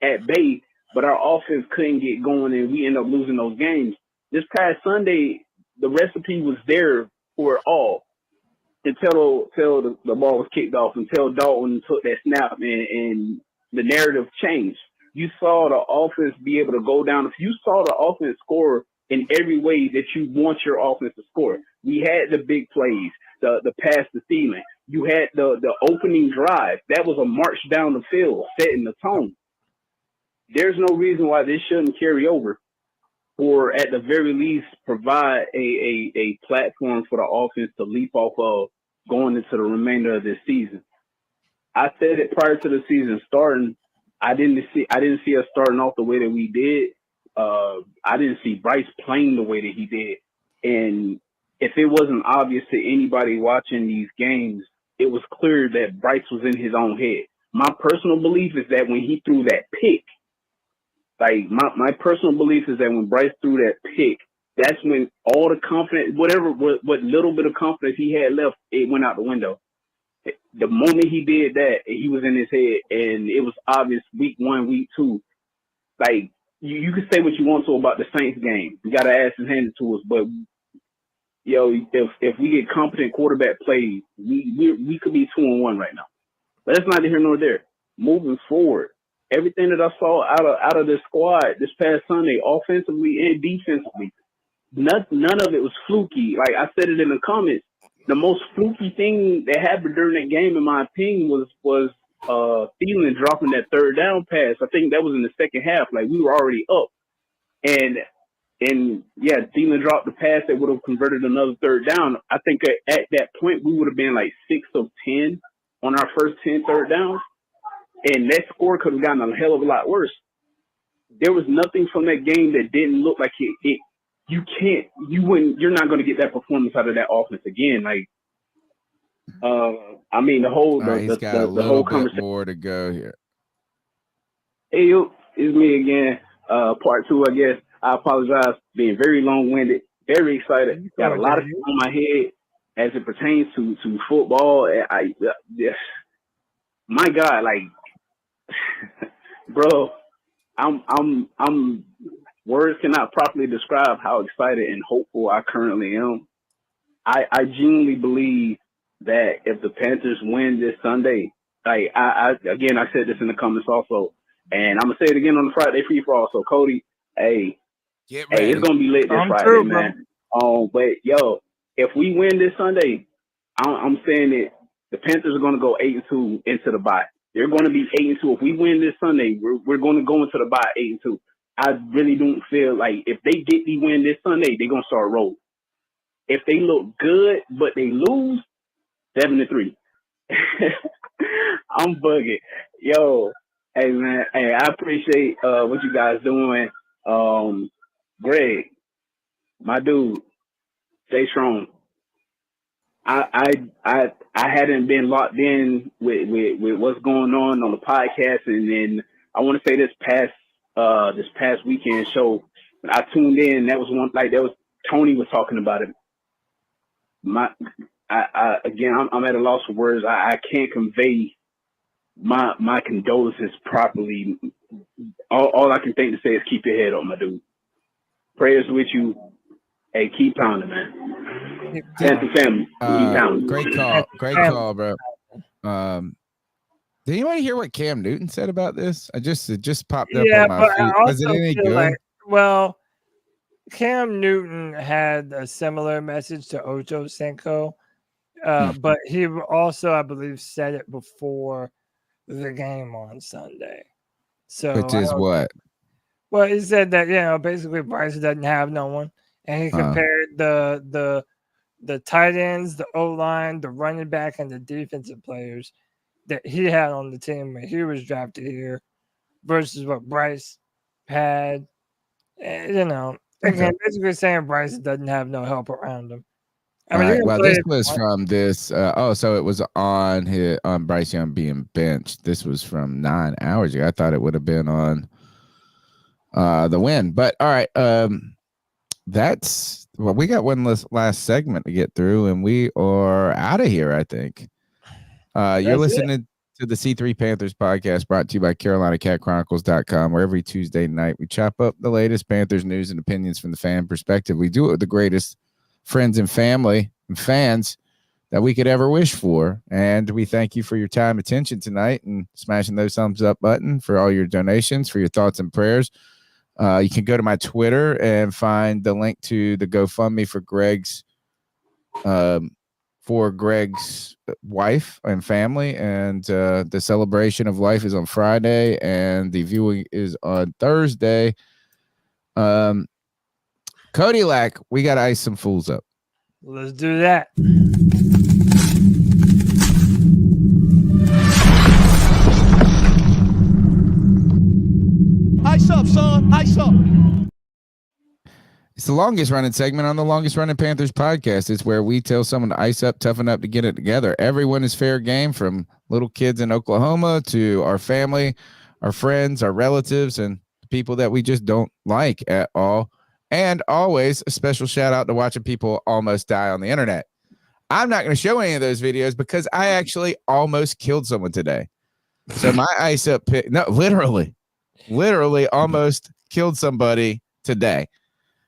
at bay, but our offense couldn't get going and we end up losing those games. This past Sunday, the recipe was there for it all until the ball was kicked off, until Dalton took that snap and the narrative changed. You saw the offense be able to go down. If you saw the offense score in every way that you want your offense to score, we had the big plays, the pass to Thielen. You had the opening drive. That was a march down the field, setting the tone. There's no reason why this shouldn't carry over, or at the very least provide a platform for the offense to leap off of going into the remainder of this season. I said it prior to the season starting. I didn't see us starting off the way that we did. I didn't see Bryce playing the way that he did. And if it wasn't obvious to anybody watching these games, it was clear that Bryce was in his own head. My personal belief is that when he threw that pick, like my personal belief is that when Bryce threw that pick, that's when all the confidence, what little bit of confidence he had left, it went out the window. The moment he did that, he was in his head, and it was obvious week 1, week 2. Like, you can say what you want to about the Saints game. You got to ask and hand it to us. But, yo, if we get competent quarterback play, we could be 2-1 right now. But that's neither here nor there. Moving forward, everything that I saw out of this squad this past Sunday, offensively and defensively, none of it was fluky. Like I said it in the comments, the most fluky thing that happened during that game, in my opinion, was Thielen dropping that third down pass. I think that was in the second half. Like we were already up, and yeah, Thielen dropped the pass that would have converted another third down. I think at that point we would have been like 6 of 10 on our first 10 third downs, and that score could have gotten a hell of a lot worse. There was nothing from that game that didn't look like it. You're not going to get that performance out of that offense again. Like, I mean, the whole conversation. More to go here. Hey, yo, it's me again. Part 2, I guess. I apologize for being very long-winded, very excited. Got a lot of stuff on my head as it pertains to football. My God, like, bro, I'm words cannot properly describe how excited and hopeful I currently am. I genuinely believe that if the Panthers win this Sunday, like I said this in the comments also, and I'm gonna say it again on the Friday free for all. So Cody, hey, it's gonna be lit this Friday, man. But yo, if we win this Sunday, I'm saying that the Panthers are gonna go 8-2 into the bye. They're gonna be 8-2. If we win this Sunday, we're gonna go into the bye 8-2. I really don't feel like if they get the win this Sunday, they're gonna start rolling. If they look good but they lose, 7-3. I'm bugging. Yo, hey man, hey, I appreciate what you guys doing. Greg, my dude, stay strong. I hadn't been locked in with what's going on the podcast, and then I want to say this past weekend show, when I tuned in, that was Tony was talking about it. I'm at a loss for words. I can't convey my condolences properly. All I can think to say is keep your head up, my dude. Prayers with you. Hey, keep pounding, man. Panther family, keep pounding. Great call, bro. Did anybody hear what Cam Newton said about this? It just popped up on my but feed. I Was it also any feel good? like, well, Cam Newton had a similar message to Ocho Cinco, but he also, I believe, said it before the game on Sunday. So Which is what? Well, he said that basically Bryce doesn't have no one, and he compared the tight ends, the O line, the running back, and the defensive players that he had on the team when he was drafted here versus what Bryce had. Again, basically saying Bryce doesn't have no help around him. All right. Well, this was from this. So it was on Bryce Young being benched. This was from 9 hours ago. I thought it would have been on the win. But all right. We got one last segment to get through, and we are out of here, I think. You're listening to the C3 Panthers podcast, brought to you by CarolinaCatChronicles.com, where every Tuesday night we chop up the latest Panthers news and opinions from the fan perspective. We do it with the greatest friends and family and fans that we could ever wish for. And we thank you for your time, attention tonight, and smashing those thumbs up button, for all your donations, for your thoughts and prayers. You can go to my Twitter and find the link to the GoFundMe for Greg's wife and family. And the celebration of life is on Friday, and the viewing is on Thursday. Cody Lack, we got to ice some fools up. Let's do that. Ice up, son. Ice up. It's the longest running segment on the longest running Panthers podcast. It's where we tell someone to ice up, toughen up to get it together. Everyone is fair game, from little kids in Oklahoma to our family, our friends, our relatives, and people that we just don't like at all. And always a special shout out to watching people almost die on the internet. I'm not going to show any of those videos because I actually almost killed someone today. So my ice up pick, no, literally almost killed somebody today.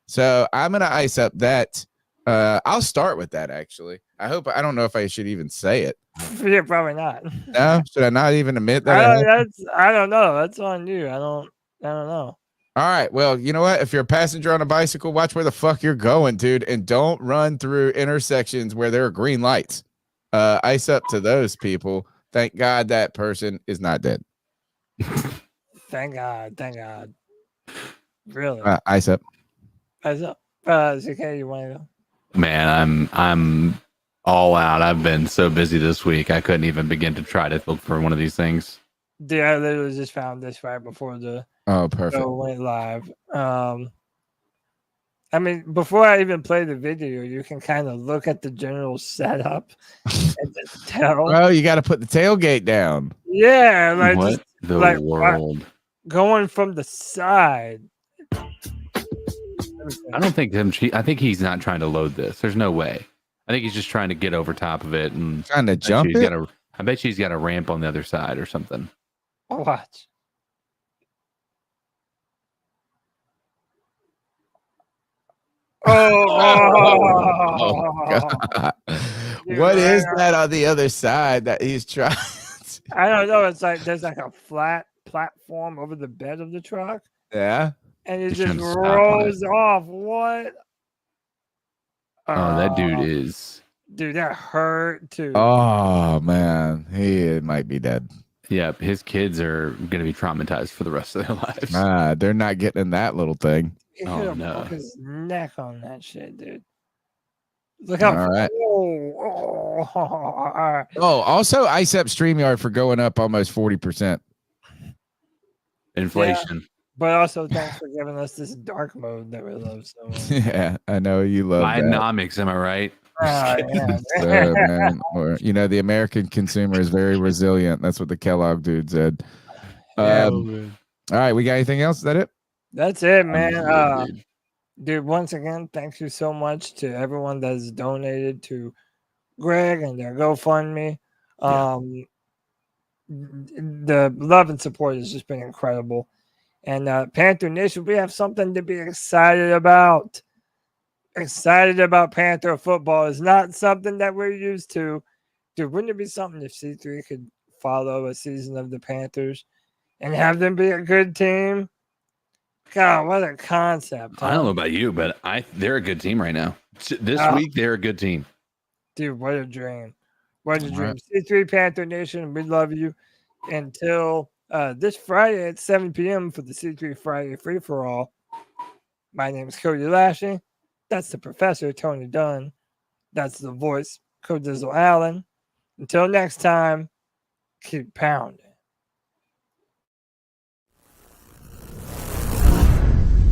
So I'm going to ice up that. I'll start with that, actually. I don't know if I should even say it. Yeah, probably not. No? Should I not even admit that? I don't know. That's on you. I don't know. All right. Well, you know what? If you're a passenger on a bicycle, watch where the fuck you're going, dude. And don't run through intersections where there are green lights. Ice up to those people. Thank God that person is not dead. Thank God. Thank God. Really? Ice up. Ice up. ZK, you want to go? Man, I'm all out. I've been so busy this week. I couldn't even begin to try to look for one of these things. Dude, I literally just found this right before the perfect show went live. I mean, before I even play the video, you can kind of look at the general setup and just tell. Oh, you got to put the tailgate down. Yeah, like What just, the like, world? Going from the side. I don't think I think he's not trying to load this. There's no way. I think he's just trying to get over top of it and trying to jump it. I bet she's got a ramp on the other side or something. Watch. Oh God. What is that on the other side that he's trying? I don't know. It's like there's like a flat platform over the bed of the truck. Yeah. And it He's just trying to stop on rolls off. What? Oh, that dude is. Dude, that hurt too. Oh man, he might be dead. Yep, his kids are gonna be traumatized for the rest of their lives. They're not getting in that little thing. He Oh, could have no. broke his neck on that shit, dude. Look how. All right. All right. Oh, also ice up StreamYard for going up almost 40%. Inflation. But also, thanks for giving us this dark mode that we love so much. Yeah, I know you love that. Bionomics, am I right? Yeah. So, man, or, the American consumer is very resilient. That's what the Kellogg dude said. All right, we got anything else? Is that it? That's it, man. Dude, once again, thank you so much to everyone that's donated to Greg and their GoFundMe. The love and support has just been incredible. And Panther Nation, we have something to be excited about. Excited about Panther football is not something that we're used to. Dude, wouldn't it be something if C3 could follow a season of the Panthers and have them be a good team? God, what a concept. Huh? I don't know about you, but they're a good team right now. This week, they're a good team. Dude, what a dream. What a dream. C3 Panther Nation, we love you. Until this Friday at 7 p.m. for the C3 Friday Free-For-All. My name is Cody Lashing. That's the professor, Tony Dunn. That's the voice, Codizzle Allen. Until next time, keep pounding.